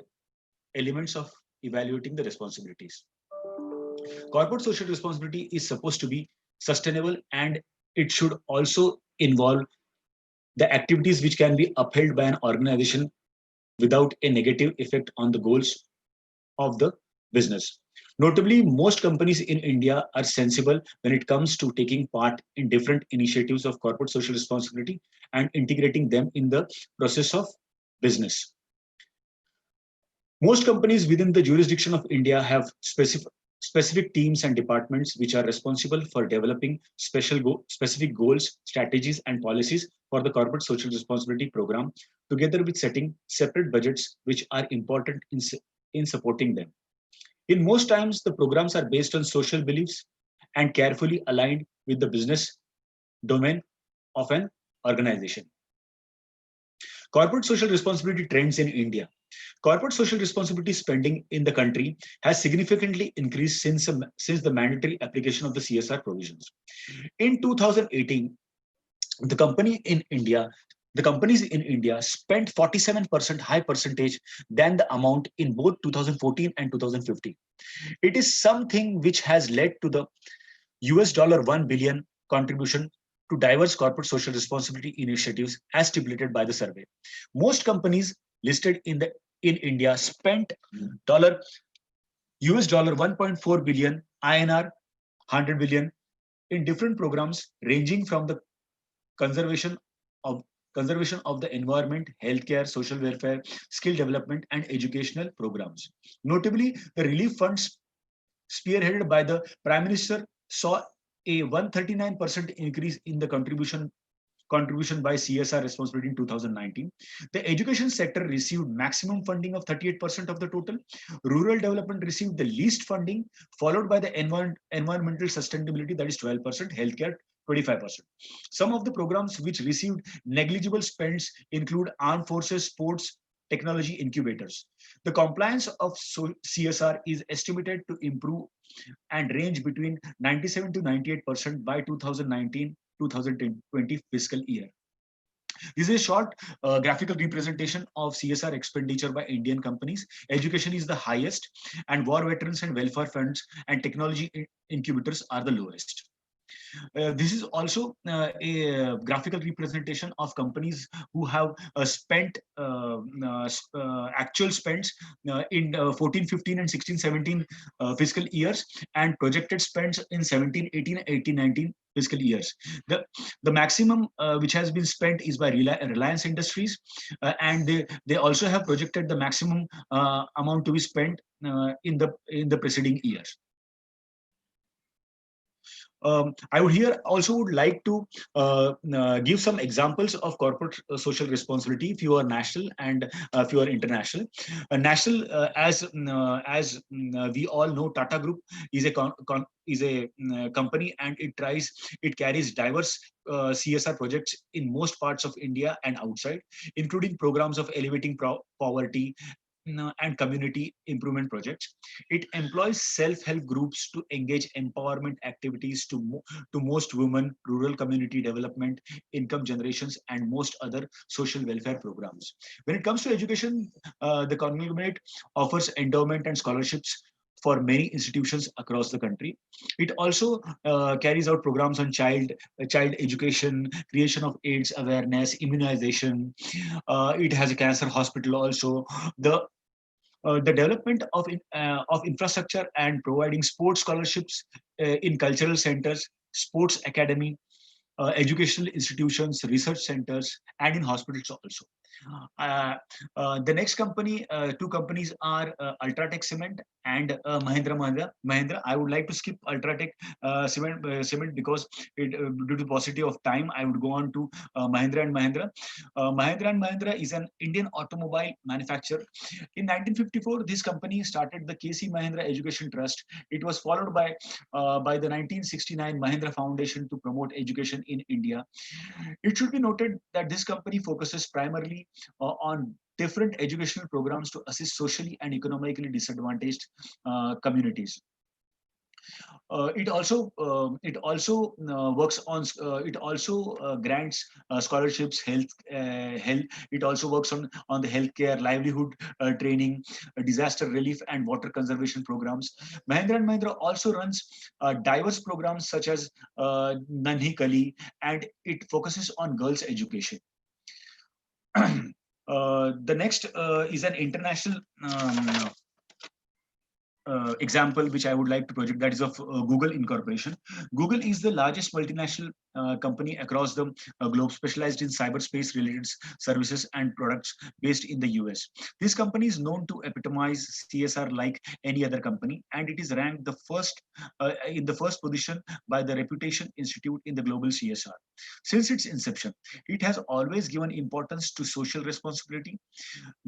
elements of evaluating the responsibilities. Corporate social responsibility is supposed to be sustainable, and it should also involve the activities which can be upheld by an organization without a negative effect on the goals of the business. Notably, most companies in India are sensible when it comes to taking part in different initiatives of corporate social responsibility and integrating them in the process of business. Most companies within the jurisdiction of India have specific teams and departments which are responsible for developing specific goals, strategies, and policies for the corporate social responsibility program, together with setting separate budgets which are important in supporting them. In most times, the programs are based on social beliefs and carefully aligned with the business domain of an organization. Corporate social responsibility trends in India. Corporate social responsibility spending in the country has significantly increased since the mandatory application of the CSR provisions. In 2018, the companies in India spent 47% high percentage than the amount in both 2014 and 2015. It is something which has led to the $1 billion contribution to diverse corporate social responsibility initiatives as stipulated by the survey. Most companies listed in India spent $1.4 billion, INR 100 billion in different programs ranging from the conservation of the environment, healthcare, social welfare, skill development, and educational programs. Notably, the relief funds spearheaded by the Prime Minister saw a 139% increase in the contribution by CSR responsibility in 2019. The education sector received maximum funding of 38% of the total. Rural development received the least funding, followed by the environmental sustainability, that is 12%, healthcare 25%. Some of the programs which received negligible spends include armed forces, sports, technology incubators. The compliance of CSR is estimated to improve and range between 97 to 98% by 2019-2020 fiscal year. This is a short graphical representation of CSR expenditure by Indian companies. Education is the highest, and war veterans and welfare funds and technology incubators are the lowest. This is also a graphical representation of companies who have spent actual spends in 14-15 and 16-17 fiscal years, and projected spends in 17-18, 18-19 fiscal years. The maximum which has been spent is by Reliance Industries, and they also have projected the maximum amount to be spent in the preceding years. I would like to give some examples of corporate social responsibility if you are national and if you are international. National, as we all know, Tata Group is a company, and it carries diverse CSR projects in most parts of India and outside, including programs of elevating poverty and community improvement projects. It employs self-help groups to engage empowerment activities to most women, rural community development, income generations, and most other social welfare programs. When it comes to education, the conglomerate offers endowment and scholarships for many institutions across the country. It also carries out programs on child education, creation of AIDS awareness, immunization. It has a cancer hospital also. The development of infrastructure and providing sports scholarships in cultural centers, sports academy, educational institutions, research centers, and in hospitals also. The next two companies are Ultratech Cement and Mahindra. I would like to skip Ultratech Cement because due to paucity of time, I would go on to Mahindra and Mahindra. Mahindra and Mahindra is an Indian automobile manufacturer. In 1954, this company started the CASI Mahindra Education Trust. It was followed by the 1969 Mahindra Foundation to promote education in India. It should be noted that this company focuses primarily on different educational programs to assist socially and economically disadvantaged communities. It also works on it also grants scholarships, health. It also works on the healthcare, livelihood training, disaster relief, and water conservation programs. Mahindra and Mahindra also runs diverse programs such as Nanhi Kali, and it focuses on girls' education. The next is an international example which I would like to project, that is of Google Incorporation. Google is the largest multinational company across the globe, specialized in cyberspace related services and products based in the US. This company is known to epitomize CSR like any other company, and it is ranked the first in the first position by the Reputation Institute in the global CSR. Since its inception, it has always given importance to social responsibility.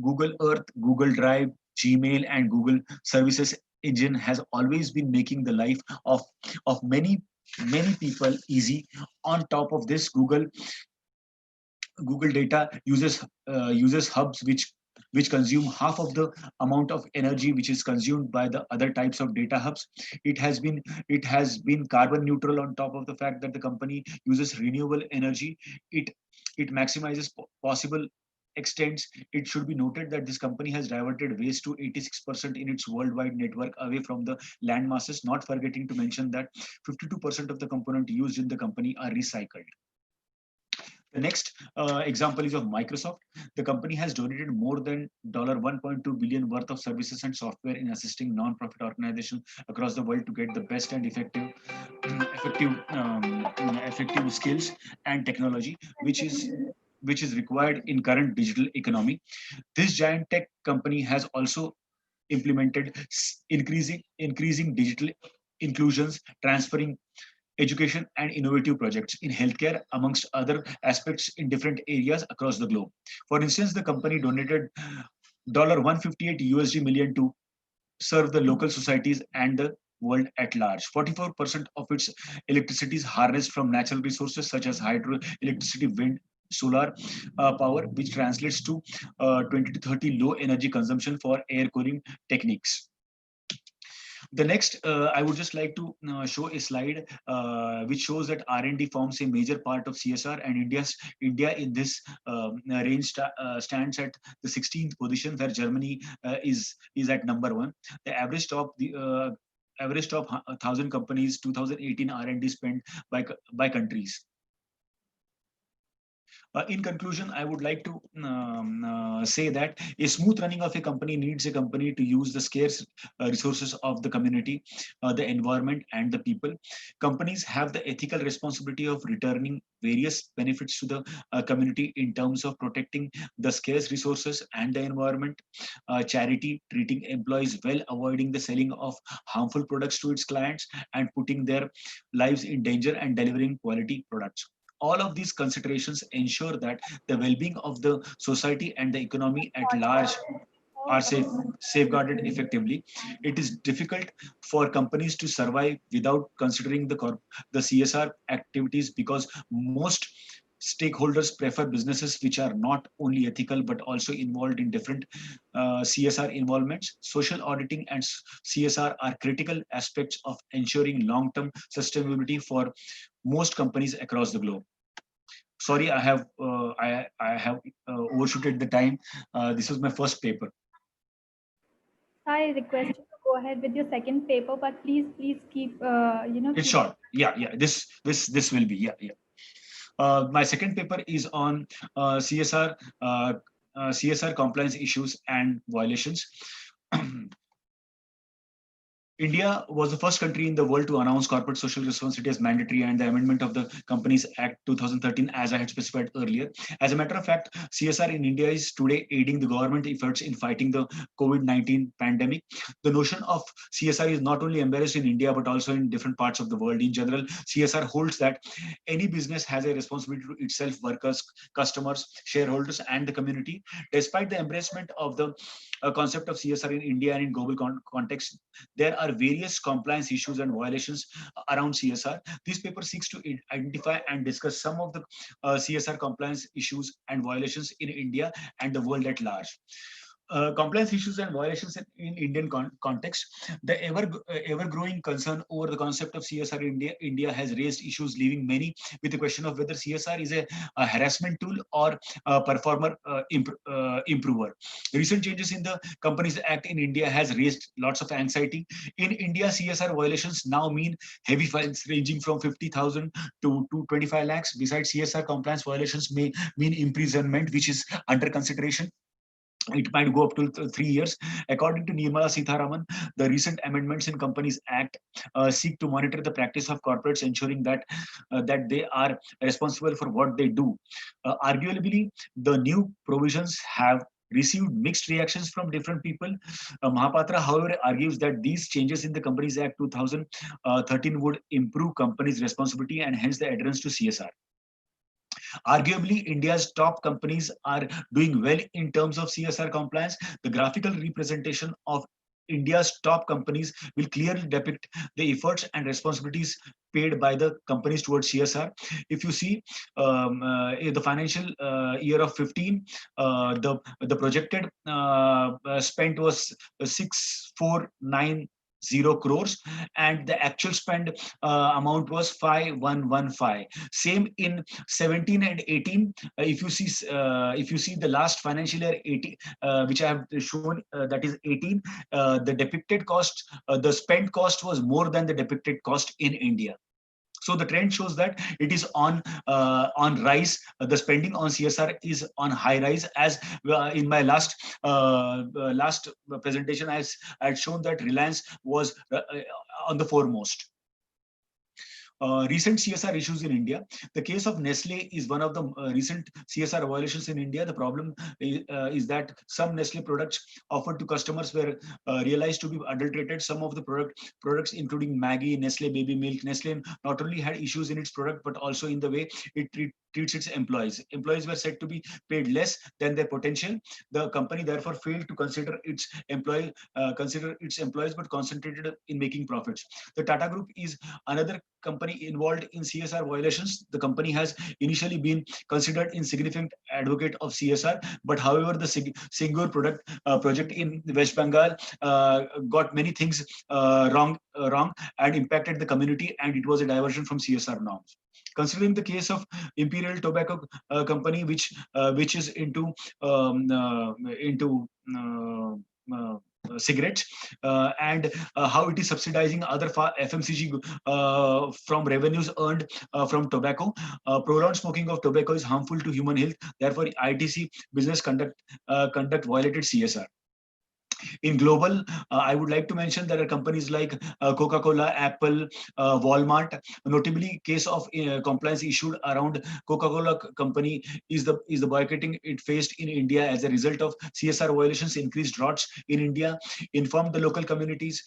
Google Earth, Google Drive, Gmail, and Google Services Engine has always been making the life of many people easy. On top of this, Google data uses hubs which consume half of the amount of energy which is consumed by the other types of data hubs. It has been carbon neutral, on top of the fact that the company uses renewable energy. It maximizes possible extents. It should be noted that this company has diverted waste to 86% in its worldwide network away from the land masses, not forgetting to mention that 52% of the component used in the company are recycled. The next example is of Microsoft. The company has donated more than $1.2 billion worth of services and software in assisting non-profit organizations across the world to get the best and effective skills and technology, which is required in current digital economy. This giant tech company has also implemented increasing digital inclusions, transferring education and innovative projects in healthcare, amongst other aspects in different areas across the globe. For instance, the company donated $158 million to serve the local societies and the world at large. 44% of its electricity is harnessed from natural resources such as hydroelectricity, wind, solar power, which translates to 20 to 30 low energy consumption for air cooling techniques. The next, I would just like to show a slide which shows that R&D forms a major part of CSR, and India in this range stands at the 16th position, where Germany is at number 1. The average top 1,000 companies 2018 R&D spent by countries. In conclusion, I would like to say that a smooth running of a company needs a company to use the scarce resources of the community, the environment, and the people. Companies have the ethical responsibility of returning various benefits to the community in terms of protecting the scarce resources and the environment, charity, treating employees well, avoiding the selling of harmful products to its clients, and putting their lives in danger and delivering quality products. All of these considerations ensure that the well-being of the society and the economy at large are safeguarded effectively. It is difficult for companies to survive without considering the CSR activities, because most stakeholders prefer businesses which are not only ethical but also involved in different CSR involvements. Social auditing and CSR are critical aspects of ensuring long-term sustainability for most companies across the globe. Sorry, I have overshooted the time. This was my first paper. I request you to go ahead with your second paper, but please keep It's short. Yeah. This will be my second paper is on CSR compliance issues and violations. India was the first country in the world to announce corporate social responsibility as mandatory, and the amendment of the Companies Act 2013, as I had specified earlier. As a matter of fact, CSR in India is today aiding the government efforts in fighting the COVID-19 pandemic. The notion of CSR is not only embraced in India, but also in different parts of the world. In general, CSR holds that any business has a responsibility to itself, workers, customers, shareholders, and the community. Despite the embracement of the concept of CSR in India and in global context, there are various compliance issues and violations around CSR. This paper seeks to identify and discuss some of the CSR compliance issues and violations in India and the world at large. Compliance issues and violations in Indian context. The ever-growing concern over the concept of CSR in India has raised issues, leaving many with the question of whether CSR is a harassment tool or a performer improver. Recent changes in the Companies Act in India has raised lots of anxiety. In India, CSR violations now mean heavy fines ranging from 50,000 to 25 lakhs. Besides, CSR compliance violations may mean imprisonment, which is under consideration. It might go up to 3 years. According to Nirmala Sitharaman, the recent amendments in Companies Act seek to monitor the practice of corporates, ensuring that they are responsible for what they do. Arguably, the new provisions have received mixed reactions from different people. Mahapatra, however, argues that these changes in the Companies Act 2013 would improve companies' responsibility and hence the adherence to CSR. Arguably, India's top companies are doing well in terms of CSR compliance. The graphical representation of India's top companies will clearly depict the efforts and responsibilities paid by the companies towards CSR. If you see in the financial year of 15, the projected spent was 6,490 crores, and the actual spend amount was 5,115. Same in 17 and 18. If you see the last financial year 18, which I have shown, that is 18, the depicted cost, the spent cost was more than the depicted cost in India. So the trend shows that it is on rise. The spending on CSR is on high rise. As in my last presentation, I had shown that Reliance was on the foremost. Recent CSR issues in India. The case of Nestle is one of the recent CSR violations in India. The problem is that some Nestle products offered to customers were realized to be adulterated. Some of the products, including Maggi, Nestle Baby Milk, Nestle not only had issues in its product, but also in the way it treats its employees. Employees were said to be paid less than their potential. The company therefore failed to consider its employees, but concentrated in making profits. The Tata Group is another company involved in CSR violations. The company has initially been considered insignificant advocate of CSR, but however, the Singur project in West Bengal got many things wrong and impacted the community, and it was a diversion from CSR norms. Considering the case of Imperial Tobacco Company, which is into cigarettes, and how it is subsidizing other FMCG from revenues earned from tobacco. Prolonged smoking of tobacco is harmful to human health. Therefore, ITC business conduct violated CSR. In global, I would like to mention there are companies like Coca-Cola, Apple, Walmart. Notably, case of compliance issued around Coca-Cola company is the boycotting it faced in India as a result of CSR violations, increased droughts in India. Informed the local communities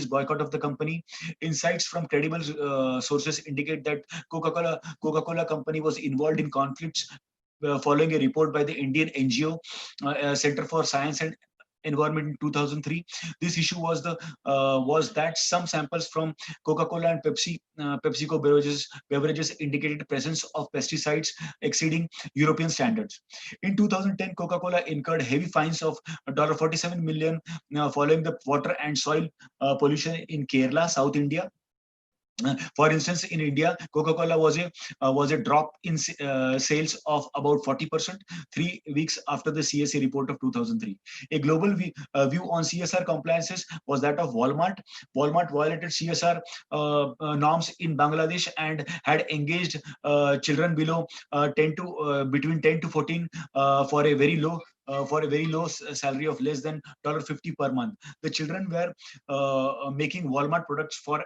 boycott of the company. Insights from credible sources indicate that Coca-Cola company was involved in conflicts following a report by the Indian NGO Center for Science and Environment in 2003. This issue was that some samples from Coca-Cola and PepsiCo beverages indicated presence of pesticides exceeding European standards. In 2010, Coca-Cola incurred heavy fines of $47 million following the water and soil pollution in Kerala, South India. For instance, in India, Coca-Cola was a drop in sales of about 40% 3 weeks after the CSA report of 2003. A global view on CSR compliances was that of Walmart. Walmart violated CSR norms in Bangladesh and had engaged children below between 10 to 14 for a very low salary of less than $50 per month. The children were making Walmart products for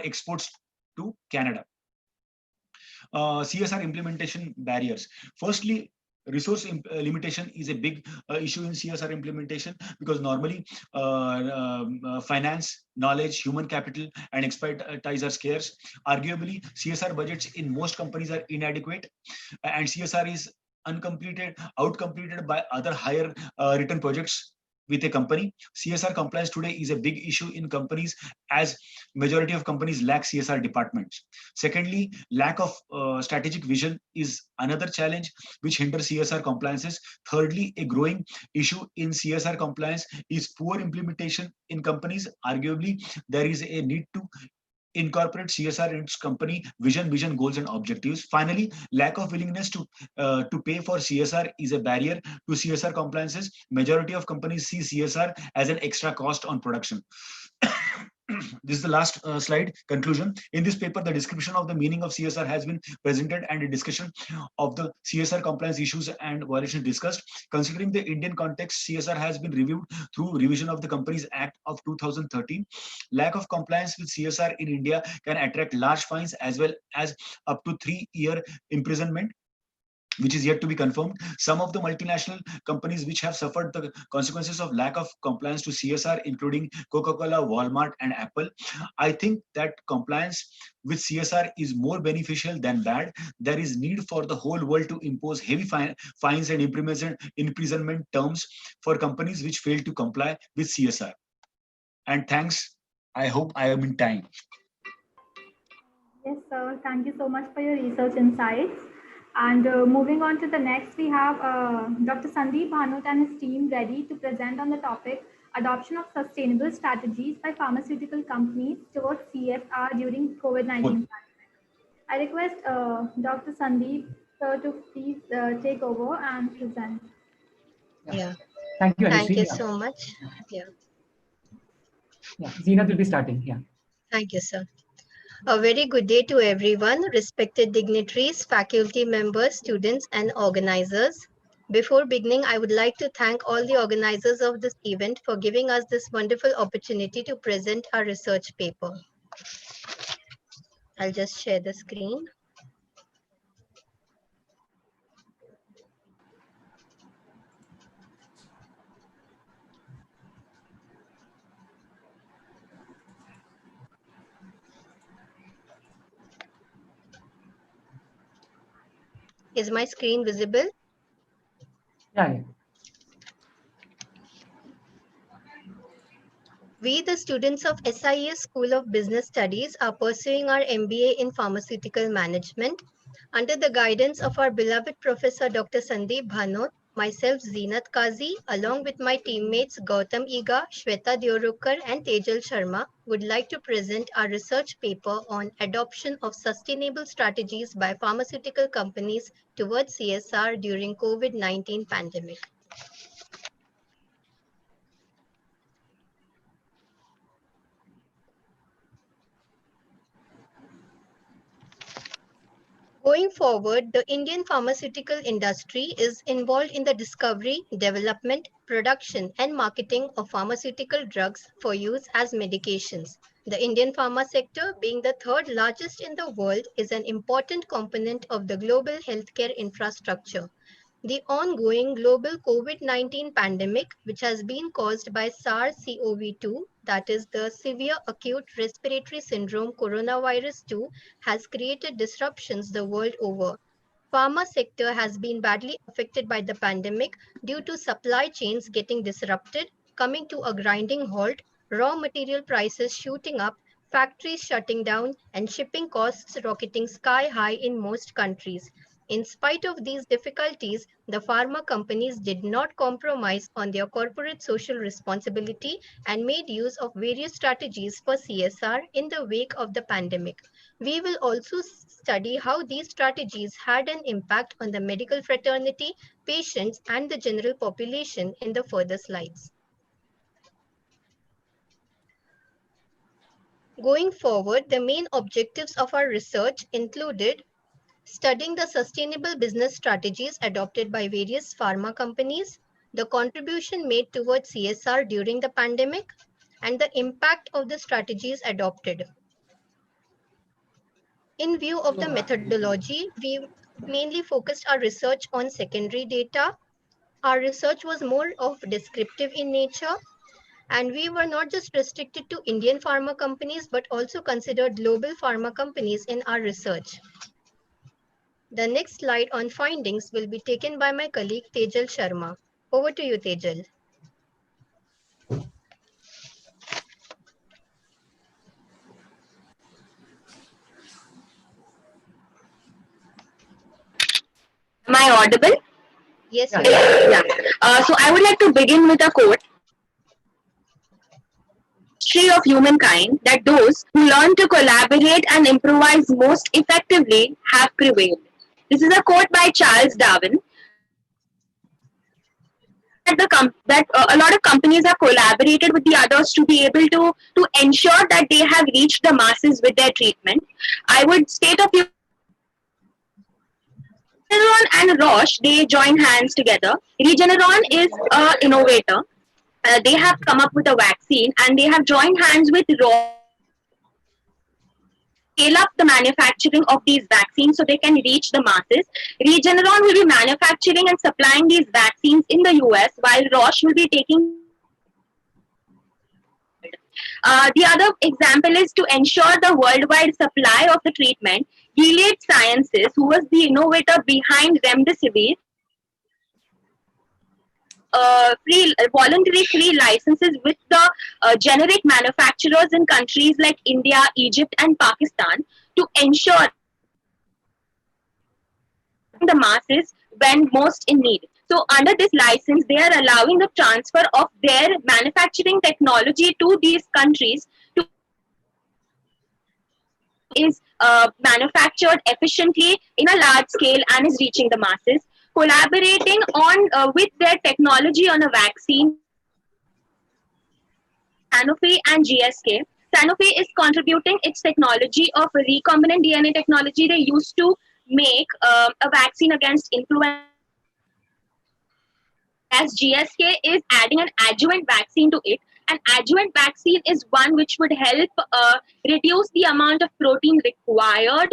exports to Canada. CSR implementation barriers. Firstly, resource limitation is a big issue in CSR implementation, because normally finance, knowledge, human capital, and expertise are scarce. Arguably, CSR budgets in most companies are inadequate, and CSR is outcompleted by other higher written projects with a company. CSR compliance today is a big issue in companies, as majority of companies lack CSR departments. Secondly, lack of strategic vision is another challenge which hinders CSR compliances. Thirdly, a growing issue in CSR compliance is poor implementation in companies. Arguably, there is a need to incorporate CSR in its company vision, goals, and objectives. Finally, lack of willingness to pay for CSR is a barrier to CSR compliances. Majority of companies see CSR as an extra cost on production. This is the last slide, conclusion. In this paper, the description of the meaning of CSR has been presented and a discussion of the CSR compliance issues and violations discussed. Considering the Indian context, CSR has been reviewed through revision of the Companies Act of 2013. Lack of compliance with CSR in India can attract large fines as well as up to 3-year imprisonment, which is yet to be confirmed. Some of the multinational companies which have suffered the consequences of lack of compliance to CSR, including Coca-Cola, Walmart, and Apple. I think that compliance with CSR is more beneficial than bad. There is need for the whole world to impose heavy fines and imprisonment terms for companies which fail to comply with CSR. And thanks. I hope I am in time. Yes, sir. Thank you so much for your research insights. And moving on to the next, we have Dr. Sandeep Bhanot and his team ready to present on the topic adoption of sustainable strategies by pharmaceutical companies towards CSR during COVID-19 pandemic. I request Dr. Sandeep sir to please take over and present. Yeah. Thank you, Thank you Anushree. so much. Yeah. Yeah. Zeenat will be starting. Yeah. Thank you, sir. A very good day to everyone, respected dignitaries, faculty members, students, and organizers. Before beginning, I would like to thank all the organizers of this event for giving us this wonderful opportunity to present our research paper. I'll just share the screen. Is my screen visible? Yeah. We, the students of SIES School of Business Studies, are pursuing our MBA in Pharmaceutical Management under the guidance of our beloved Professor Dr. Sandeep Bhanot, myself Zeenat Kazi, along with my teammates Gautam Iga, Shweta Diorukar, and Tejal Sharma, would like to present our research paper on adoption of sustainable strategies by pharmaceutical companies towards CSR during COVID-19 pandemic. Going forward, the Indian pharmaceutical industry is involved in the discovery, development, production, and marketing of pharmaceutical drugs for use as medications. The Indian pharma sector, being the third largest in the world, is an important component of the global healthcare infrastructure. The ongoing global COVID-19 pandemic, which has been caused by SARS-CoV-2, that is the Severe Acute Respiratory Syndrome Coronavirus 2, has created disruptions the world over. Pharma sector has been badly affected by the pandemic due to supply chains getting disrupted, coming to a grinding halt, raw material prices shooting up, factories shutting down, and shipping costs rocketing sky high in most countries. In spite of these difficulties, the pharma companies did not compromise on their corporate social responsibility and made use of various strategies for CSR in the wake of the pandemic. We will also study how these strategies had an impact on the medical fraternity, patients, and the general population in the further slides. Going forward, the main objectives of our research included studying the sustainable business strategies adopted by various pharma companies, the contribution made towards CSR during the pandemic, and the impact of the strategies adopted. In view of the methodology, we mainly focused our research on secondary data. Our research was more of descriptive in nature, and we were not just restricted to Indian pharma companies, but also considered global pharma companies in our research. The next slide on findings will be taken by my colleague Tejal Sharma. Over to you, Tejal. Am I audible? Yes, Yeah. you are. Yeah. So I would like to begin with a quote. History of humankind that those who learn to collaborate and improvise most effectively have prevailed. This is a quote by Charles Darwin. That a lot of companies have collaborated with the others to be able to ensure that they have reached the masses with their treatment. I would state a few. Regeneron and Roche, they join hands together. Regeneron is an innovator. They have come up with a vaccine and they have joined hands with Roche to scale up the manufacturing of these vaccines so they can reach the masses. Regeneron will be manufacturing and supplying these vaccines in the US while Roche will be taking. The other example is to ensure the worldwide supply of the treatment. Gilead Sciences, who was the innovator behind Remdesivir, voluntary free licenses with the generic manufacturers in countries like India, Egypt, and Pakistan to ensure the masses when most in need. So under this license, they are allowing the transfer of their manufacturing technology to these countries to is manufactured efficiently in a large scale and is reaching the masses. Collaborating on with their technology on a vaccine, Sanofi and GSK. Sanofi is contributing its technology of recombinant DNA technology they used to make a vaccine against influenza. As GSK is adding an adjuvant vaccine to it. An adjuvant vaccine is one which would help reduce the amount of protein required,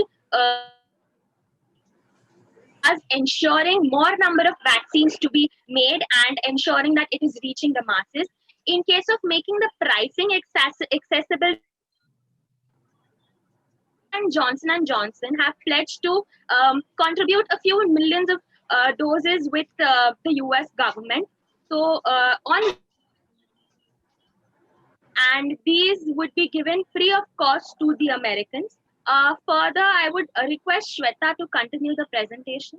as ensuring more number of vaccines to be made and ensuring that it is reaching the masses. In case of making the pricing accessible, and Johnson have pledged to contribute a few millions of doses with the US government. So on and these would be given free of cost to the Americans. Further, I would request Shweta to continue the presentation.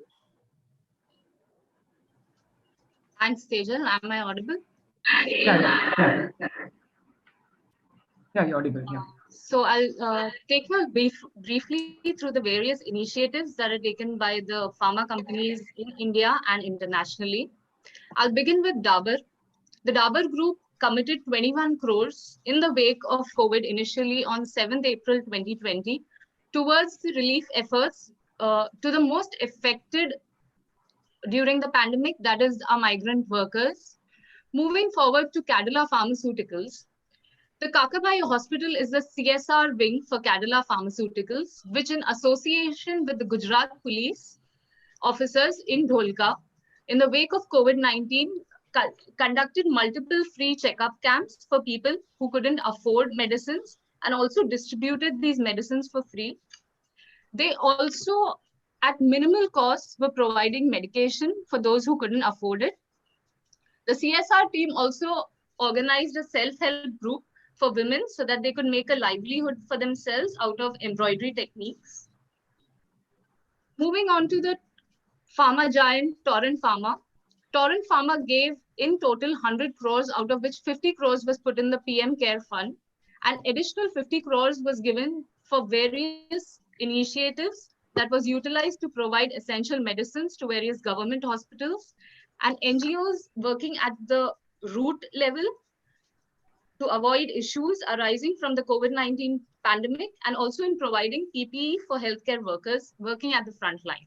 Thanks, Tejal. Am I audible? Yeah, you're audible. Yeah. So I'll take you briefly through the various initiatives that are taken by the pharma companies in India and internationally. I'll begin with Dabur. The Dabur Group committed 21 crores in the wake of COVID initially on 7th April 2020 towards the relief efforts to the most affected during the pandemic, that is our migrant workers. Moving forward to Cadila Pharmaceuticals, the Kakabai Hospital is the CSR wing for Cadila Pharmaceuticals, which in association with the Gujarat police officers in Dholka, in the wake of COVID-19, conducted multiple free checkup camps for people who couldn't afford medicines and also distributed these medicines for free. They also, at minimal costs, were providing medication for those who couldn't afford it. The CSR team also organized a self-help group for women so that they could make a livelihood for themselves out of embroidery techniques. Moving on to the pharma giant Torrent Pharma. Torrent Pharma gave in total 100 crores, out of which 50 crores was put in the PM Care Fund. An additional 50 crores was given for various initiatives that was utilized to provide essential medicines to various government hospitals and NGOs working at the root level to avoid issues arising from the COVID-19 pandemic, and also in providing PPE for healthcare workers working at the front line.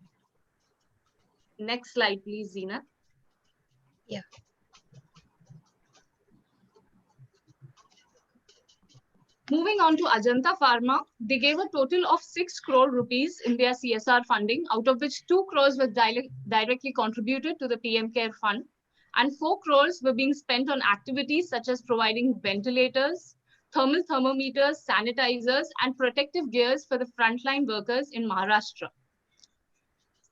Next slide, please, Zina. Yeah. Moving on to Ajanta Pharma, they gave a total of 6 crore rupees in their CSR funding, out of which 2 crores was directly contributed to the PM Care Fund, and 4 crores were being spent on activities such as providing ventilators, thermal thermometers, sanitizers, and protective gears for the frontline workers in Maharashtra.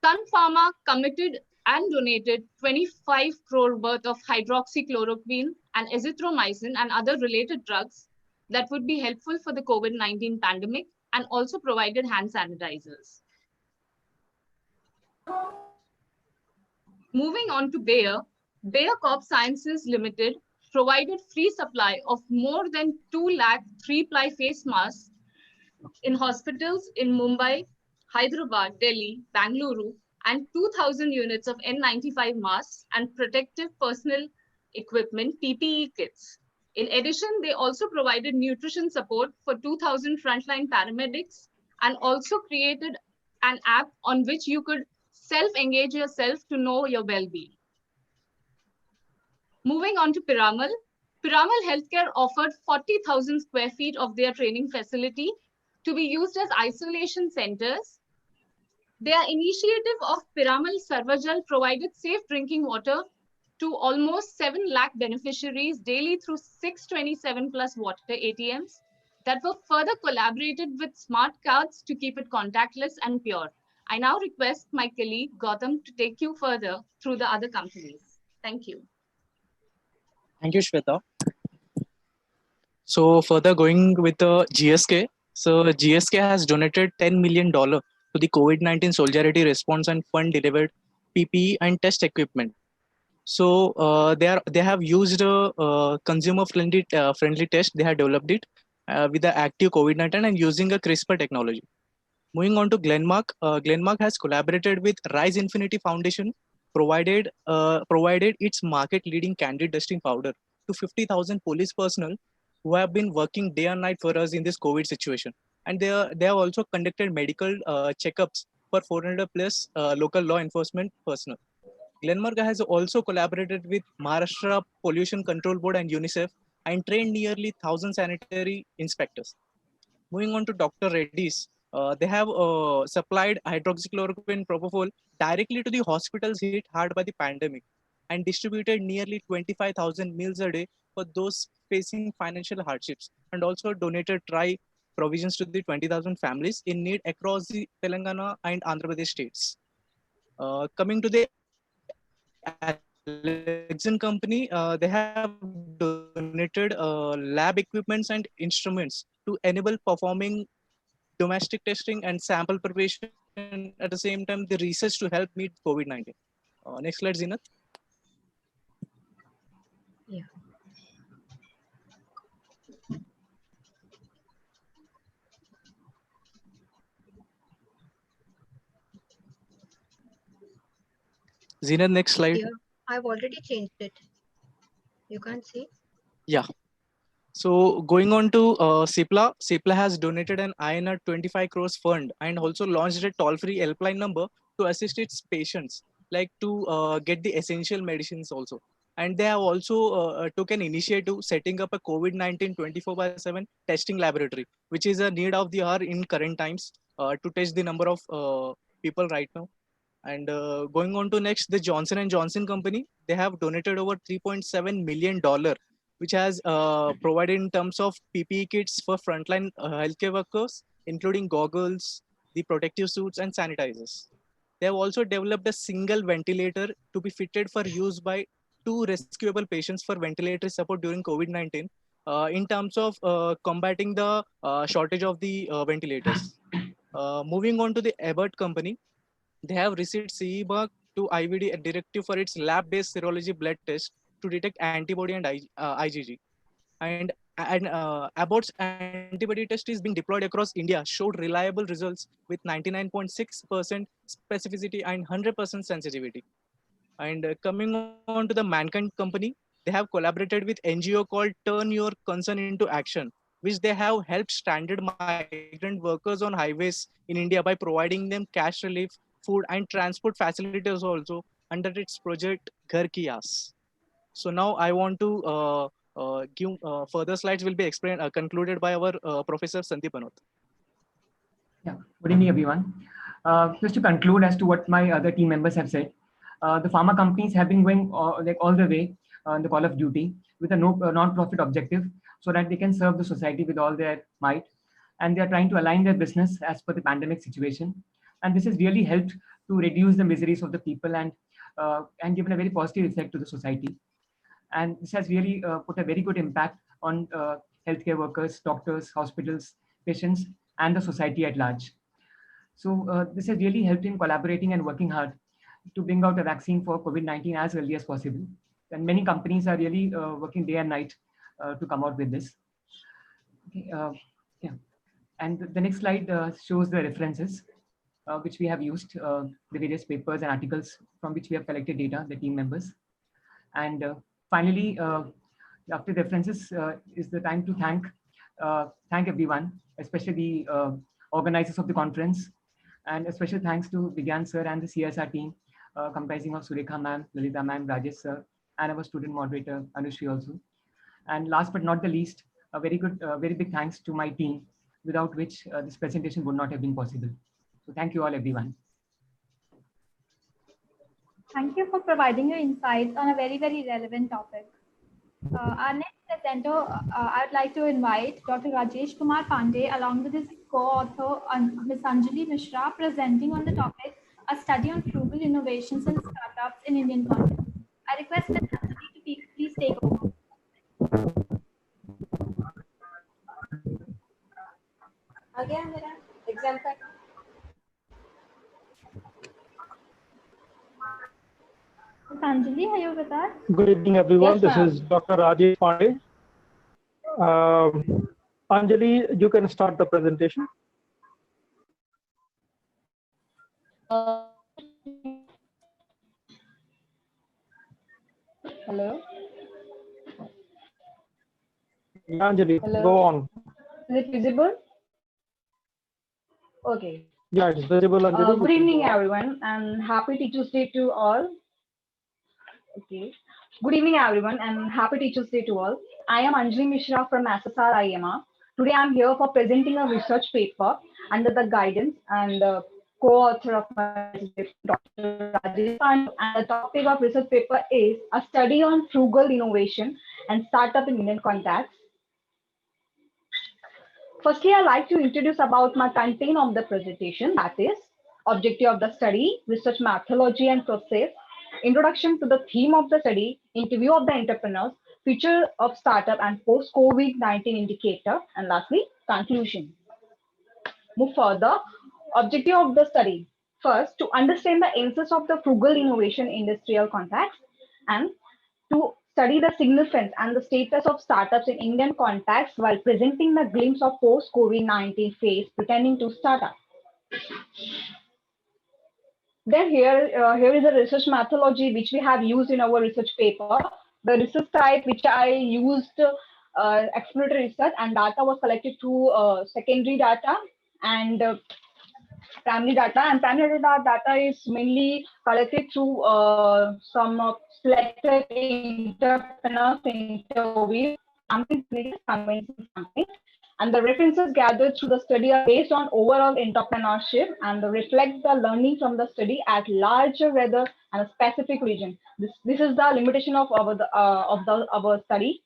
Sun Pharma committed and donated 25 crore worth of hydroxychloroquine and azithromycin and other related drugs that would be helpful for the COVID-19 pandemic, and also provided hand sanitizers. Moving on to Bayer, Bayer Corp Sciences Limited provided free supply of more than 2 lakh 3-ply face masks in hospitals in Mumbai, Hyderabad, Delhi, Bangalore, and 2,000 units of N95 masks and protective personal equipment PPE kits. In addition, they also provided nutrition support for 2,000 frontline paramedics and also created an app on which you could self-engage yourself to know your well-being. Moving on to Piramal. Piramal Healthcare offered 40,000 square feet of their training facility to be used as isolation centers. Their initiative of Piramal Sarvajal provided safe drinking water to almost 7 lakh beneficiaries daily through 627 plus water ATMs that were further collaborated with smart cards to keep it contactless and pure. I now request my colleague Gautam to take you further through the other companies. Thank you. Thank you, Shweta. So further going with the GSK. So GSK has donated $10 million to the COVID-19 Solidarity Response and Fund delivered PPE and test equipment. So they have used a consumer friendly test. They have developed it with the active COVID-19 and using a CRISPR technology. Moving on to Glenmark. Glenmark has collaborated with Rise Infinity Foundation, provided its market leading candid dusting powder to 50,000 police personnel who have been working day and night for us in this COVID situation. And they have also conducted medical checkups for 400 plus local law enforcement personnel. Glenmark has also collaborated with Maharashtra Pollution Control Board and UNICEF and trained nearly 1,000 sanitary inspectors. Moving on to Dr. Reddy's, they have supplied hydroxychloroquine propofol directly to the hospitals hit hard by the pandemic and distributed nearly 25,000 meals a day for those facing financial hardships, and also donated dry provisions to the 20,000 families in need across the Telangana and Andhra Pradesh states. Coming to the Alexan company, they have donated lab equipments and instruments to enable performing domestic testing and sample preparation. At the same time, the research to help meet COVID-19. Next slide, Zinat. Yeah. Zinat, next slide. Yeah, I've already changed it. You can't see? Yeah. So going on to CIPLA, CIPLA has donated an INR 25 crores fund and also launched a toll-free helpline number to assist its patients, like to get the essential medicines also. And they have also took an initiative setting up a COVID-19 24/7 testing laboratory, which is a need of the hour in current times to test the number of people right now. And going on to next, the Johnson and Johnson company, they have donated over $3.7 million, which has provided in terms of PPE kits for frontline healthcare workers, including goggles, the protective suits, and sanitizers. They have also developed a single ventilator to be fitted for use by 2 rescuable patients for ventilatory support during COVID-19 in terms of combating the shortage of the ventilators. Moving on to the Abbott company, they have received CE mark to IVD, a directive for its lab-based serology blood test to detect antibody and IgG. And Abbott's antibody test is being deployed across India, showed reliable results with 99.6% specificity and 100% sensitivity. And coming on to the Mankind company, they have collaborated with NGO called Turn Your Concern into Action, which they have helped stranded migrant workers on highways in India by providing them cash relief, food, and transport facilities also under its project Ghar Ki Aas. So now I want to give further slides will be explained concluded by our Professor Sandeep Anot. Yeah, good evening, everyone. Just to conclude as to what my other team members have said, the pharma companies have been going like all the way on the call of duty with a non-profit objective so that they can serve the society with all their might. And they are trying to align their business as per the pandemic situation. And this has really helped to reduce the miseries of the people and given a very positive effect to the society. And this has really put a very good impact on healthcare workers, doctors, hospitals, patients, and the society at large. So this has really helped in collaborating and working hard to bring out a vaccine for COVID-19 as early as possible. And many companies are really working day and night to come out with this. Okay, yeah. And the next slide shows the references which we have used, the various papers and articles from which we have collected data, the team members. And finally, after references is the time to thank everyone, especially the organizers of the conference, and a special thanks to Vigyan sir and the CSR team, comprising of Surekha ma'am, Lalita ma'am, Rajesh sir, and our student moderator Anushri also. And last but not the least, a very big thanks to my team, without which this presentation would not have been possible. So thank you all, everyone. Thank you for providing your insights on a very, very relevant topic. Our next presenter, I would like to invite Dr. Rajesh Kumar Pandey, along with his co-author, Ms. Anjali Mishra, presenting on the topic, A Study on Frugal Innovations and Startups in Indian Context. I request Ms. Anjali to please take over. Again, exam का Anjali, are you with us? Good evening, everyone. Yes, This is Dr. Rajesh Pandey. Anjali, you can start the presentation. Hello. Yeah, Anjali, Hello. go on. Is it visible? Okay. Yeah, it's visible, Anjali. Good evening, everyone, and happy Teachers' Day to all. Okay. Good evening, everyone, and happy Teachers' Day to all. I am Anjali Mishra from SSR IMR. Today, I'm here for presenting a research paper under the guidance and co-author of my Dr. Rajesh Pandey. And the topic of research paper is a study on frugal innovation and startup in Indian context. Firstly, I'd like to introduce about my content of the presentation, that is, objective of the study, research methodology and process, introduction to the theme of the study, interview of the entrepreneurs, future of startup and post-COVID-19 indicator, and lastly, conclusion. Move further, objective of the study. First, to understand the essence of the frugal innovation industrial context, and to study the significance and the status of startups in Indian context while presenting the glimpse of post-COVID-19 phase pertaining to startup. Then here is a research methodology which we have used in our research paper. The research type which I used exploratory research, and data was collected through secondary data and primary data. And primary data is mainly collected through some selected entrepreneurs interview, something, and the references gathered through the study are based on overall entrepreneurship and reflect the learning from the study at larger rather than a specific region. This is the limitation of our study.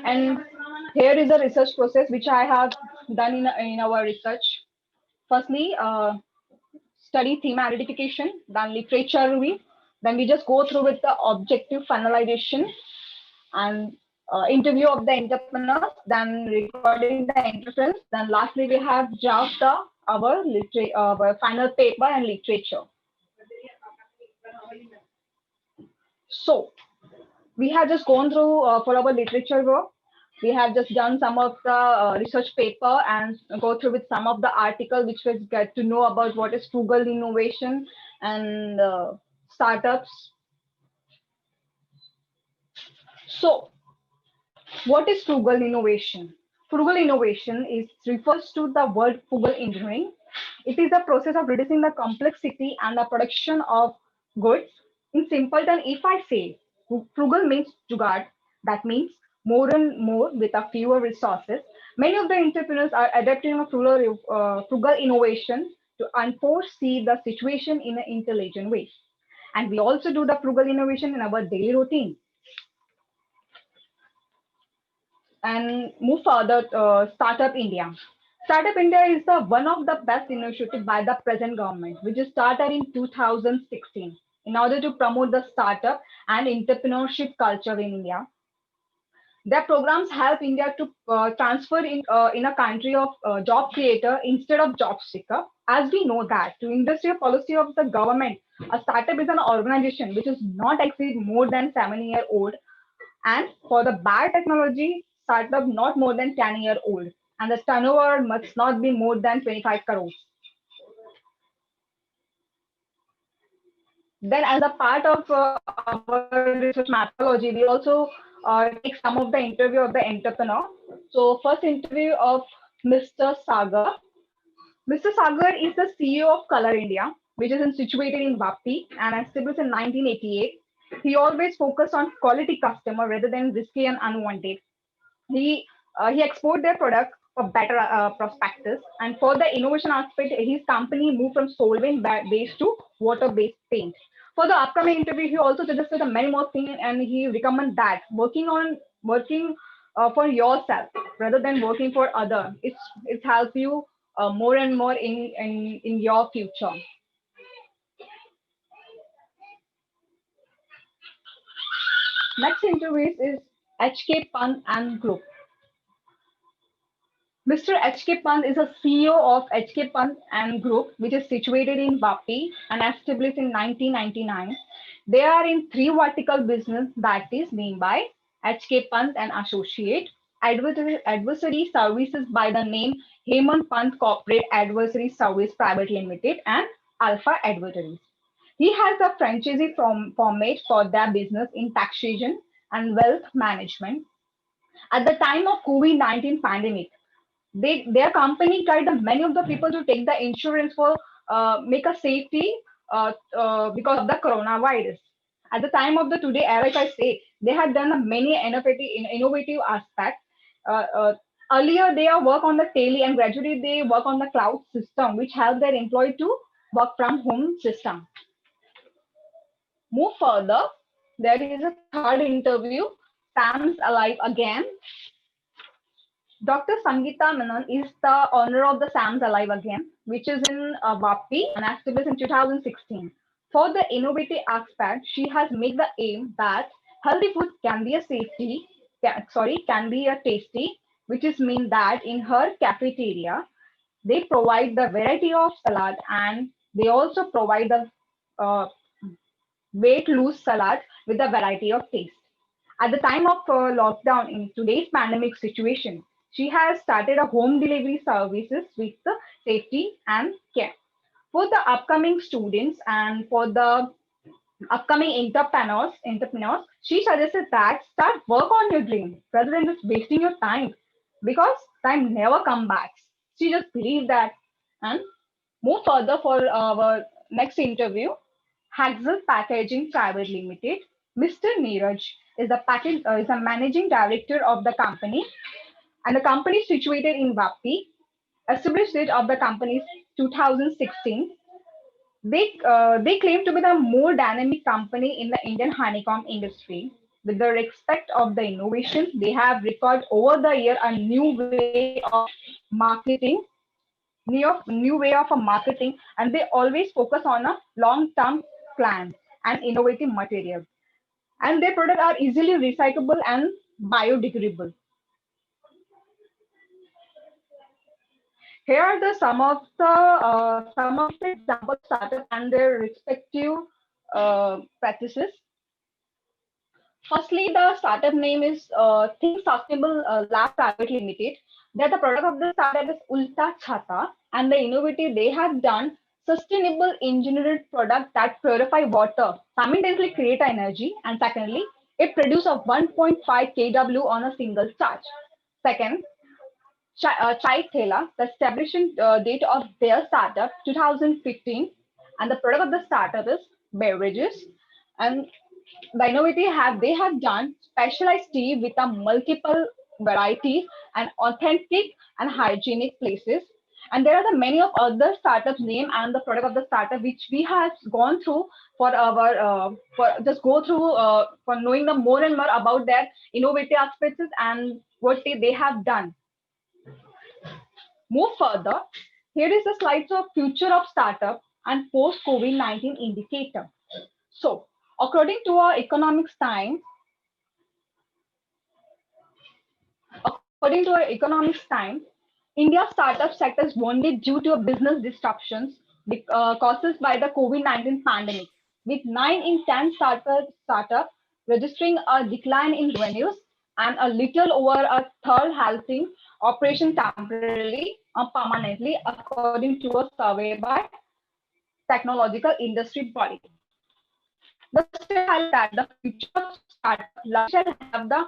And here is the research process which I have done in our research. Firstly, study theme identification, then literature review, then we just go through with the objective finalization and interview of the entrepreneurs, then recording the interference, then lastly we have draft our final paper and literature. So we have just gone through for our literature work. We have just done some of the research paper and go through with some of the article which was get to know about what is frugal innovation and startups. So what is frugal innovation? Frugal innovation refers to the word frugal engineering. It is the process of reducing the complexity and the production of goods. In simple terms, if I say frugal means jugaad, that means more and more with a fewer resources. Many of the entrepreneurs are adapting a frugal innovation to unforesee the situation in an intelligent way. And we also do the frugal innovation in our daily routine. And move further, Startup India. Startup India is one of the best initiatives by the present government, which is started in 2016 in order to promote the startup and entrepreneurship culture in India. Their programs help India to transfer in a country of job creator instead of job seeker. As we know that to industrial policy of the government, a startup is an organization which is not exceed more than 7-year-old, and for the biotechnology startup not more than 10-year-old, and the turnover must not be more than 25 crores. Then as a part of our research methodology, we also take some of the interview of the entrepreneur. So first interview of Mr. Sagar. Mr. Sagar is the CEO of Color India, which is situated in Vapi and established in 1988. He always focused on quality customer rather than risky and unwanted. He export their product for better prospectus, and for the innovation aspect, his company moved from solvent based to water based paint. For the upcoming interview, he also suggested many more things, and he recommend that working for yourself rather than working for other. It helps you more and more in your future. Next interview is HK Pant and Group. Mr. H.K. Pant is a CEO of H.K. Pant and Group, which is situated in Vapi and established in 1999. They are in 3 vertical business, that is being by H.K. Pant and Associate, advisory services by the name Hemant Pant Corporate Advisory Service Private Limited, and Alpha Advisories. He has a franchisee format for their business in taxation and wealth management. At the time of COVID-19 pandemic, their company guided many of the people to take the insurance for make a safety because of the coronavirus. At the time of the today era, if I say, they had done many innovative aspects. Earlier, they work on the tele, and gradually they work on the cloud system, which help their employee to work from home system. Move further, there is a third interview, Sam's Alive Again. Dr. Sangeeta Menon is the owner of the Sam's Alive Again, which is in Vapi and established in 2016. For the innovative aspect, she has made the aim that healthy food can be can be a tasty, which is mean that in her cafeteria, they provide the variety of salad, and they also provide the weight loss salad with a variety of taste. At the time of lockdown in today's pandemic situation, she has started a home delivery services with the safety and care. For the upcoming students and for the upcoming entrepreneurs, she suggested that start work on your dream rather than just wasting your time, because time never comes back. She just believed that. And move further for our next interview, Haxel Packaging Private Limited. Mr. Neeraj is a managing director of the company, and the company is situated in Vapi. Established date of the company is 2016. They claim to be the more dynamic company in the Indian honeycomb industry. With the respect of the innovation, they have recorded over the year a new way of marketing, and they always focus on a long-term plan and innovative material. And their products are easily recyclable and biodegradable. Here are some of the example startup and their respective practices. Firstly, the startup name is Think Sustainable Lab Private Limited. That the product of the startup is Ulta Chhata, and the innovative they have done sustainable engineered product that purify water, simultaneously create energy, and secondly, it produces a 1.5 kW on a single charge. Second, Chai Thela, the establishment date of their startup 2015, and the product of the startup is beverages. And the innovative they have done specialized tea with a multiple varieties and authentic and hygienic places. And there are the many of other startups name and the product of the startup which we have gone through for our for knowing the more and more about their innovative aspects and what they have done. Move further. Here is the slides of future of startup and post COVID-19 indicator. So according to our economics time, According to our economics time, India's startup sector is wounded due to business disruptions caused by the COVID-19 pandemic, with 9 in 10 startup registering a decline in revenues and a little over a third halting operation temporarily or permanently, according to a survey by Technological Industry Body. The study highlights that the future of startup shall have the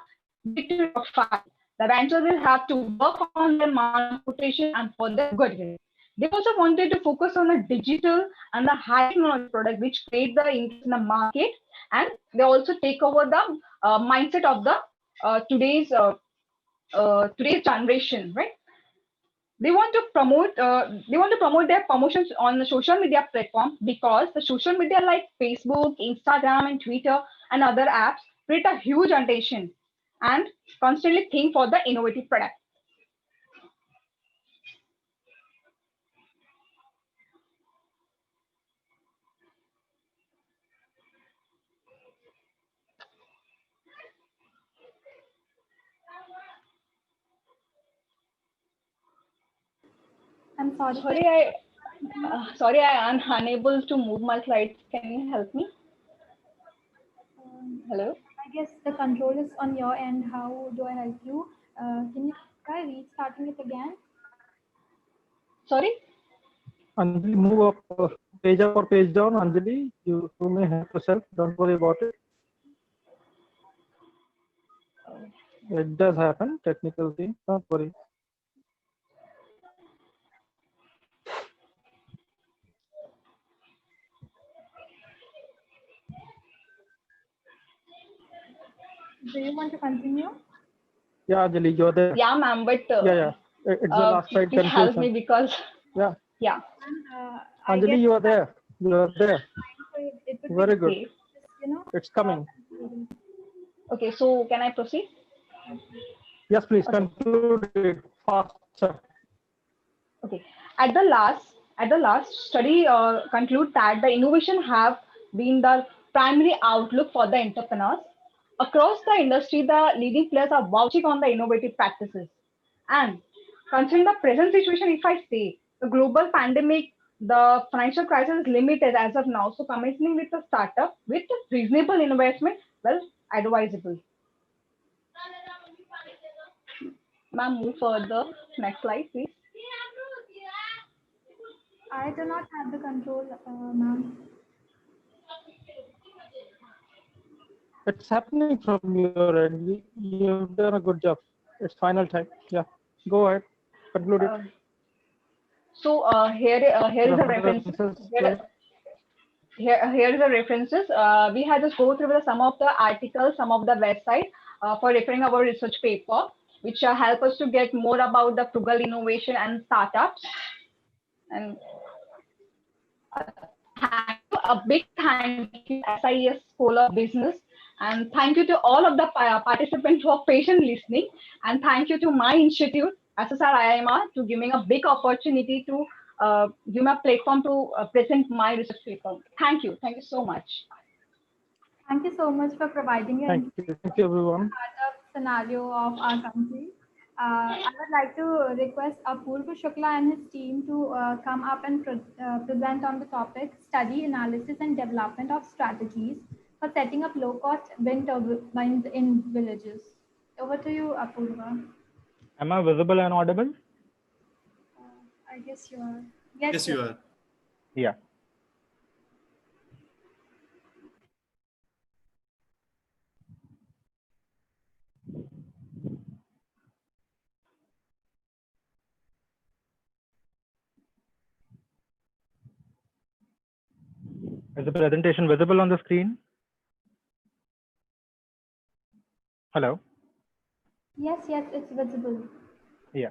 digital profile. The ventures will have to work on their market reputation and for their goodwill. They also wanted to focus on the digital and the high technology product which create the interest in the market, and they also take over the mindset of the today's generation, right? They want to promote their promotions on the social media platform, because the social media like Facebook, Instagram, and Twitter and other apps create a huge attention and constantly think for the innovative product. I'm sorry. Sorry, I am unable to move my slides. Can you help me? Hello? I guess the control is on your end. How do I help you? Can you try restarting it again? Sorry? Anjali, move up, page up or page down. Anjali, you may help yourself. Don't worry about it. It does happen, technical thing. Don't worry. Do you want to continue? Yeah, Anjali, you're there. Yeah, ma'am, but Yeah. It's the last slide please help me conclusion. because Yeah. I Anjali, guess you are there. You are there. it would Very be good. great. It's coming. Okay, so can I proceed? Yes, please conclude it faster. Okay. At the last study conclude that the innovation have been the primary outlook for the entrepreneurs. Across the industry, the leading players are vouching on the innovative practices. And considering the present situation, if I say the global pandemic, the financial crisis is limited as of now. So commencing with a startup with reasonable investment, well, advisable. Ma'am, move further. Next slide, please. I do not have the control, ma'am. It's happening from your end. You've done a good job. It's final time. Yeah. Go ahead. Conclude it. So here is the references. Here is the references. We had just go through some of the articles, some of the website for referring our research paper, which help us to get more about the frugal innovation and startups. And a big thank you SIES School of Business, and thank you to all of the participants for patient listening, and thank you to my institute SSR IIMR to giving a big opportunity to give me a platform to present my research paper. Thank you so much. Thank you so much for providing an Thank you everyone. startup scenario of our country. I would like to request Apurva Shukla and his team to come up and present on the topic study, analysis, and development of strategies for setting up low-cost wind turbines in villages. Over to you, Apurva. Am I visible and audible? I guess you are. Yes, you are. Yeah. Is the presentation visible on the screen? Hello? Yes, it's visible. Yeah.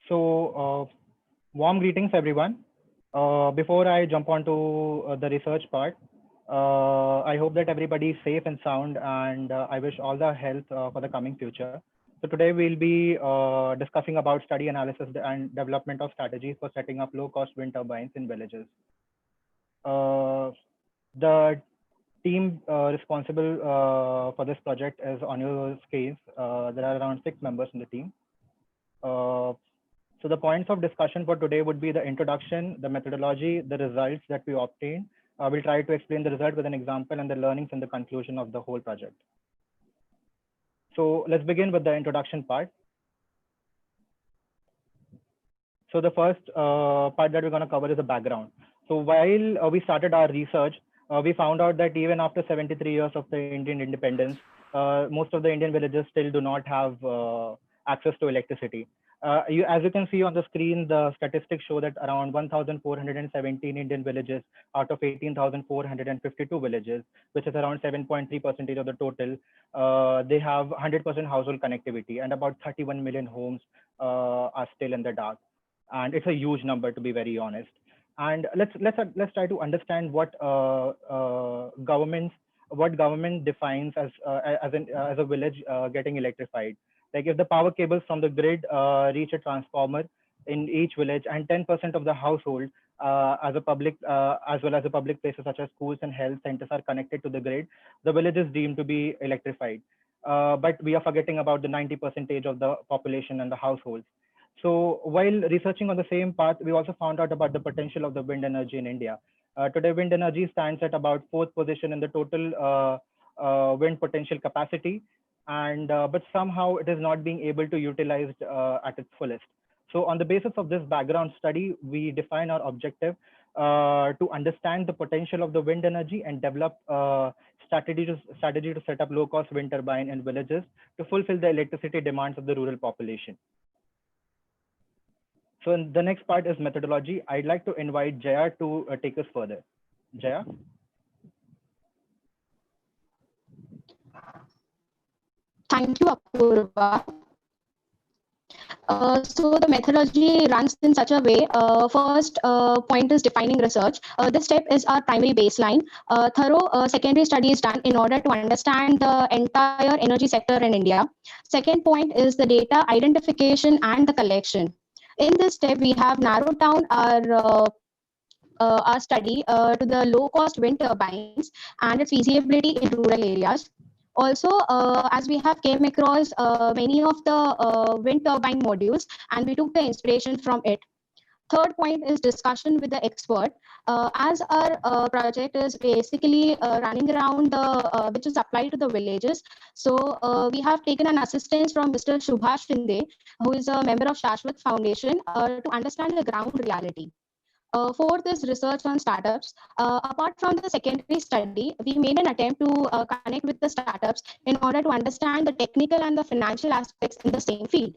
So, warm greetings, everyone. Before I jump onto the research part, I hope that everybody is safe and sound, and I wish all the health for the coming future. So today we'll be discussing about study analysis and development of strategies for setting up low-cost wind turbines in villages. The team responsible for this project is on your screens. There are around 6 members in the team. So the points of discussion for today would be the introduction, the methodology, the results that we obtained. We'll try to explain the result with an example and the learnings and the conclusion of the whole project. So let's begin with the introduction part. So the first part that we're going to cover is the background. So while we started our research, we found out that even after 73 years of the Indian independence, most of the Indian villages still do not have access to electricity. As you can see on the screen, the statistics show that around 1,417 Indian villages out of 18,452 villages, which is around 7.3% of the total, they have 100% household connectivity, and about 31 million homes are still in the dark. And it's a huge number, to be very honest. And let's try to understand what government defines as a village getting electrified. Like if the power cables from the grid reach a transformer in each village, and 10% of the household as well as the public places such as schools and health centers are connected to the grid, the village is deemed to be electrified. But we are forgetting about the 90% of the population and the households. So while researching on the same path, we also found out about the potential of the wind energy in India. Today, wind energy stands at about 4th position in the total wind potential capacity, and but somehow it is not being able to utilize at its fullest. So on the basis of this background study, we define our objective to understand the potential of the wind energy and develop strategy to set up low-cost wind turbine in villages to fulfill the electricity demands of the rural population. So the next part is methodology. I'd like to invite Jaya to take us further. Jaya? Thank you, Apurva. So the methodology runs in such a way. First point is defining research. This step is our primary baseline. Thorough secondary study is done in order to understand the entire energy sector in India. Second point is the data identification and the collection. In this step, we have narrowed down our study to the low-cost wind turbines and its feasibility in rural areas. Also, as we have came across many of the wind turbine modules, and we took the inspiration from it. Third point is discussion with the expert. As our project is basically running around which is applied to the villages. So we have taken an assistance from Mr. Subhash Shinde, who is a member of Shashwat Foundation, to understand the ground reality. Fourth is research on startups. Apart from the secondary study, we made an attempt to connect with the startups in order to understand the technical and the financial aspects in the same field.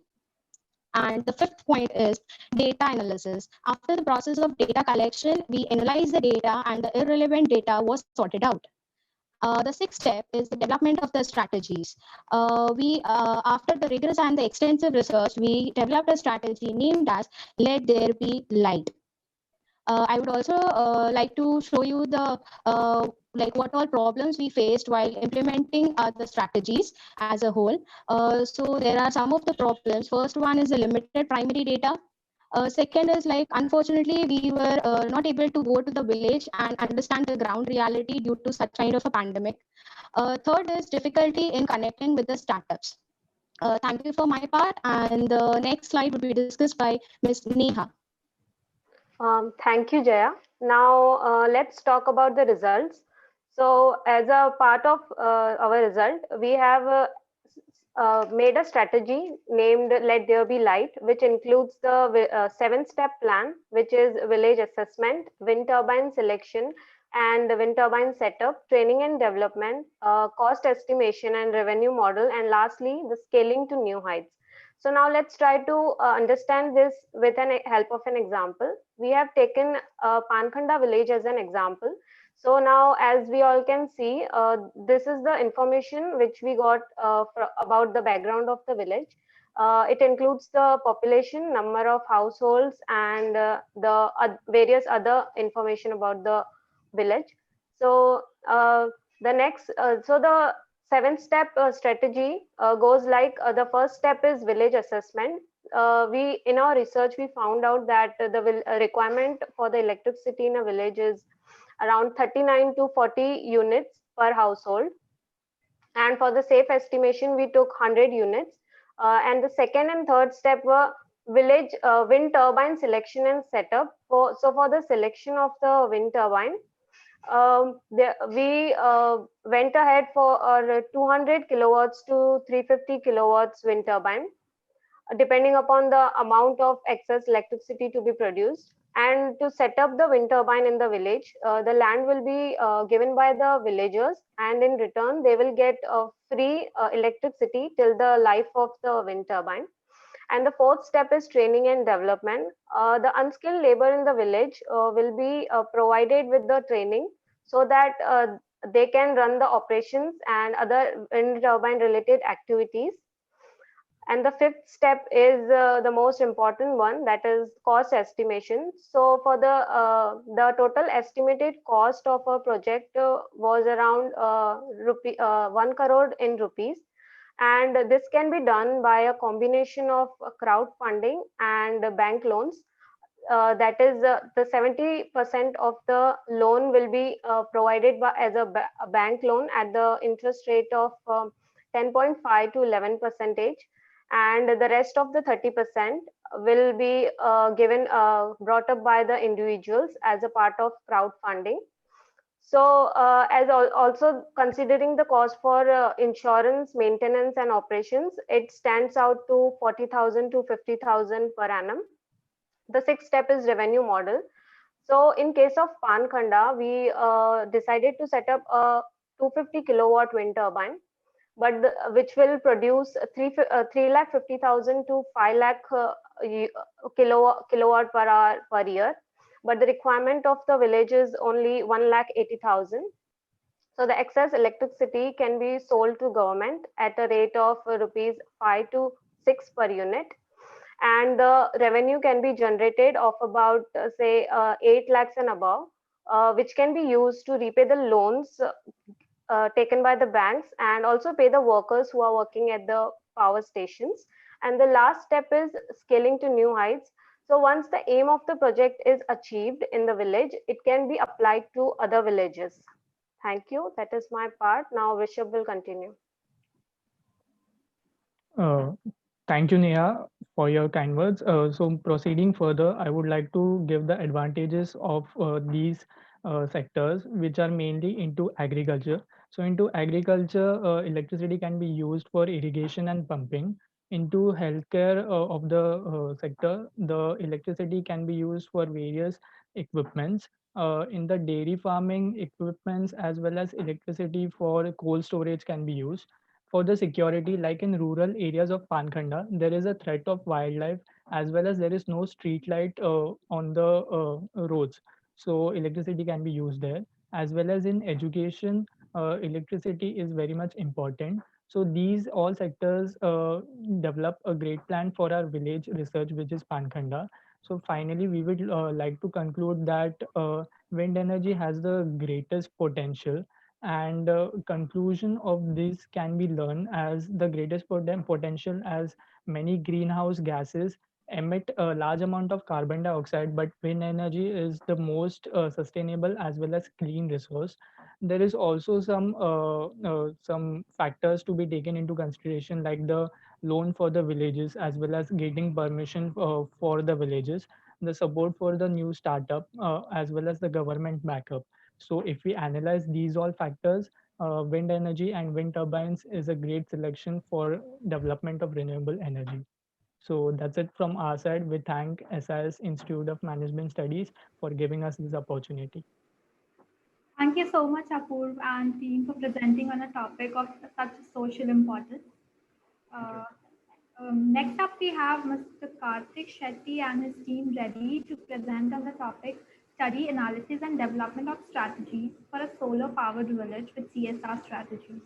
And the fifth point is data analysis. After the process of data collection, we analyzed the data and the irrelevant data was sorted out. The sixth step is the development of the strategies. After the rigorous and the extensive research, we developed a strategy named as Let There Be Light. I would also like to show you the what all problems we faced while implementing the strategies as a whole. So there are some of the problems. First one is the limited primary data. Second is unfortunately, we were not able to go to the village and understand the ground reality due to such kind of a pandemic. Third is difficulty in connecting with the startups. Thank you for my part. And the next slide would be discussed by Ms. Neha. Thank you, Jaya. Now let's talk about the results. So as a part of our result, we have made a strategy named Let There Be Light, which includes the 7-step plan, which is village assessment, wind turbine selection, and the wind turbine setup, training and development, cost estimation and revenue model, and lastly, the scaling to new heights. So now let's try to understand this with the help of an example. We have taken Pankhanda village as an example. So now, as we all can see, this is the information which we got about the background of the village. It includes the population, number of households, and the various other information about the village. So the next, so the 7-step strategy goes like the first step is village assessment. In our research, we found out that the requirement for the electricity in a village is around 39 to 40 units per household. And for the safe estimation, we took 100 units. And the second and third step were village wind turbine selection and setup. So for the selection of the wind turbine, we went ahead for 200 kilowatts to 350 kilowatts wind turbine, depending upon the amount of excess electricity to be produced. And to set up the wind turbine in the village, the land will be given by the villagers, and in return, they will get free electricity till the life of the wind turbine. And the fourth step is training and development. The unskilled labor in the village will be provided with the training so that they can run the operations and other wind turbine related activities. And the fifth step is the most important one, that is cost estimation. So for the total estimated cost of a project was around 1 crore in rupees. And this can be done by a combination of crowdfunding and bank loans. That is the 70% of the loan will be provided by, as a bank loan at the interest rate of 10.5 to 11%, and the rest of the 30% will be brought up by the individuals as a part of crowdfunding. So as also considering the cost for insurance, maintenance and operations, it stands out to 40,000 to 50,000 per annum. The sixth step is revenue model. So in case of Pankhanda, we decided to set up a 250 kilowatt wind turbine, but which will produce 350,000 to 5 lakh kilowatt per hour per year. But the requirement of the village is only 1,80,000. So the excess electricity can be sold to government at a rate of rupees 5 to 6 per unit. And the revenue can be generated of about say 8 lakhs and above, which can be used to repay the loans taken by the banks and also pay the workers who are working at the power stations. And the last step is scaling to new heights. So once the aim of the project is achieved in the village, it can be applied to other villages. Thank you. That is my part. Now Rishabh will continue. Thank you, Neha, for your kind words. So proceeding further, I would like to give the advantages of these sectors, which are mainly into agriculture. So into agriculture, electricity can be used for irrigation and pumping. Into healthcare of the sector, the electricity can be used for various equipments. In the dairy farming equipments, as well as electricity for cold storage can be used. For the security, like in rural areas of Pankhanda, there is a threat of wildlife, as well as there is no street light on the roads. So electricity can be used there. As well as in education, electricity is very much important. So these all sectors develop a great plan for our village research, which is Pankhanda. So finally, we would like to conclude that wind energy has the greatest potential, and conclusion of this can be learned as the greatest potential, as many greenhouse gases emit a large amount of carbon dioxide, but wind energy is the most sustainable as well as clean resource. There is also some factors to be taken into consideration, like the loan for the villages, as well as getting permission for the villages, the support for the new startup, as well as the government backup. So if we analyze these all factors, wind energy and wind turbines is a great selection for development of renewable energy. So that's it from our side. We thank SIES Institute of Management Studies for giving us this opportunity. Thank you so much, Apurv and team, for presenting on a topic of such social importance. Next up, we have Mr. Karthik Shetty and his team ready to present on the topic study, analysis and development of strategies for a solar powered village with CSR strategies.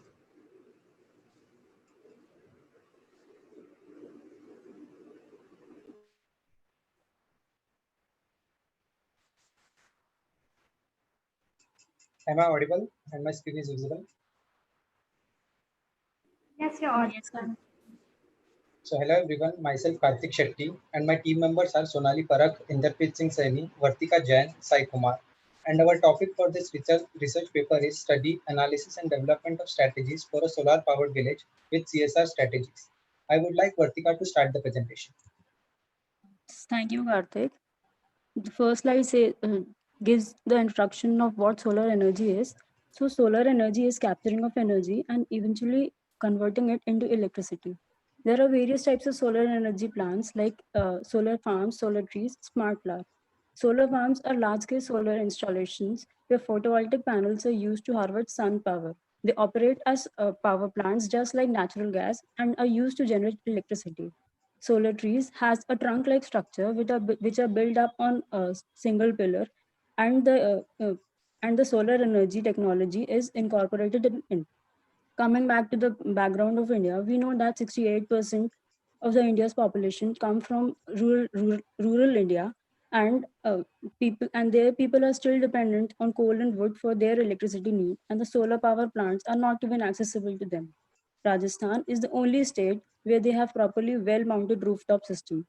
Am I audible and my screen is visible? Yes, you're audible. So hello everyone, myself Karthik Shetty and my team members are Sonali Parak, Inderpreet Singh Saini, Vartika Jain, Sai Kumar. And our topic for this research paper is Study, Analysis and Development of Strategies for a Solar Powered Village with CSR Strategies. I would like Vartika to start the presentation. Thank you, Karthik. The first slide gives the introduction of what solar energy is. So solar energy is capturing of energy and eventually converting it into electricity. There are various types of solar energy plants like solar farms, solar trees, smart plant. Solar farms are large-scale solar installations where photovoltaic panels are used to harvest sun power. They operate as power plants just like natural gas and are used to generate electricity. Solar trees has a trunk-like structure which are built up on a single pillar, and the solar energy technology is incorporated in. Coming back to the background of India, we know that 68% of the India's population come from rural India, and their people are still dependent on coal and wood for their electricity need, and the solar power plants are not even accessible to them. Rajasthan is the only state where they have properly well-mounted rooftop system.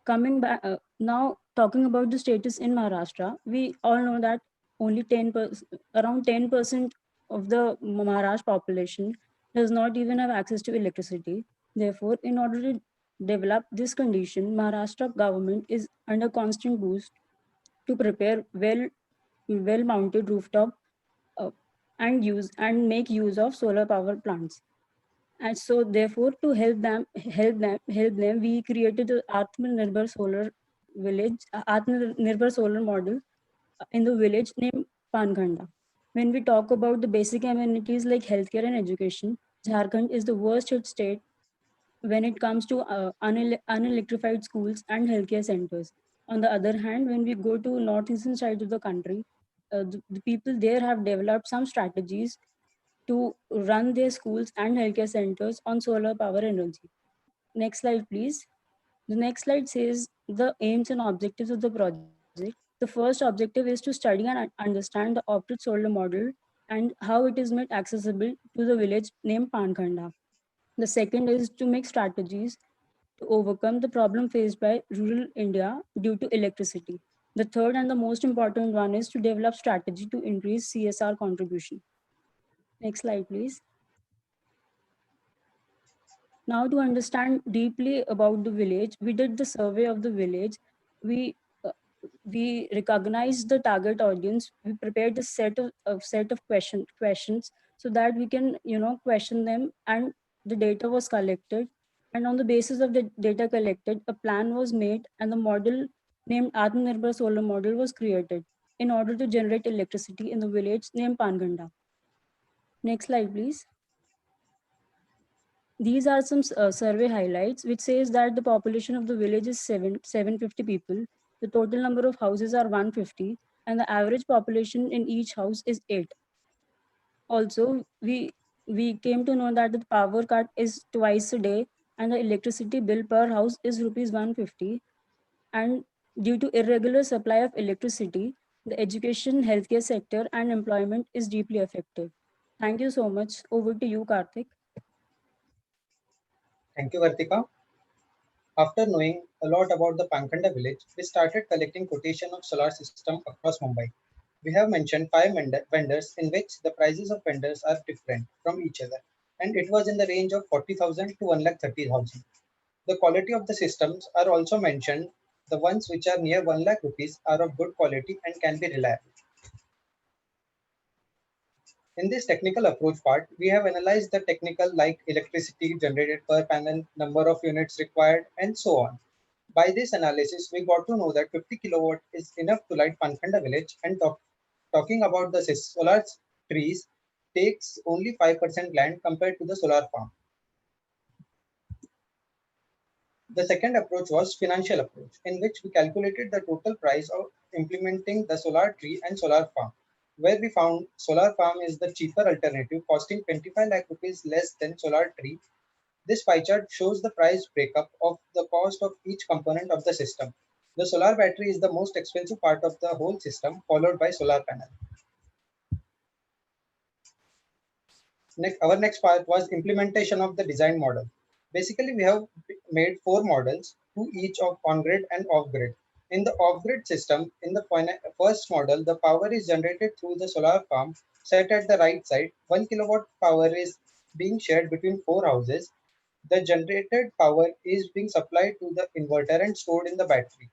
Coming back now, talking about the status in Maharashtra, we all know that only 10%, around 10% of the Maharashtra population does not even have access to electricity. Therefore, in order to develop this condition, Maharashtra government is under constant boost to prepare well-mounted rooftop uh, and make use of solar power plants. And so therefore to help them, we created the Atmanirbhar solar village, Atmanirbhar solar model in the village named Pankhanda. When we talk about the basic amenities like healthcare and education, Jharkhand is the worst hit state when it comes to unelectrified schools and healthcare centers. On the other hand, when we go to northeastern side of the country, the people there have developed some strategies to run their schools and healthcare centers on solar power energy. Next slide, please. The next slide says the aims and objectives of the project. The first objective is to study and understand the off-grid solar model and how it is made accessible to the village named Pankhanda. The second is to make strategies to overcome the problem faced by rural India due to electricity. The third and the most important one is to develop strategy to increase CSR contribution. Next slide, please. Now, to understand deeply about the village, we did the survey of the village. We uh, we recognized the target audience. We prepared a set of questions so that we can question them, and the data was collected. And on the basis of the data collected, a plan was made, and the model named Atmanirbhar Solar Model was created in order to generate electricity in the village named Panganda. Next slide, please. These are some survey highlights, which says that the population of the village is 750 people. The total number of houses are 150, and the average population in each house is 8. Also, we came to know that the power cut is twice a day, and the electricity bill per house is rupees 150. And due to irregular supply of electricity, the education, healthcare sector, and employment is deeply affected. Thank you so much. Over to you, Karthik. Thank you, Vartika. After knowing a lot about the Pankhanda village, we started collecting quotation of solar system across Mumbai. We have mentioned 5 vendors in which the prices of vendors are different from each other, and it was in the range of 40,000 to 1,30,000. The quality of the systems are also mentioned. The ones which are near 1 lakh rupees are of good quality and can be reliable. In this technical approach part, we have analyzed the technical like electricity generated per panel, number of units required, and so on. By this analysis, we got to know that 50 kilowatt is enough to light Pankhanda village, and talking about the solar trees takes only 5% land compared to the solar farm. The second approach was financial approach, in which we calculated the total price of implementing the solar tree and solar farm, where we found solar farm is the cheaper alternative, costing 25 lakh rupees less than solar tree. This pie chart shows the price breakup of the cost of each component of the system. The solar battery is the most expensive part of the whole system, followed by solar panel. Our next part was implementation of the design model. Basically, we have made 4 models, 2 each of on-grid and off-grid. In the off-grid system, in the first model, the power is generated through the solar farm set at the right side. 1 kilowatt power is being shared between 4 houses. The generated power is being supplied to the inverter and stored in the battery.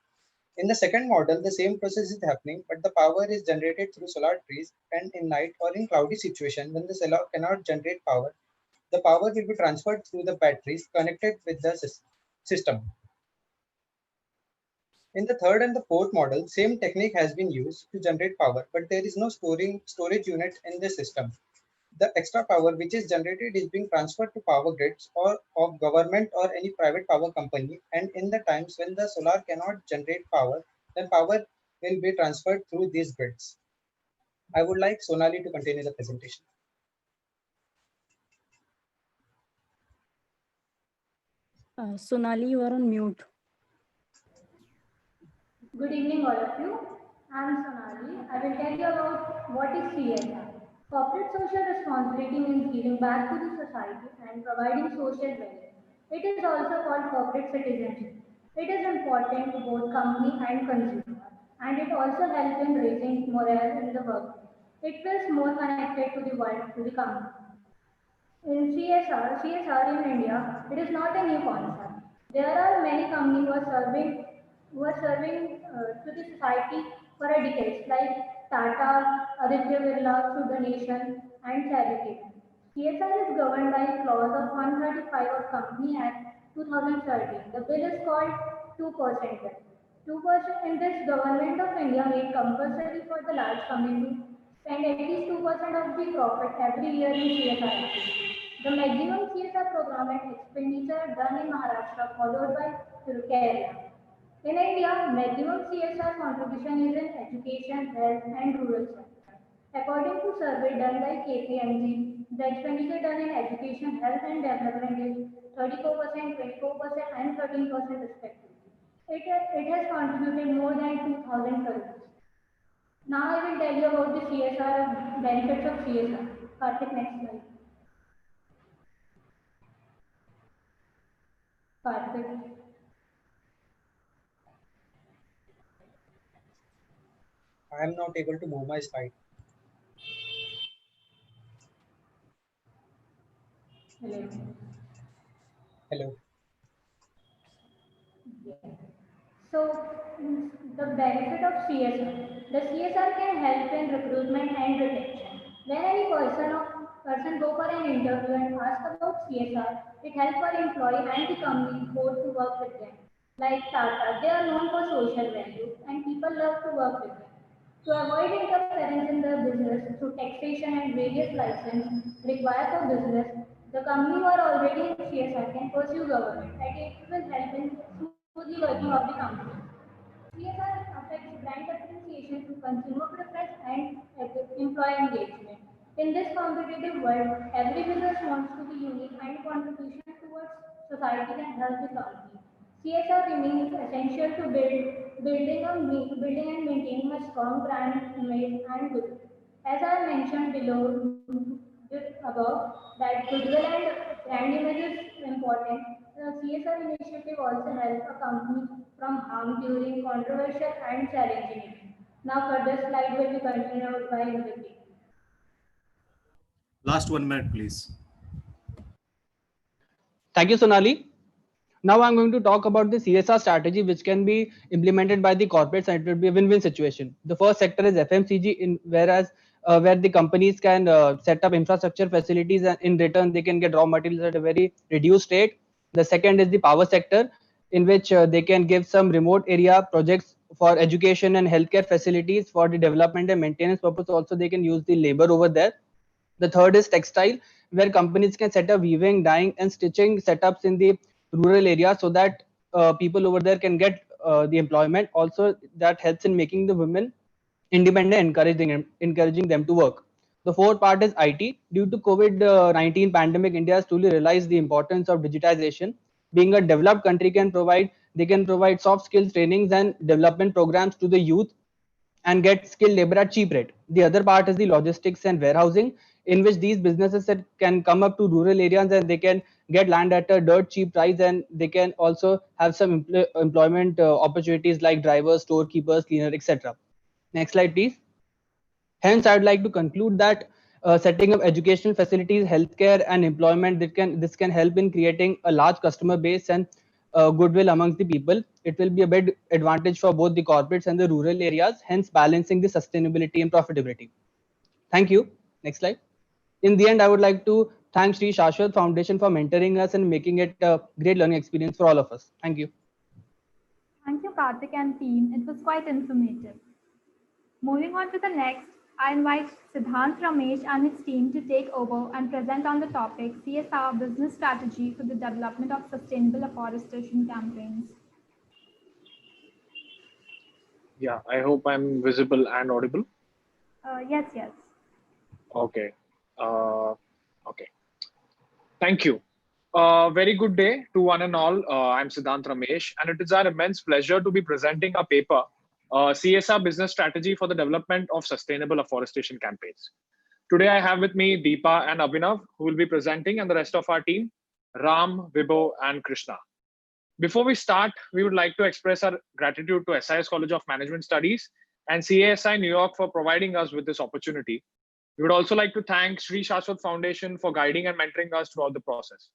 In the second model, the same process is happening, but the power is generated through solar trees, and in night or in cloudy situation, when the solar cannot generate power, the power will be transferred through the batteries connected with the system. In the third and the fourth model, same technique has been used to generate power, but there is no storage unit in the system. The extra power which is generated is being transferred to power grids or of government or any private power company, and in the times when the solar cannot generate power, then power will be transferred through these grids. I would like Sonali to continue the presentation. Sonali, you are on mute. Good evening, all of you. I am Sonali. I will tell you about what is CSR. Corporate social responsibility means giving back to the society and providing social value. It is also called corporate citizenship. It is important to both company and consumer, and it also helps in raising morale in the workplace. It feels more connected to the world, to the company. In CSR in India, it is not a new concept. There are many companies who are serving to the society for a decades, like Tata, Aditya Birla, through donation and charity. CSR is governed by clause of 135 of Company Act 2013. The bill is called 2% bill. 2% in this, Government of India made compulsory for the large company spend at least 2% of the profit every year in CSR activities. The maximum CSR program and expenditure done in Maharashtra, followed by Kerala. In India, maximum CSR contribution is in education, health, and rural sector. According to survey done by KPMG, the expenditure done in education, health, and development is 34%, 24%, and 13% respectively. It has contributed more than 2,000 crores. Now I will tell you about the CSR benefits of CSR. Karthik, next slide. Karthik. I am not able to move my slide. Hello. Hello. Yeah. So, the benefit of CSR. The CSR can help in recruitment and retention. When any person go for an interview and ask about CSR, it helps for employee and the company both to work with them. Like Tata, they are known for social value and people love to work with them. To avoid interference in the business through taxation and various licenses required for business, the company who are already in CSR can pursue government and it will help in smoothly working of the company. CSR affects brand appreciation to consumer preference and employee engagement. In this competitive world, every business wants to be unique and contribution towards society can help the company. CSR remains essential to building and maintaining a strong brand image and goodwill. As I mentioned above, that goodwill and brand image is important. The CSR initiative also helps a company from harm during controversial and challenging events. Now further slide will be continued by Mgmt. Last 1 minute, please. Thank you, Sonali. Now I'm going to talk about the CSR strategy which can be implemented by the corporates, and it will be a win-win situation. The first sector is FMCG, where the companies can set up infrastructure facilities, and in return they can get raw materials at a very reduced rate. The second is the power sector, in which they can give some remote area projects for education and healthcare facilities for the development and maintenance purpose. Also, they can use the labor over there. The third is textile, where companies can set up weaving, dyeing, and stitching setups in the rural area, so that people over there can get the employment. Also, that helps in making the women independent, encouraging them to work. The fourth part is IT. Due to COVID-19 pandemic, India has truly realized the importance of digitization. Being a developed country, they can provide soft skills trainings and development programs to the youth and get skilled labor at cheap rate. The other part is the logistics and warehousing. in which these businesses can come up to rural areas and they can get land at a dirt cheap price, and they can also have some employment opportunities like drivers, storekeepers, cleaner, etc. Next slide, please. Hence, I would like to conclude that setting up educational facilities, healthcare, and employment, this can help in creating a large customer base and goodwill amongst the people. It will be a big advantage for both the corporates and the rural areas, hence balancing the sustainability and profitability. Thank you. Next slide. In the end, I would like to thank Sri Shashwat Foundation for mentoring us and making it a great learning experience for all of us. Thank you. Thank you, Karthik and team. It was quite informative. Moving on to the next, I invite Siddhant Ramesh and his team to take over and present on the topic CSR business strategy for the development of sustainable afforestation campaigns. Yeah, I hope I'm visible and audible. Yes. Okay. Okay. Thank you. Very good day to one and all. I'm Siddhant Ramesh, and it is our immense pleasure to be presenting a paper, CSR business strategy for the development of sustainable afforestation campaigns. Today, I have with me Deepa and Abhinav, who will be presenting, and the rest of our team, Ram, Vibho, and Krishna. Before we start, we would like to express our gratitude to SIES College of Management Studies and CASI New York for providing us with this opportunity. We would also like to thank Sri Shashwat Foundation for guiding and mentoring us throughout the process.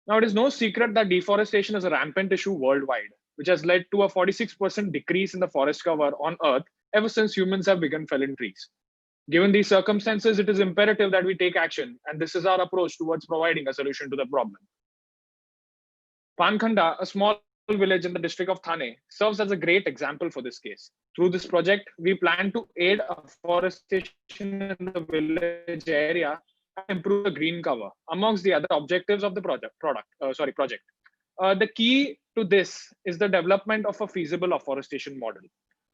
Now, it is no secret that deforestation is a rampant issue worldwide, which has led to a 46% decrease in the forest cover on Earth ever since humans have begun felling trees. Given these circumstances, it is imperative that we take action, and this is our approach towards providing a solution to the problem. Pankhanda, a small village in the district of Thane, serves as a great example for this case. Through this project, we plan to aid afforestation in the village area and improve the green cover, amongst the other objectives of the project. The key to this is the development of a feasible afforestation model.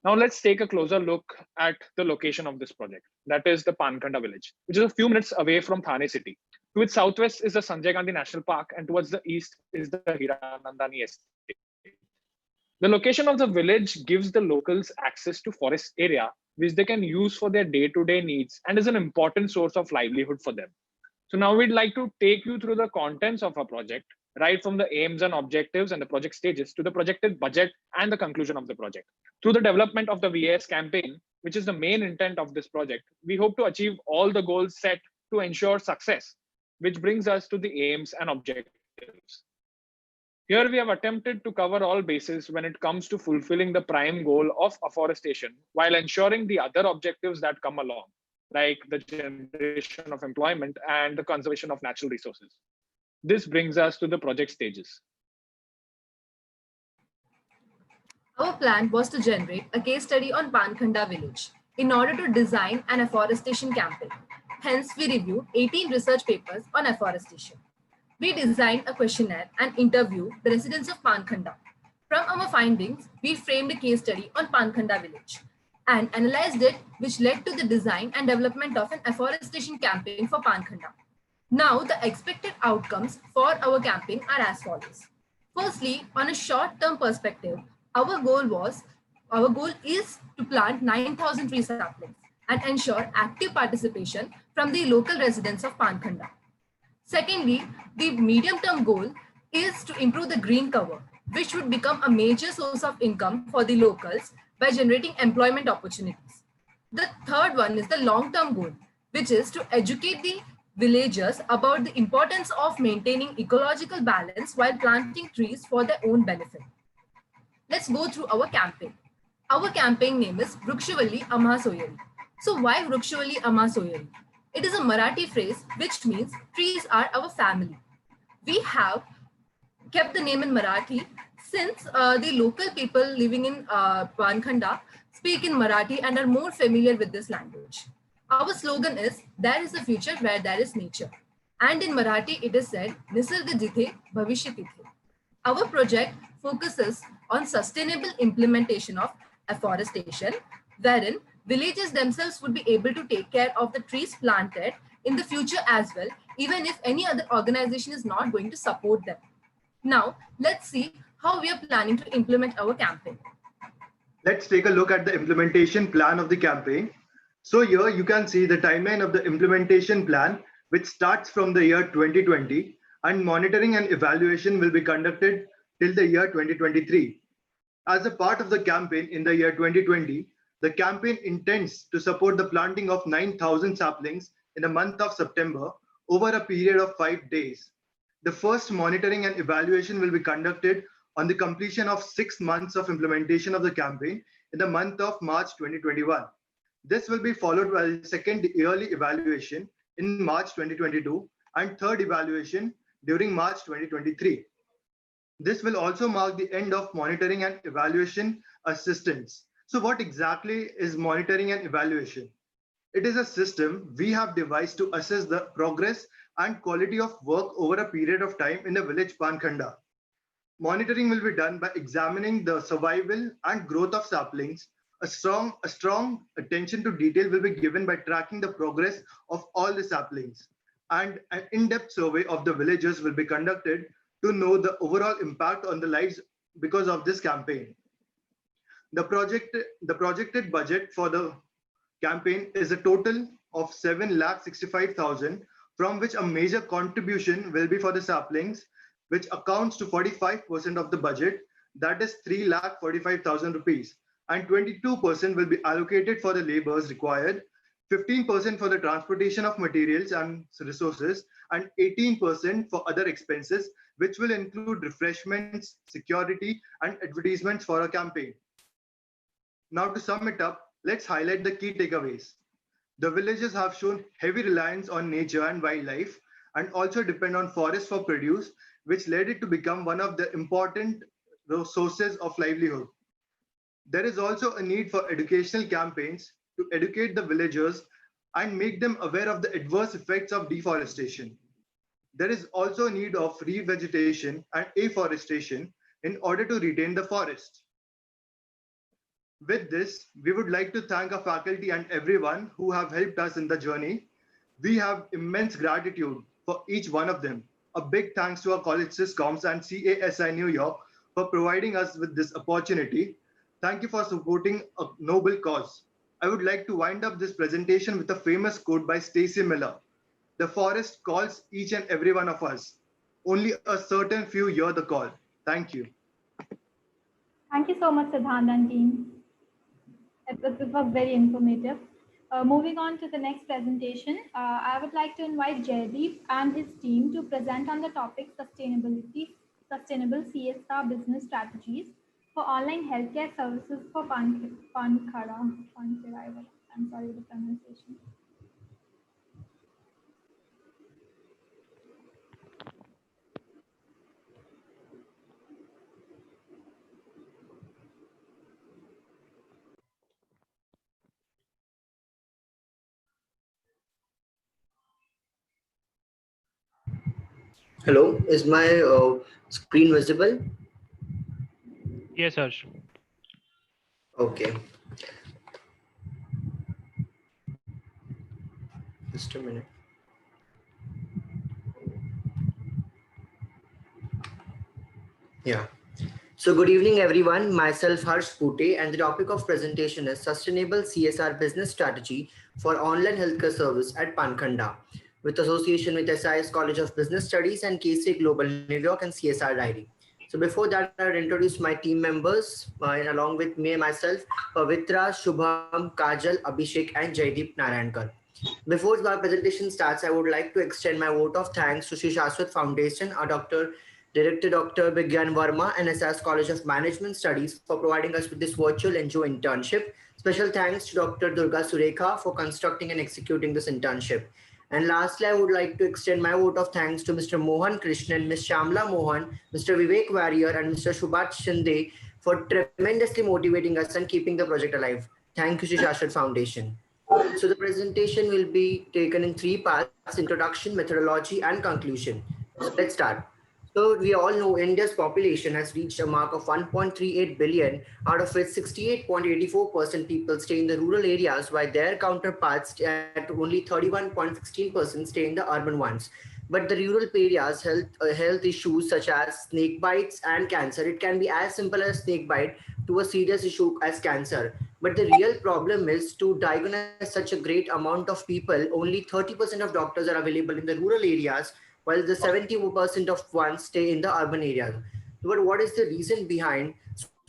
Now let's take a closer look at the location of this project. That is the Pankhanda village, which is a few minutes away from Thane city. To its southwest is the Sanjay Gandhi National Park, and towards the east is the Hiranandani Estate. The location of the village gives the locals access to forest area, which they can use for their day-to-day needs and is an important source of livelihood for them. So now we'd like to take you through the contents of our project, right from the aims and objectives and the project stages to the projected budget and the conclusion of the project. Through the development of the VAS campaign, which is the main intent of this project, we hope to achieve all the goals set to ensure success, which brings us to the aims and objectives. Here we have attempted to cover all bases when it comes to fulfilling the prime goal of afforestation while ensuring the other objectives that come along, like the generation of employment and the conservation of natural resources. This brings us to the project stages. Our plan was to generate a case study on Pankhanda village in order to design an afforestation campaign. Hence, we reviewed 18 research papers on afforestation. We designed a questionnaire and interviewed the residents of Pankhanda. From our findings, we framed a case study on Pankhanda village and analyzed it, which led to the design and development of an afforestation campaign for Pankhanda. Now, the expected outcomes for our campaign are as follows. Firstly, on a short-term perspective, our goal is to plant 9,000 tree saplings and ensure active participation from the local residents of Pankhanda. Secondly, the medium-term goal is to improve the green cover, which would become a major source of income for the locals by generating employment opportunities. The third one is the long-term goal, which is to educate the villagers about the importance of maintaining ecological balance while planting trees for their own benefit. Let's go through our campaign. Our campaign name is Vrikshavalli Amma Soyari. So why Vrikshavalli Amma Soyari? It is a Marathi phrase which means trees are our family. We have kept the name in Marathi since the local people living in Pankhanda speak in Marathi and are more familiar with this language. Our slogan is, there is a future where there is nature. And in Marathi, it is said, Nisarga jithe, bhavishya tithe. Our project focuses on sustainable implementation of afforestation, wherein villages themselves would be able to take care of the trees planted in the future as well, even if any other organization is not going to support them. Now, let's see how we are planning to implement our campaign. Let's take a look at the implementation plan of the campaign. So here you can see the timeline of the implementation plan, which starts from the year 2020, and monitoring and evaluation will be conducted till the year 2023. As a part of the campaign in the year 2020, the campaign intends to support the planting of 9,000 saplings in the month of September over a period of 5 days. The first monitoring and evaluation will be conducted on the completion of 6 months of implementation of the campaign in the month of March 2021. This will be followed by the second yearly evaluation in March 2022 and third evaluation during March 2023. This will also mark the end of monitoring and evaluation assistance. So what exactly is monitoring and evaluation? It is a system we have devised to assess the progress and quality of work over a period of time in the village Pankhanda. Monitoring will be done by examining the survival and growth of saplings. A strong attention to detail will be given by tracking the progress of all the saplings. And an in-depth survey of the villagers will be conducted to know the overall impact on the lives because of this campaign. The projected budget for the campaign is a total of 7,65,000, from which a major contribution will be for the saplings, which accounts to 45% of the budget, that is 3,45,000 rupees, and 22% will be allocated for the labors required, 15% for the transportation of materials and resources, and 18% for other expenses, which will include refreshments, security, and advertisements for a campaign. Now to sum it up, let's highlight the key takeaways. The villagers have shown heavy reliance on nature and wildlife and also depend on forests for produce, which led it to become one of the important sources of livelihood. There is also a need for educational campaigns to educate the villagers and make them aware of the adverse effects of deforestation. There is also a need of revegetation and afforestation in order to retain the forest. With this, we would like to thank our faculty and everyone who have helped us in the journey. We have immense gratitude for each one of them. A big thanks to our college SysComs and CASI New York for providing us with this opportunity. Thank you for supporting a noble cause. I would like to wind up this presentation with a famous quote by Stacy Miller. The forest calls each and every one of us. Only a certain few hear the call. Thank you. Thank you so much, Siddhant and team. It was very informative. Moving on to the next presentation, I would like to invite Jaideep and his team to present on the topic sustainable CSR business strategies for online healthcare services for Pankhara. I'm sorry for the pronunciation. Hello, is my screen visible? Yes, Harsh. Okay. Just a minute. Yeah. So good evening, everyone. Myself, Harsh Pute, and the topic of presentation is Sustainable CSR Business Strategy for Online Healthcare Service at Pankhanda, with association with SIES College of Business Studies and CASI Global New York and CSR Diary. So before that, I will introduce my team members, and along with me and myself, Pavitra, Shubham, Kajal, Abhishek, and Jaideep Narayankar. Before my presentation starts, I would like to extend my vote of thanks to Shri Shashwat Foundation, our Director Dr. Vigyan Verma and SIES College of Management Studies for providing us with this virtual NGO internship. Special thanks to Dr. Durga Surekha for constructing and executing this internship. And lastly, I would like to extend my vote of thanks to Mr. Mohan Krishnan, Ms. Shamla Mohan, Mr. Vivek Warrior, and Mr. Subhat Shinde for tremendously motivating us and keeping the project alive. Thank you, Shri Shashwat Foundation. So the presentation will be taken in 3 parts: introduction, methodology, and conclusion. So let's start. So we all know India's population has reached a mark of 1.38 billion, out of which 68.84% people stay in the rural areas, while their counterparts at only 31.16% stay in the urban ones. But the rural areas health issues such as snake bites and cancer, it can be as simple as snake bite to a serious issue as cancer. But the real problem is to diagnose such a great amount of people, only 30% of doctors are available in the rural areas, while the 70% of ones stay in the urban areas. But what is the reason behind?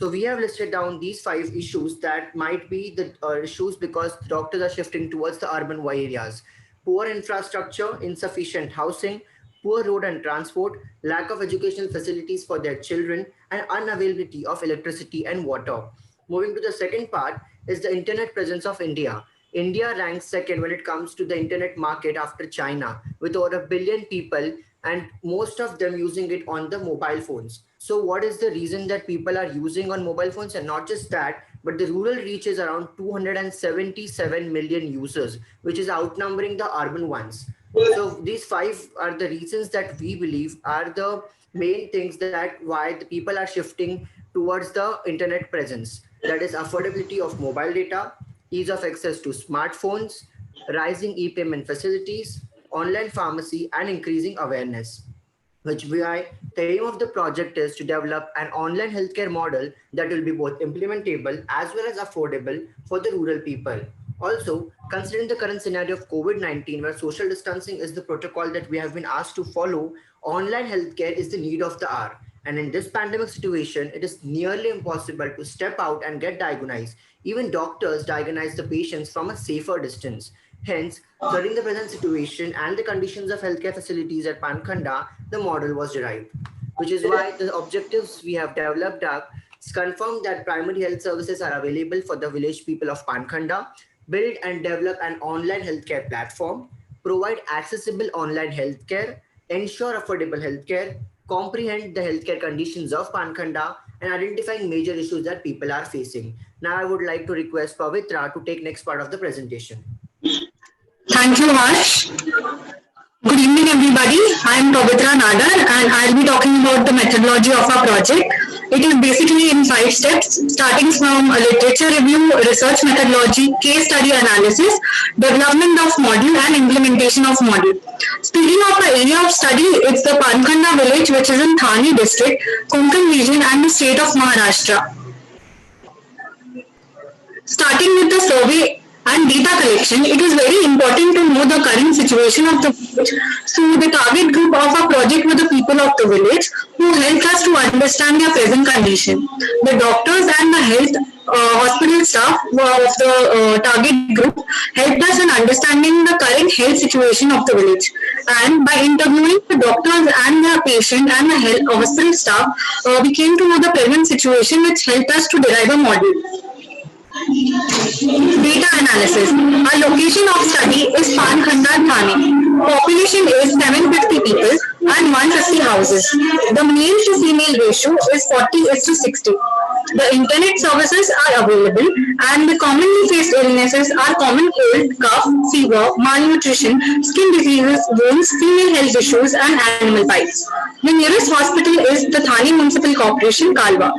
So we have listed down these 5 issues that might be the issues because doctors are shifting towards the urban areas. Poor infrastructure, insufficient housing, poor road and transport, lack of educational facilities for their children, and unavailability of electricity and water. Moving to the second part is the internet presence of India. India ranks second when it comes to the internet market after China, with over a billion people and most of them using it on the mobile phones. So what is the reason that people are using on mobile phones? And not just that, but the rural reach is around 277 million users, which is outnumbering the urban ones. So these 5 are the reasons that we believe are the main things that why the people are shifting towards the internet presence. That is affordability of mobile data, ease of access to smartphones, rising e-payment facilities, online pharmacy, and increasing awareness. Which why the aim of the project is to develop an online healthcare model that will be both implementable as well as affordable for the rural people. Also, considering the current scenario of COVID-19, where social distancing is the protocol that we have been asked to follow, online healthcare is the need of the hour. And in this pandemic situation, it is nearly impossible to step out and get diagnosed. Even doctors diagnose the patients from a safer distance. Hence, studying the present situation and the conditions of healthcare facilities at Pankhanda, the model was derived. Which is why the objectives we have developed are confirm that primary health services are available for the village people of Pankhanda, build and develop an online healthcare platform, provide accessible online healthcare, ensure affordable healthcare, comprehend the healthcare conditions of Pankhanda, and identifying major issues that people are facing. Now I would like to request Pavitra to take next part of the presentation. Thank you, Harsh. Good evening, everybody. I am Pavitra Nadar, and I'll be talking about the methodology of our project. It is basically in 5 steps, starting from a literature review, research methodology, case study analysis, development of model, and implementation of model. Speaking of the area of study, it's the Pankhanda village, which is in Thane district, Konkan region, and the state of Maharashtra. Starting with the survey and data collection, it is very important to know the current situation of the village. So the target group of our project were the people of the village who helped us to understand their present condition. The doctors and the health hospital staff of the target group helped us in understanding the current health situation of the village. And by interviewing the doctors and the patient and the health hospital staff, we came to know the present situation, which helped us to derive a model. Data analysis. Our location of study is Pankhanda, Thane. Population is 750 people and 150 houses. The male to female ratio is 40:60. The internet services are available and the commonly faced illnesses are common cold, cough, fever, malnutrition, skin diseases, wounds, female health issues and animal bites. The nearest hospital is the Thane Municipal Corporation, Kalwa.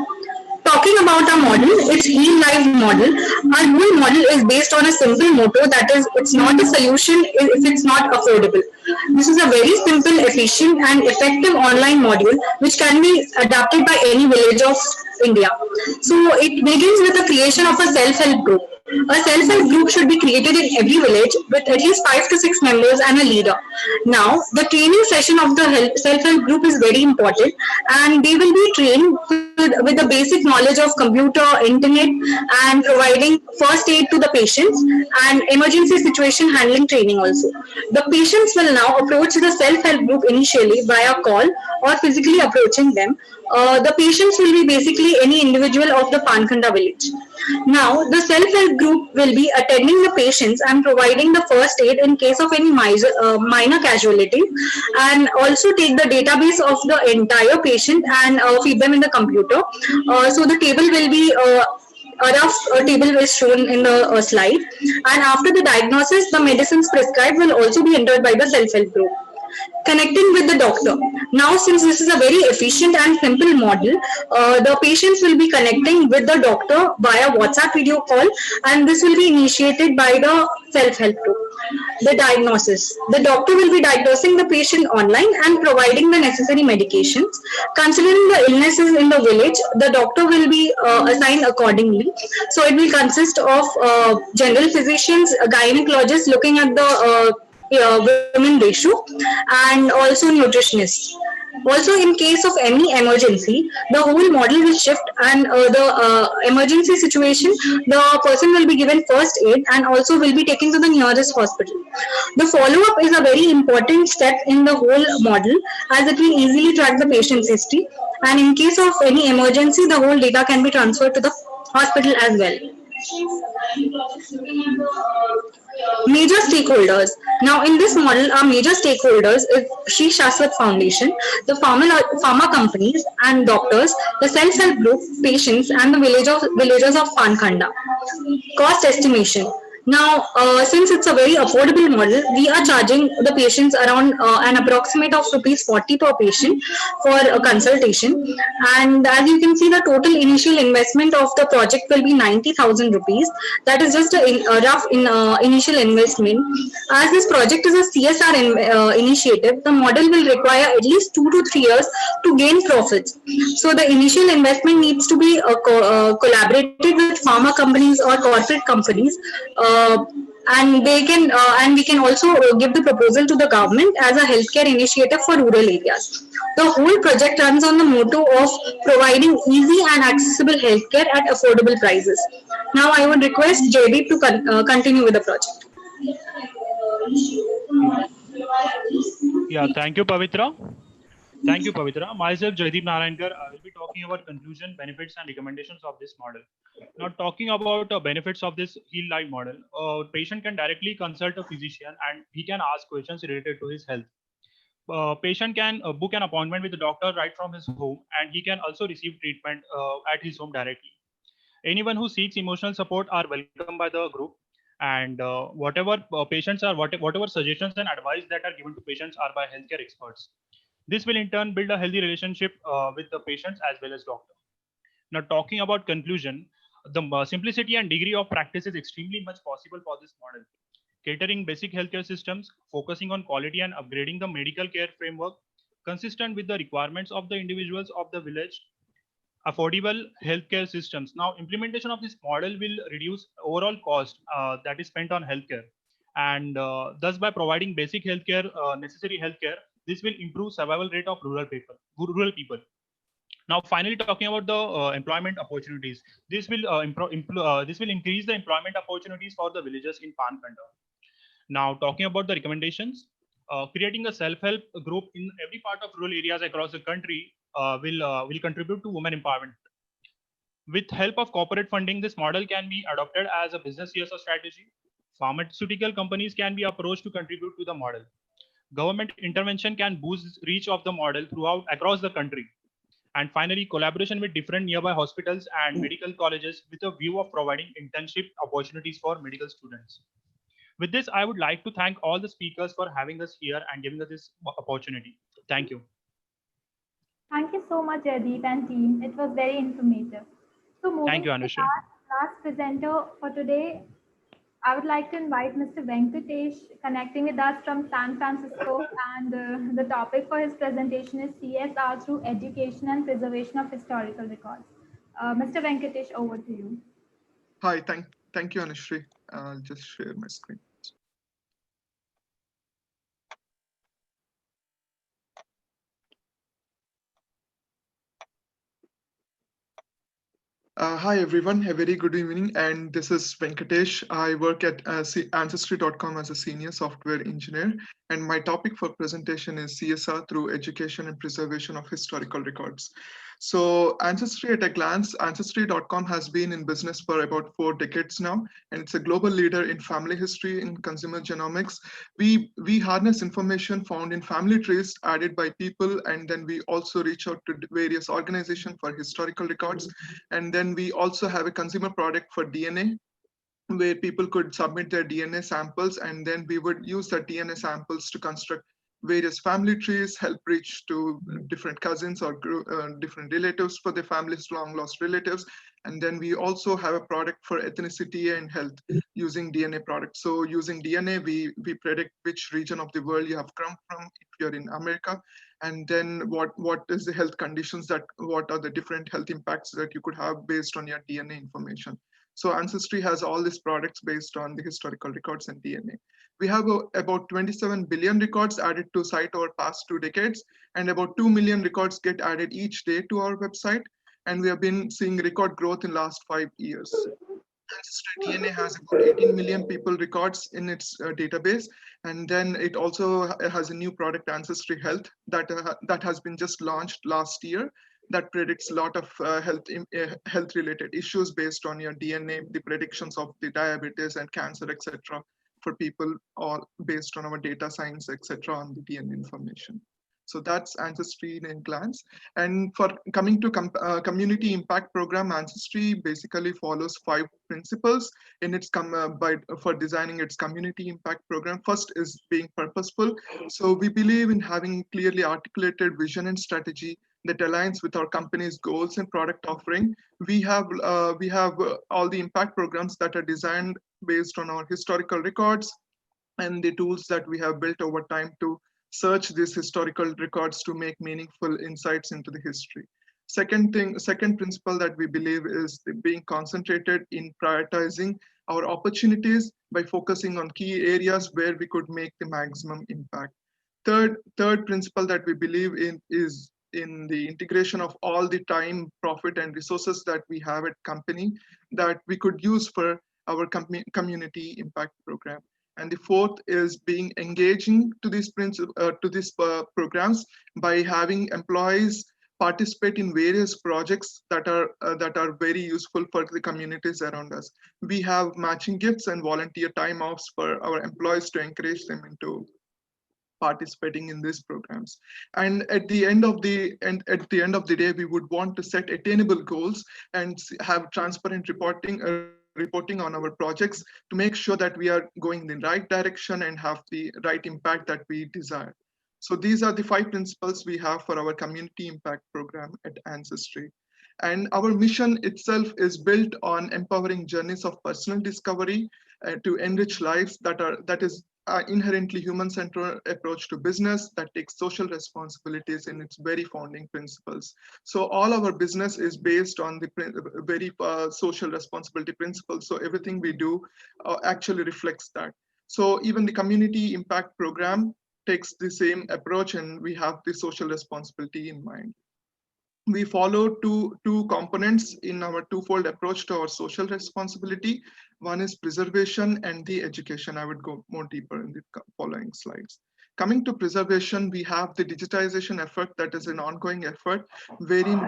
Talking about our model, it's Heal Live model. Our whole model is based on a simple motto, that is, it's not a solution if it's not affordable. This is a very simple, efficient and effective online module which can be adapted by any village of India. So it begins with the creation of a self-help group. A self-help group should be created in every village with at least 5 to 6 members and a leader. Now, the training session of the self-help group is very important, and they will be trained with the basic knowledge of computer, internet, and providing first aid to the patients and emergency situation handling training also. The patients will now approach the self-help group initially via call or physically approaching them. The patients will be basically any individual of the Pankhanda village. Now, the self-help group will be attending the patients and providing the first aid in case of any minor casualty, and also take the database of the entire patient and feed them in the computer. So the table will be a rough table is shown in the slide, and after the diagnosis, the medicines prescribed will also be entered by the self-help group. Connecting with the doctor. Now, since this is a very efficient and simple model, the patients will be connecting with the doctor via WhatsApp video call, and this will be initiated by the self-help group. The diagnosis. The doctor will be diagnosing the patient online and providing the necessary medications. Considering the illnesses in the village, the doctor will be assigned accordingly. So it will consist of general physicians, gynecologists looking at the women ratio, and also nutritionists. Also, in case of any emergency, the whole model will shift, and the emergency situation, the person will be given first aid and also will be taken to the nearest hospital. The follow up is a very important step in the whole model, as it will easily track the patient's history. And in case of any emergency, the whole data can be transferred to the hospital as well. Major stakeholders. Now, in this model, our major stakeholders is Shri Shaswat Foundation, the pharma companies and doctors, the self-help group, patients, and the villagers of Pankhanda. Cost estimation. Now, since it's a very affordable model, we are charging the patients around an approximate of rupees 40 per patient for a consultation. And as you can see, the total initial investment of the project will be 90,000 rupees. That is just a rough initial investment. As this project is a CSR initiative, the model will require at least 2 to 3 years to gain profits. So the initial investment needs to be collaborated with pharma companies or corporate companies, and we can also give the proposal to the government as a healthcare initiative for rural areas. The whole project runs on the motto of providing easy and accessible healthcare at affordable prices. Now I would request JD to continue with the project. Yeah, thank you, Pavitra. Thank you, Pavitra. Myself, Jaideep Narayankar, I will be talking about conclusion, benefits, and recommendations of this model. Now, talking about benefits of this Heal Live model, a patient can directly consult a physician and he can ask questions related to his health. Patient can book an appointment with the doctor right from his home, and he can also receive treatment at his home directly. Anyone who seeks emotional support are welcome by the group, and whatever patients are whatever suggestions and advice that are given to patients are by healthcare experts. This will in turn build a healthy relationship with the patients as well as doctor. Now, talking about conclusion, the simplicity and degree of practice is extremely much possible for this model. Catering basic healthcare systems, focusing on quality and upgrading the medical care framework, consistent with the requirements of the individuals of the village, affordable healthcare systems. Now, implementation of this model will reduce overall cost that is spent on healthcare, and thus by providing basic healthcare, necessary healthcare, this will improve survival rate of rural people. Now, finally, talking about the employment opportunities, this will this will increase the employment opportunities for the villagers in Pankhanda. Now, talking about the recommendations, creating a self-help group in every part of rural areas across the country will contribute to women empowerment. With help of corporate funding, this model can be adopted as a business CSR strategy. Pharmaceutical companies can be approached to contribute to the model. Government intervention can boost reach of the model across the country. And finally, collaboration with different nearby hospitals and medical colleges with a view of providing internship opportunities for medical students. With this, I would like to thank all the speakers for having us here and giving us this opportunity. Thank you. Thank you so much, Jaideep and team. It was very informative. So moving to the last presenter for today, I would like to invite Mr. Venkatesh connecting with us from San Francisco, and the topic for his presentation is CSR through education and preservation of historical records. Mr. Venkatesh, over to you. Hi, thank you, Anushri. I'll just share my screen. Hi everyone, a very good evening, and this is Venkatesh. I work at Ancestry.com as a senior software engineer, and my topic for presentation is CSR through education and preservation of historical records. So Ancestry at a glance, Ancestry.com has been in business for about 4 decades now, and it's a global leader in family history and consumer genomics. We harness information found in family trees added by people, and then we also reach out to various organizations for historical records. And then we also have a consumer product for DNA, where people could submit their DNA samples, and then we would use the DNA samples to construct various family trees, help reach to different cousins or different relatives for the families, long lost relatives. And then we also have a product for ethnicity and health using DNA products. So using DNA, we predict which region of the world you have come from if you're in America, and then what is the health conditions, that what are the different health impacts that you could have based on your DNA information. So Ancestry has all these products based on the historical records and DNA. We have about 27 billion records added to site over past 2 decades, and about 2 million records get added each day to our website. And we have been seeing record growth in last 5 years. Ancestry DNA has about 18 million people records in its database, and then it also has a new product, Ancestry Health, that has been just launched last year, that predicts a lot of health related issues based on your DNA, the predictions of the diabetes and cancer, etc., for people, all based on our data science, etc., on the DNA information. So that's Ancestry in a glance. And for coming to community impact program, Ancestry basically follows 5 principles in its for designing its community impact program. First is being purposeful. So we believe in having clearly articulated vision and strategy that aligns with our company's goals and product offering. We have all the impact programs that are designed based on our historical records and the tools that we have built over time to search these historical records to make meaningful insights into the history. Second principle that we believe is being concentrated in prioritizing our opportunities by focusing on key areas where we could make the maximum impact. Third principle that we believe in is in the integration of all the time, profit, and resources that we have at company that we could use for our community impact program. And the fourth is being engaging to these programs by having employees participate in various projects that are very useful for the communities around us. We have matching gifts and volunteer time offs for our employees to encourage them into participating in these programs. And at the end of the day, we would want to set attainable goals and have transparent reporting on our projects to make sure that we are going in the right direction and have the right impact that we desire. So these are the 5 principles we have for our community impact program at Ancestry. And our mission itself is built on empowering journeys of personal discovery to enrich lives that is inherently human-centered approach to business that takes social responsibilities in its very founding principles. So all our business is based on the very social responsibility principles. So everything we do actually reflects that. So even the community impact program takes the same approach, and we have the social responsibility in mind. We follow two components in our twofold approach to our social responsibility. One is preservation and the education. I would go more deeper in the following slides. Coming to preservation, we have the digitization effort that is an ongoing effort, wherein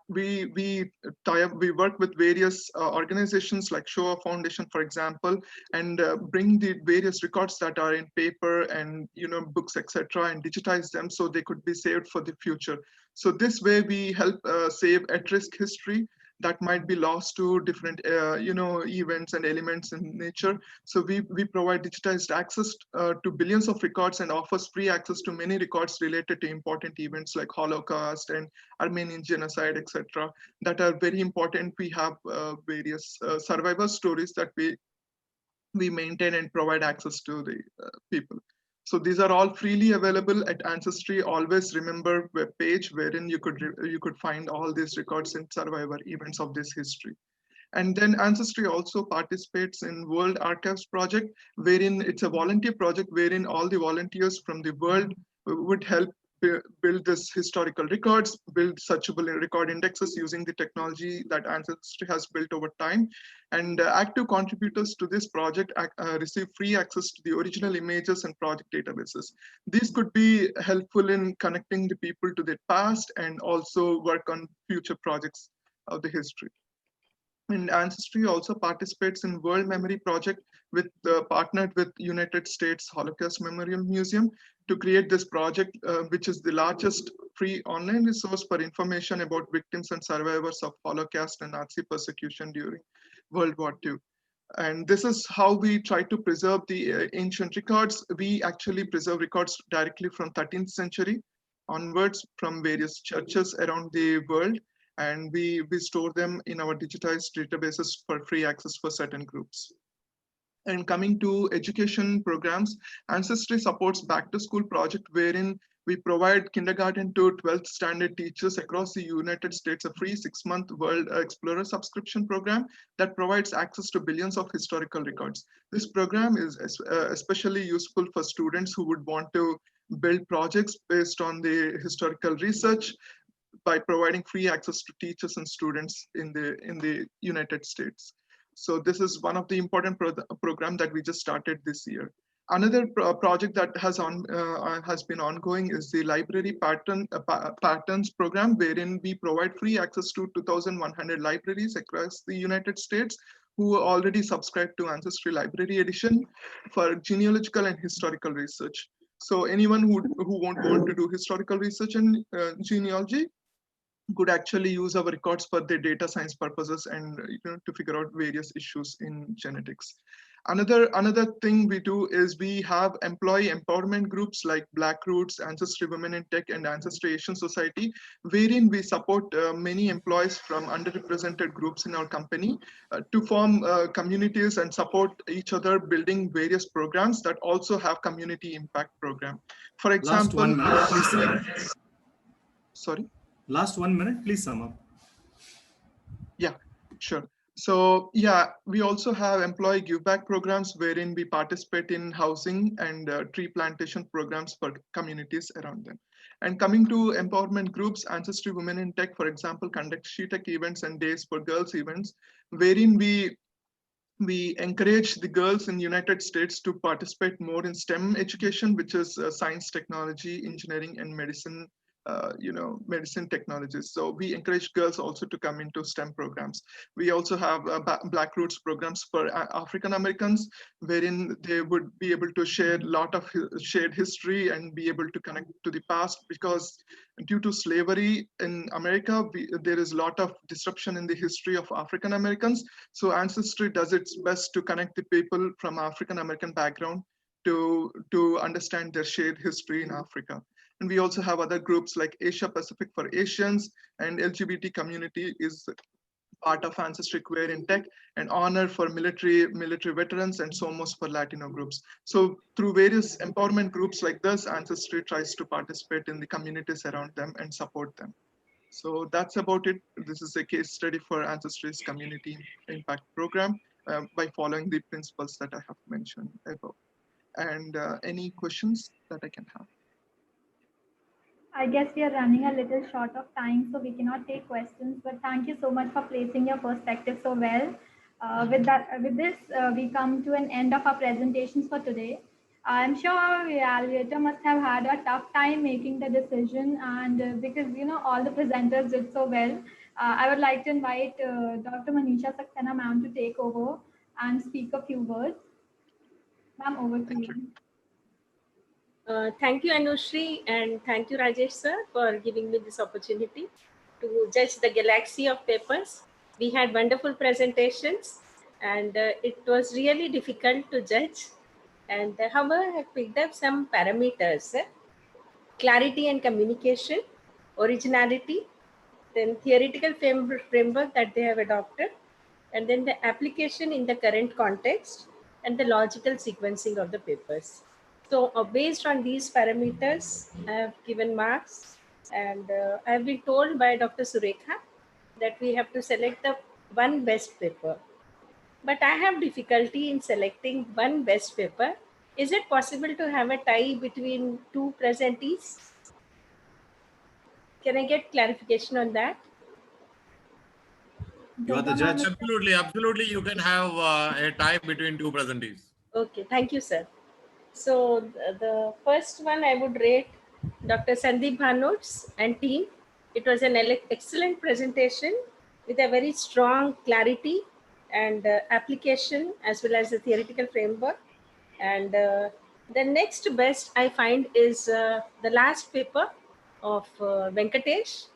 we work with various organizations like Shoah Foundation, for example, and bring the various records that are in paper and books, etc., and digitize them so they could be saved for the future. So this way we help save at-risk history that might be lost to different events and elements in nature. So we provide digitized access to billions of records and offers free access to many records related to important events like Holocaust and Armenian genocide, etc., that are very important. We have various survivor stories that we maintain and provide access to the people. So these are all freely available at Ancestry. Always remember web page wherein you could find all these records and survivor events of this history. And then Ancestry also participates in World Archives project, wherein it's a volunteer project wherein all the volunteers from the world would help build this historical records, build searchable record indexes using the technology that Ancestry has built over time. And active contributors to this project receive free access to the original images and project databases. These could be helpful in connecting the people to their past and also work on future projects of the history. And Ancestry also participates in World Memory Project partnered with United States Holocaust Memorial Museum to create this project, which is the largest free online resource for information about victims and survivors of Holocaust and Nazi persecution during World War II. And this is how we try to preserve the ancient records. We actually preserve records directly from 13th century onwards from various churches around the world. And we store them in our digitized databases for free access for certain groups. And coming to education programs, Ancestry supports back to school project wherein we provide kindergarten to 12th standard teachers across the United States a free 6-month World Explorer subscription program that provides access to billions of historical records. This program is especially useful for students who would want to build projects based on the historical research by providing free access to teachers and students in the United States. So this is one of the important program that we just started this year. Another project that has been ongoing is the library patterns program, wherein we provide free access to 2,100 libraries across the United States who already subscribed to Ancestry Library Edition for genealogical and historical research. So anyone who won't want to do historical research in genealogy could actually use our records for their data science purposes and to figure out various issues in genetics. Another thing we do is we have employee empowerment groups like Black Roots, Ancestry Women in Tech, and Ancestry Asian Society, wherein we support many employees from underrepresented groups in our company to form communities and support each other, building various programs that also have community impact program. For example, last 1 minute, please. Sorry. Last 1 minute, please sum up. Yeah, sure. So yeah, we also have employee give back programs wherein we participate in housing and tree plantation programs for communities around them. And coming to empowerment groups, Ancestry Women in Tech, for example, conduct SheTech events and Days for Girls events, wherein we encourage the girls in the United States to participate more in STEM education, which is science, technology, engineering, and medicine. Medicine technologies. So we encourage girls also to come into STEM programs. We also have Black Roots programs for African Americans, wherein they would be able to share a lot of shared history and be able to connect to the past, because due to slavery in America, there is a lot of disruption in the history of African Americans. So Ancestry does its best to connect the people from African American background to understand their shared history in Africa. And we also have other groups like Asia Pacific for Asians, and LGBT community is part of Ancestry Queer in Tech, and Honor for military veterans, and Somos for Latino groups. So through various empowerment groups like this, Ancestry tries to participate in the communities around them and support them. So that's about it. This is a case study for Ancestry's community impact program by following the principles that I have mentioned above. And any questions that I can have? I guess we are running a little short of time, so we cannot take questions, but thank you so much for placing your perspective so well. With this, we come to an end of our presentations for today. I'm sure our evaluator must have had a tough time making the decision, and because all the presenters did so well, I would like to invite Dr. Manisha Saxena ma'am to take over and speak a few words. Ma'am, over to you. Thank you, Anushri, and thank you, Rajesh sir, for giving me this opportunity to judge the galaxy of papers. We had wonderful presentations, and it was really difficult to judge. And however, I picked up some parameters: clarity and communication, originality, then theoretical framework that they have adopted, and then the application in the current context, and the logical sequencing of the papers. So based on these parameters, I have given marks, and I have been told by Dr. Surekha that we have to select the one best paper. But I have difficulty in selecting one best paper. Is it possible to have a tie between two presentees? Can I get clarification on that? You are the judge. Absolutely. You can have a tie between two presentees. Okay, thank you, sir. So the first one I would rate Dr. Sandeep Bhanots and team. It was an excellent presentation with a very strong clarity and application, as well as the theoretical framework. And the next best I find is the last paper of Venkatesh.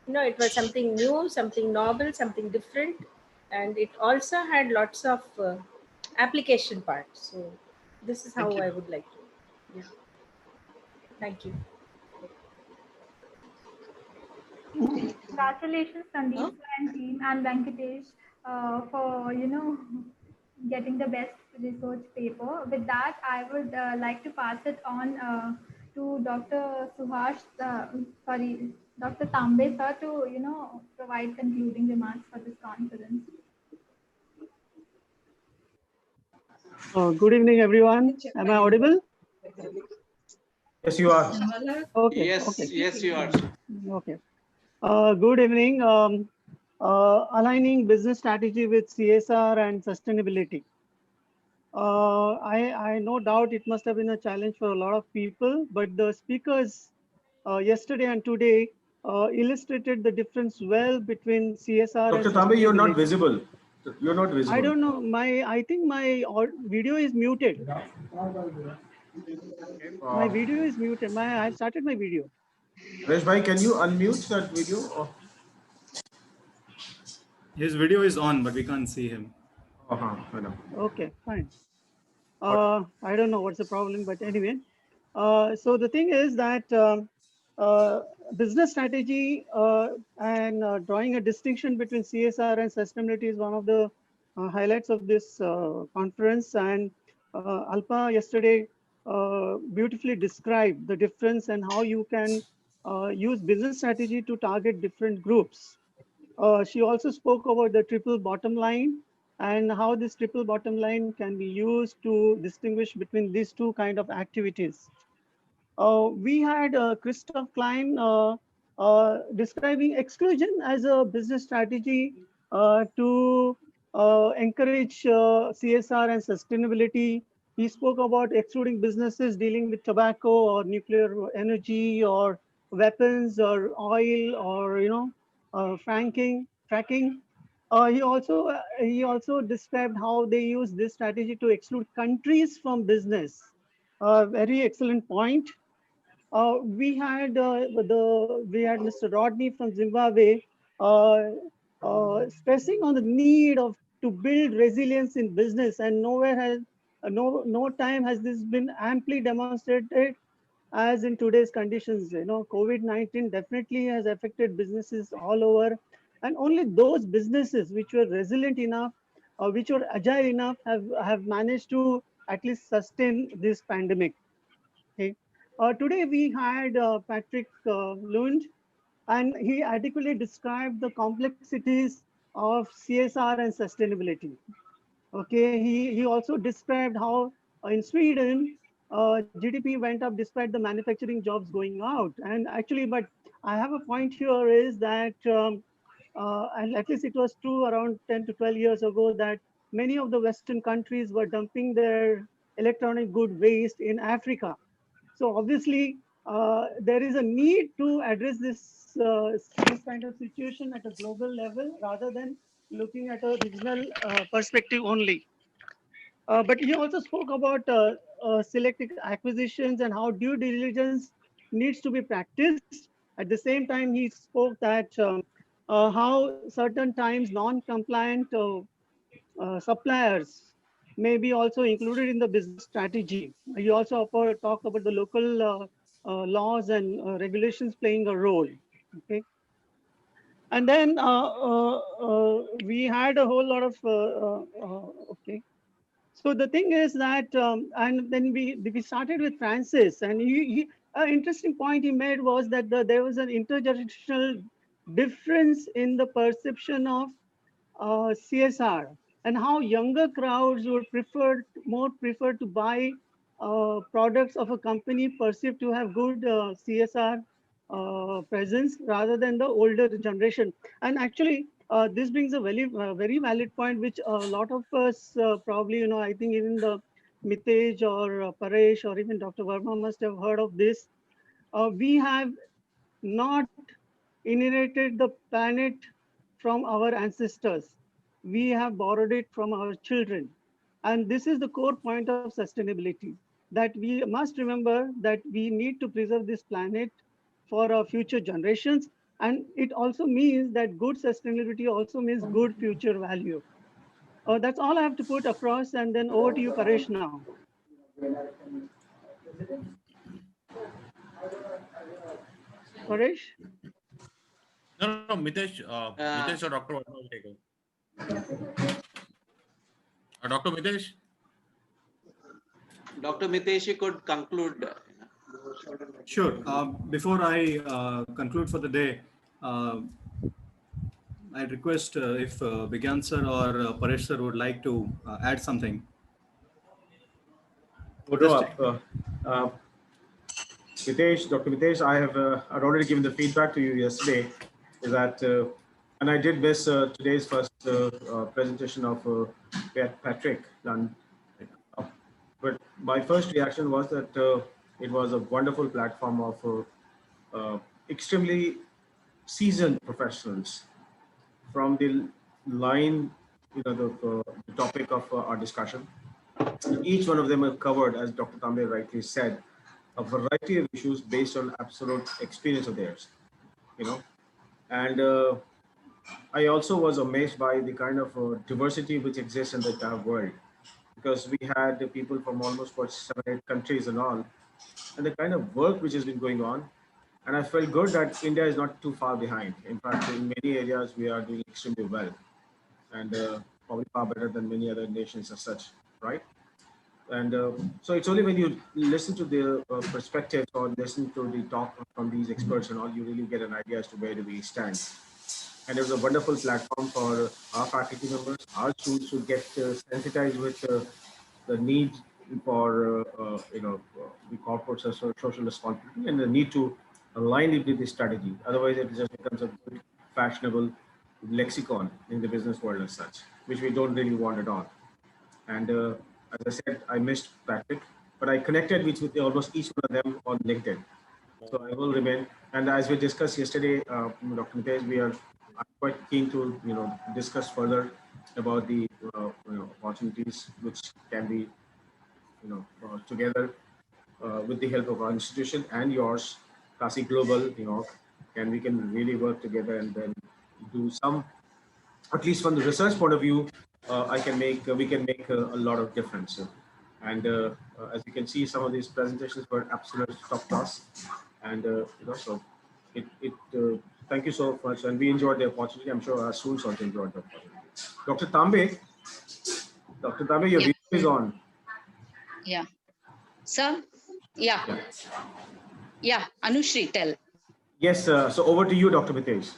It was something new, something novel, something different. And it also had lots of application part. So this is how I would like to. Yeah. Thank you. Congratulations, Sandeep and team and Venkatesh for getting the best research paper. With that, I would like to pass it on to Dr. Dr. Tambe sir to provide concluding remarks for this conference. Good evening, everyone. Am I audible? Yes, you are. Okay. Yes, Okay. yes, you are. Okay. Good evening. Aligning business strategy with CSR and sustainability. I no doubt it must have been a challenge for a lot of people, but the speakers yesterday and today illustrated the difference well between CSR and Dr. Tambe, you're not sustainability. visible. You're not visible. I don't know. I think my video is muted. My video is muted. I've started my video. Resh bhai, can you unmute that video? Oh. His video is on, but we can't see him. Okay, fine. I don't know what's the problem, but anyway. So the thing is that business strategy and drawing a distinction between CSR and sustainability is one of the highlights of this conference. And Alpa yesterday beautifully described the difference and how you can use business strategy to target different groups. She also spoke about the triple bottom line and how this triple bottom line can be used to distinguish between these two kind of activities. We had Christoph Klein describing exclusion as a business strategy to encourage CSR and sustainability. He spoke about excluding businesses dealing with tobacco or nuclear energy or weapons or oil or fracking. He also described how they use this strategy to exclude countries from business. Very excellent point. We had Mr. Rodney from Zimbabwe stressing on the need to build resilience in business, and nowhere has no time has this been amply demonstrated as in today's conditions. COVID-19 definitely has affected businesses all over, and only those businesses which were resilient enough or which were agile enough have managed to at least sustain this pandemic. Okay. Today we had Patrick Lund, and he adequately described the complexities of CSR and sustainability. Okay, he also described how in Sweden GDP went up despite the manufacturing jobs going out. And actually, but I have a point here is that, and at least it was true around 10 to 12 years ago, that many of the Western countries were dumping their electronic good waste in Africa. So obviously, there is a need to address this kind of situation at a global level rather than looking at a regional perspective only. But he also spoke about selective acquisitions and how due diligence needs to be practiced. At the same time, he spoke that how certain times non-compliant suppliers may be also included in the business strategy. He also talked about the local laws and regulations playing a role. Okay. And then we had a whole lot of, okay. So the thing is that, and then we started with Francis, and an interesting point he made was that there was an intergenerational difference in the perception of CSR, and how younger crowds would more prefer to buy products of a company perceived to have good CSR presence rather than the older generation. And actually, this brings a very valid point, which a lot of us probably, I think even the Mitesh or Paresh or even Dr. Verma must have heard of this. We have not inherited the planet from our ancestors. We have borrowed it from our children. And this is the core point of sustainability, that we must remember that we need to preserve this planet for our future generations. And it also means that good sustainability also means good future value. That's all I have to put across, and then over to you, Paresh, now. Paresh? No, Mitesh, Mitesh or Dr. Verma will take over. Dr. Mitesh? Dr. Mitesh, you could conclude. Sure. Before I conclude for the day, I request if Bigyan sir or Paresh sir would like to add something. Mitesh, Dr. Mitesh, I'd already given the feedback to you yesterday, is that, and I did miss today's first presentation of Patrick. But my first reaction was that it was a wonderful platform of extremely seasoned professionals from the line, the topic of our discussion. Each one of them have covered, as Dr. Tambe rightly said, a variety of issues based on absolute experience of theirs, and I also was amazed by the kind of diversity which exists in the entire world, because we had people from almost 7-8 countries and all, and the kind of work which has been going on. And I felt good that India is not too far behind. In fact, in many areas, we are doing extremely well, and probably far better than many other nations as such, right? And so it's only when you listen to the perspectives or listen to the talk from these experts and all, you really get an idea as to where do we stand. And it was a wonderful platform for our faculty members, our students to get sensitized with the need for the corporate social responsibility and the need to align it with the strategy. Otherwise, it just becomes a good, fashionable lexicon in the business world as such, which we don't really want it on. And as I said, I missed Patrick, but I connected with almost each one of them on LinkedIn. So I will remain. And as we discussed yesterday, Dr. Mitesh, I'm quite keen to discuss further about the opportunities which can be together with the help of our institution and yours, CASI Global, and we can really work together and then do some, at least from the research point of view, we can make a lot of difference. And as you can see, some of these presentations were absolute top class, and so thank you so much, and we enjoyed the opportunity. I'm sure our students also enjoyed the opportunity. Dr. Tambe, your video is on. Yeah. Sir? Yeah. Yeah. Anushri, tell. Yes, so over to you, Dr. Mitesh.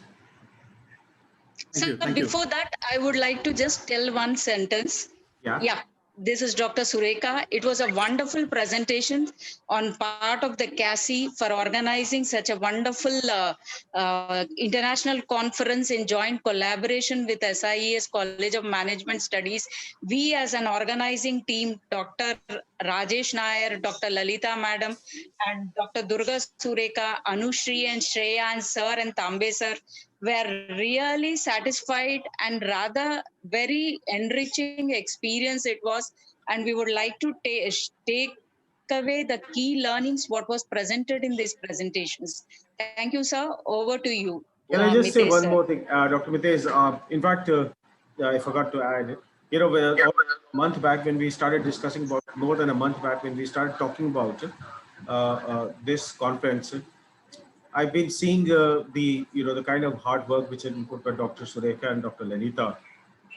So before that, I would like to just tell one sentence. Yeah. This is Dr. Sureka. It was a wonderful presentation on part of the CASI for organizing such a wonderful international conference in joint collaboration with SIES College of Management Studies. We as an organizing team, Dr. Rajesh Nair, Dr. Lalita Madam, and Dr. Durga Sureka, Anushri and Shreya and Sir and Tambe Sir, were really satisfied and rather very enriching experience it was, and we would like to take away the key learnings what was presented in these presentations. Thank you, sir. Over to you. Can I just say Mitesh, one sir. more thing, Dr. Mitesh? In fact, I forgot to add, a month back when we started discussing about, more than a month back when we started talking about this conference, I've been seeing the kind of hard work which has been put by Dr. Sureka and Dr. Lalita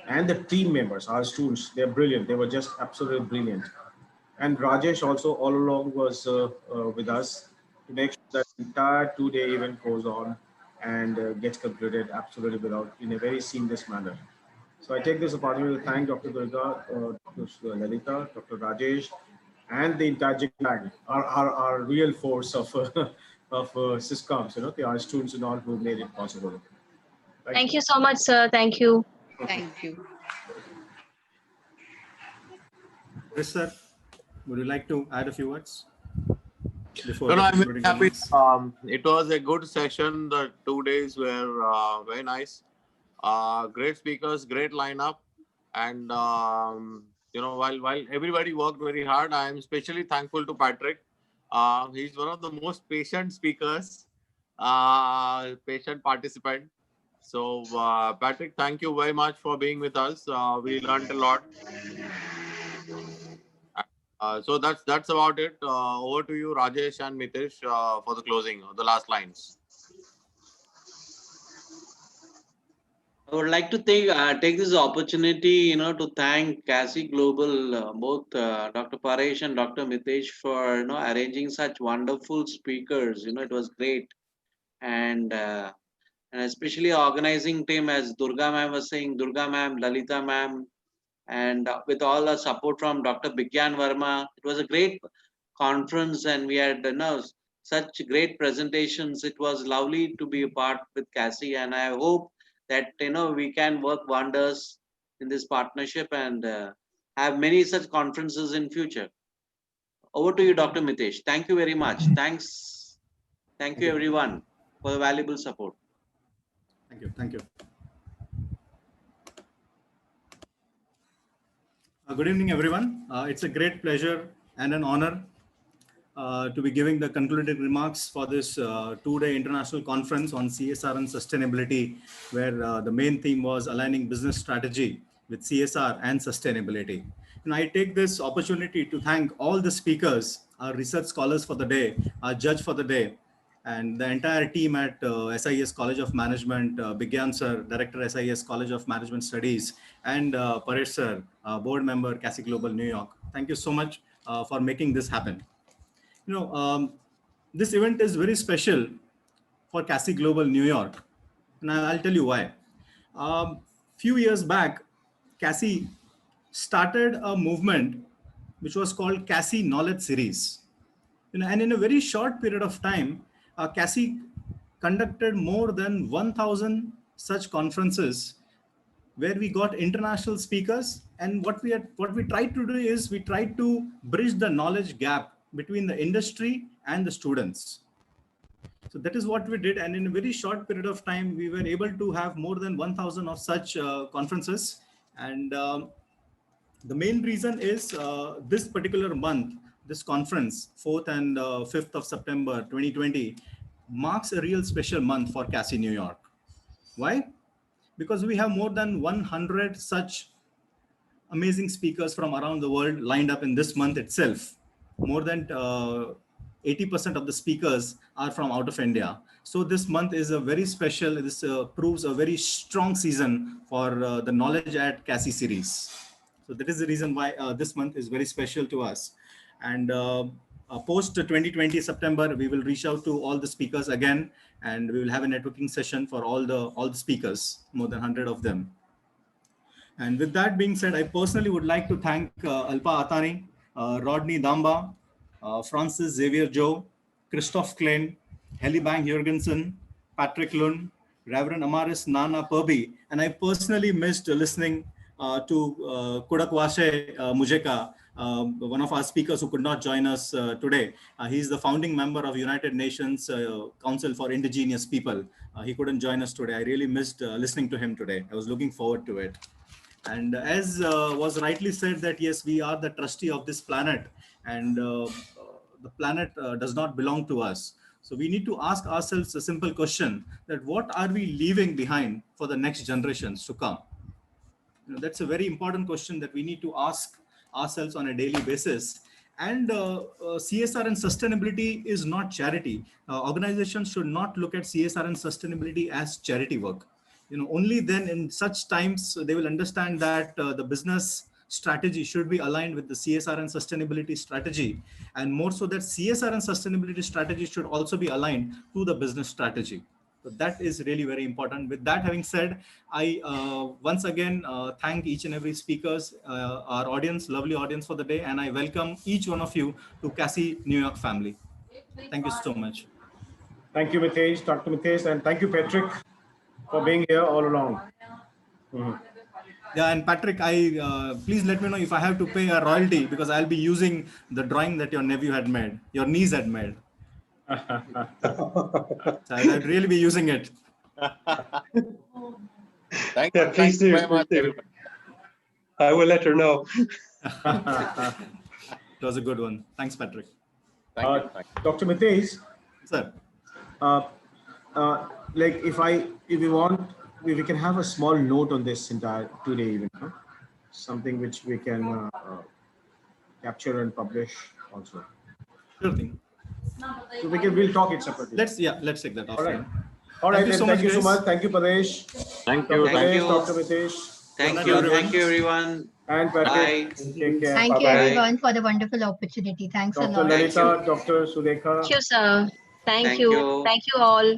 and the team members, our students. They're brilliant. They were just absolutely brilliant. And Rajesh also all along was with us to make sure that the entire 2-day event goes on and gets completed absolutely in a very seamless manner. So I take this opportunity to thank Dr. Durga, Dr. Lalita, Dr. Rajesh, and the entire JIG, our real force of SysComs, our students and all who made it possible. Thank you so much, sir. Thank you. Thank you. Yes, sir. Would you like to add a few words? No, I'm very happy. It was a good session. The 2 days were very nice. Great speakers, great lineup. And, while everybody worked very hard, I am especially thankful to Patrick. He's one of the most patient speakers, patient participant. So, Patrick, thank you very much for being with us. We learned a lot. So that's about it. Over to you, Rajesh and Mitesh, for the closing, the last lines. I would like to take this opportunity, to thank CASI Global, both Dr. Paresh and Dr. Mitesh for arranging such wonderful speakers. It was great, and especially organizing team, as Durga ma'am was saying, Durga ma'am, Lalita ma'am, and with all the support from Dr. Bigyan Verma. It was a great conference, and we had such great presentations. It was lovely to be a part with CASI, and I hope that we can work wonders in this partnership and have many such conferences in future. Over to you, Dr. Mitesh. Thank you very much. Thank you everyone for the valuable support. Thank you. Thank you. Good evening, everyone. It's a great pleasure and an honor to be giving the concluding remarks for this two-day international conference on CSR and sustainability, where the main theme was aligning business strategy with CSR and sustainability. And I take this opportunity to thank all the speakers, our research scholars for the day, our judge for the day, and the entire team at SIES College of Management, Bigyan sir, Director SIES College of Management Studies, and Paresh sir, board member, CASI Global New York. Thank you so much for making this happen. This event is very special for CASI Global New York, and I'll tell you why. Few years back, CASI started a movement which was called CASI Knowledge Series. And in a very short period of time, CASI conducted more than 1,000 such conferences where we got international speakers. And what we tried to do is we tried to bridge the knowledge gap between the industry and the students. So that is what we did. And in a very short period of time, we were able to have more than 1,000 of such conferences. And the main reason is this particular month, this conference, 4th and 5th of September 2020, marks a real special month for CASI New York. Why? Because we have more than 100 such amazing speakers from around the world lined up in this month itself. More than 80% of the speakers are from out of India. So this month is a very special, this proves a very strong season for the Knowledge at CASI series. So that is the reason why this month is very special to us. And post 2020 September, we will reach out to all the speakers again, and we will have a networking session for all the speakers, more than 100 of them. And with that being said, I personally would like to thank Alpa Atani, Rodney Damba, Francis Xavier Joe, Christoph Klein, Heli Bang Jurgensen, Patrick Lund, Reverend Amaris Nana Burbee, and I personally missed listening to Kudakwashe Mujeka, one of our speakers who could not join us today. He's the founding member of United Nations Council for Indigenous People. He couldn't join us today. I really missed listening to him today. I was looking forward to it. And as was rightly said that, yes, we are the trustee of this planet, and the planet does not belong to us. So we need to ask ourselves a simple question, that what are we leaving behind for the next generations to come? That's a very important question that we need to ask ourselves on a daily basis. And CSR and sustainability is not charity. Organizations should not look at CSR and sustainability as charity work. Only then in such times they will understand that the business strategy should be aligned with the CSR and sustainability strategy, and more so that CSR and sustainability strategy should also be aligned to the business strategy. So that is really very important. With that having said, I once again thank each and every speakers, our audience, lovely audience for the day, and I welcome each one of you to CASI New York family. Thank you so much. Thank you, Mitesh, Dr. Mitesh, and thank you, Patrick, for being here all along. Yeah, and Patrick, please let me know if I have to pay a royalty, because I'll be using the drawing that your nephew had made, your niece had made. So I'll really be using it. Thank you very much, everybody. I will let her know. It was a good one. Thanks, Patrick. Thank you. Dr. Mitesh, sir. Like if you want we can have a small note on this entire today even, huh? Something which we can capture and publish also. Sure thing. So we'll talk it separately. Let's take that. All right. All right. Thank you so much. Thank you, Paresh. Thank you. Thank you. Dr. Mitesh. Thank you. Thank you, everyone. And Patrick. Bye. Take care. Thank you, Bye-bye. everyone, for the wonderful opportunity. Thanks a Dr. lot. Lalita, Dr. Sudekha. Thank you, sir. Thank Thank you. you. Thank you all.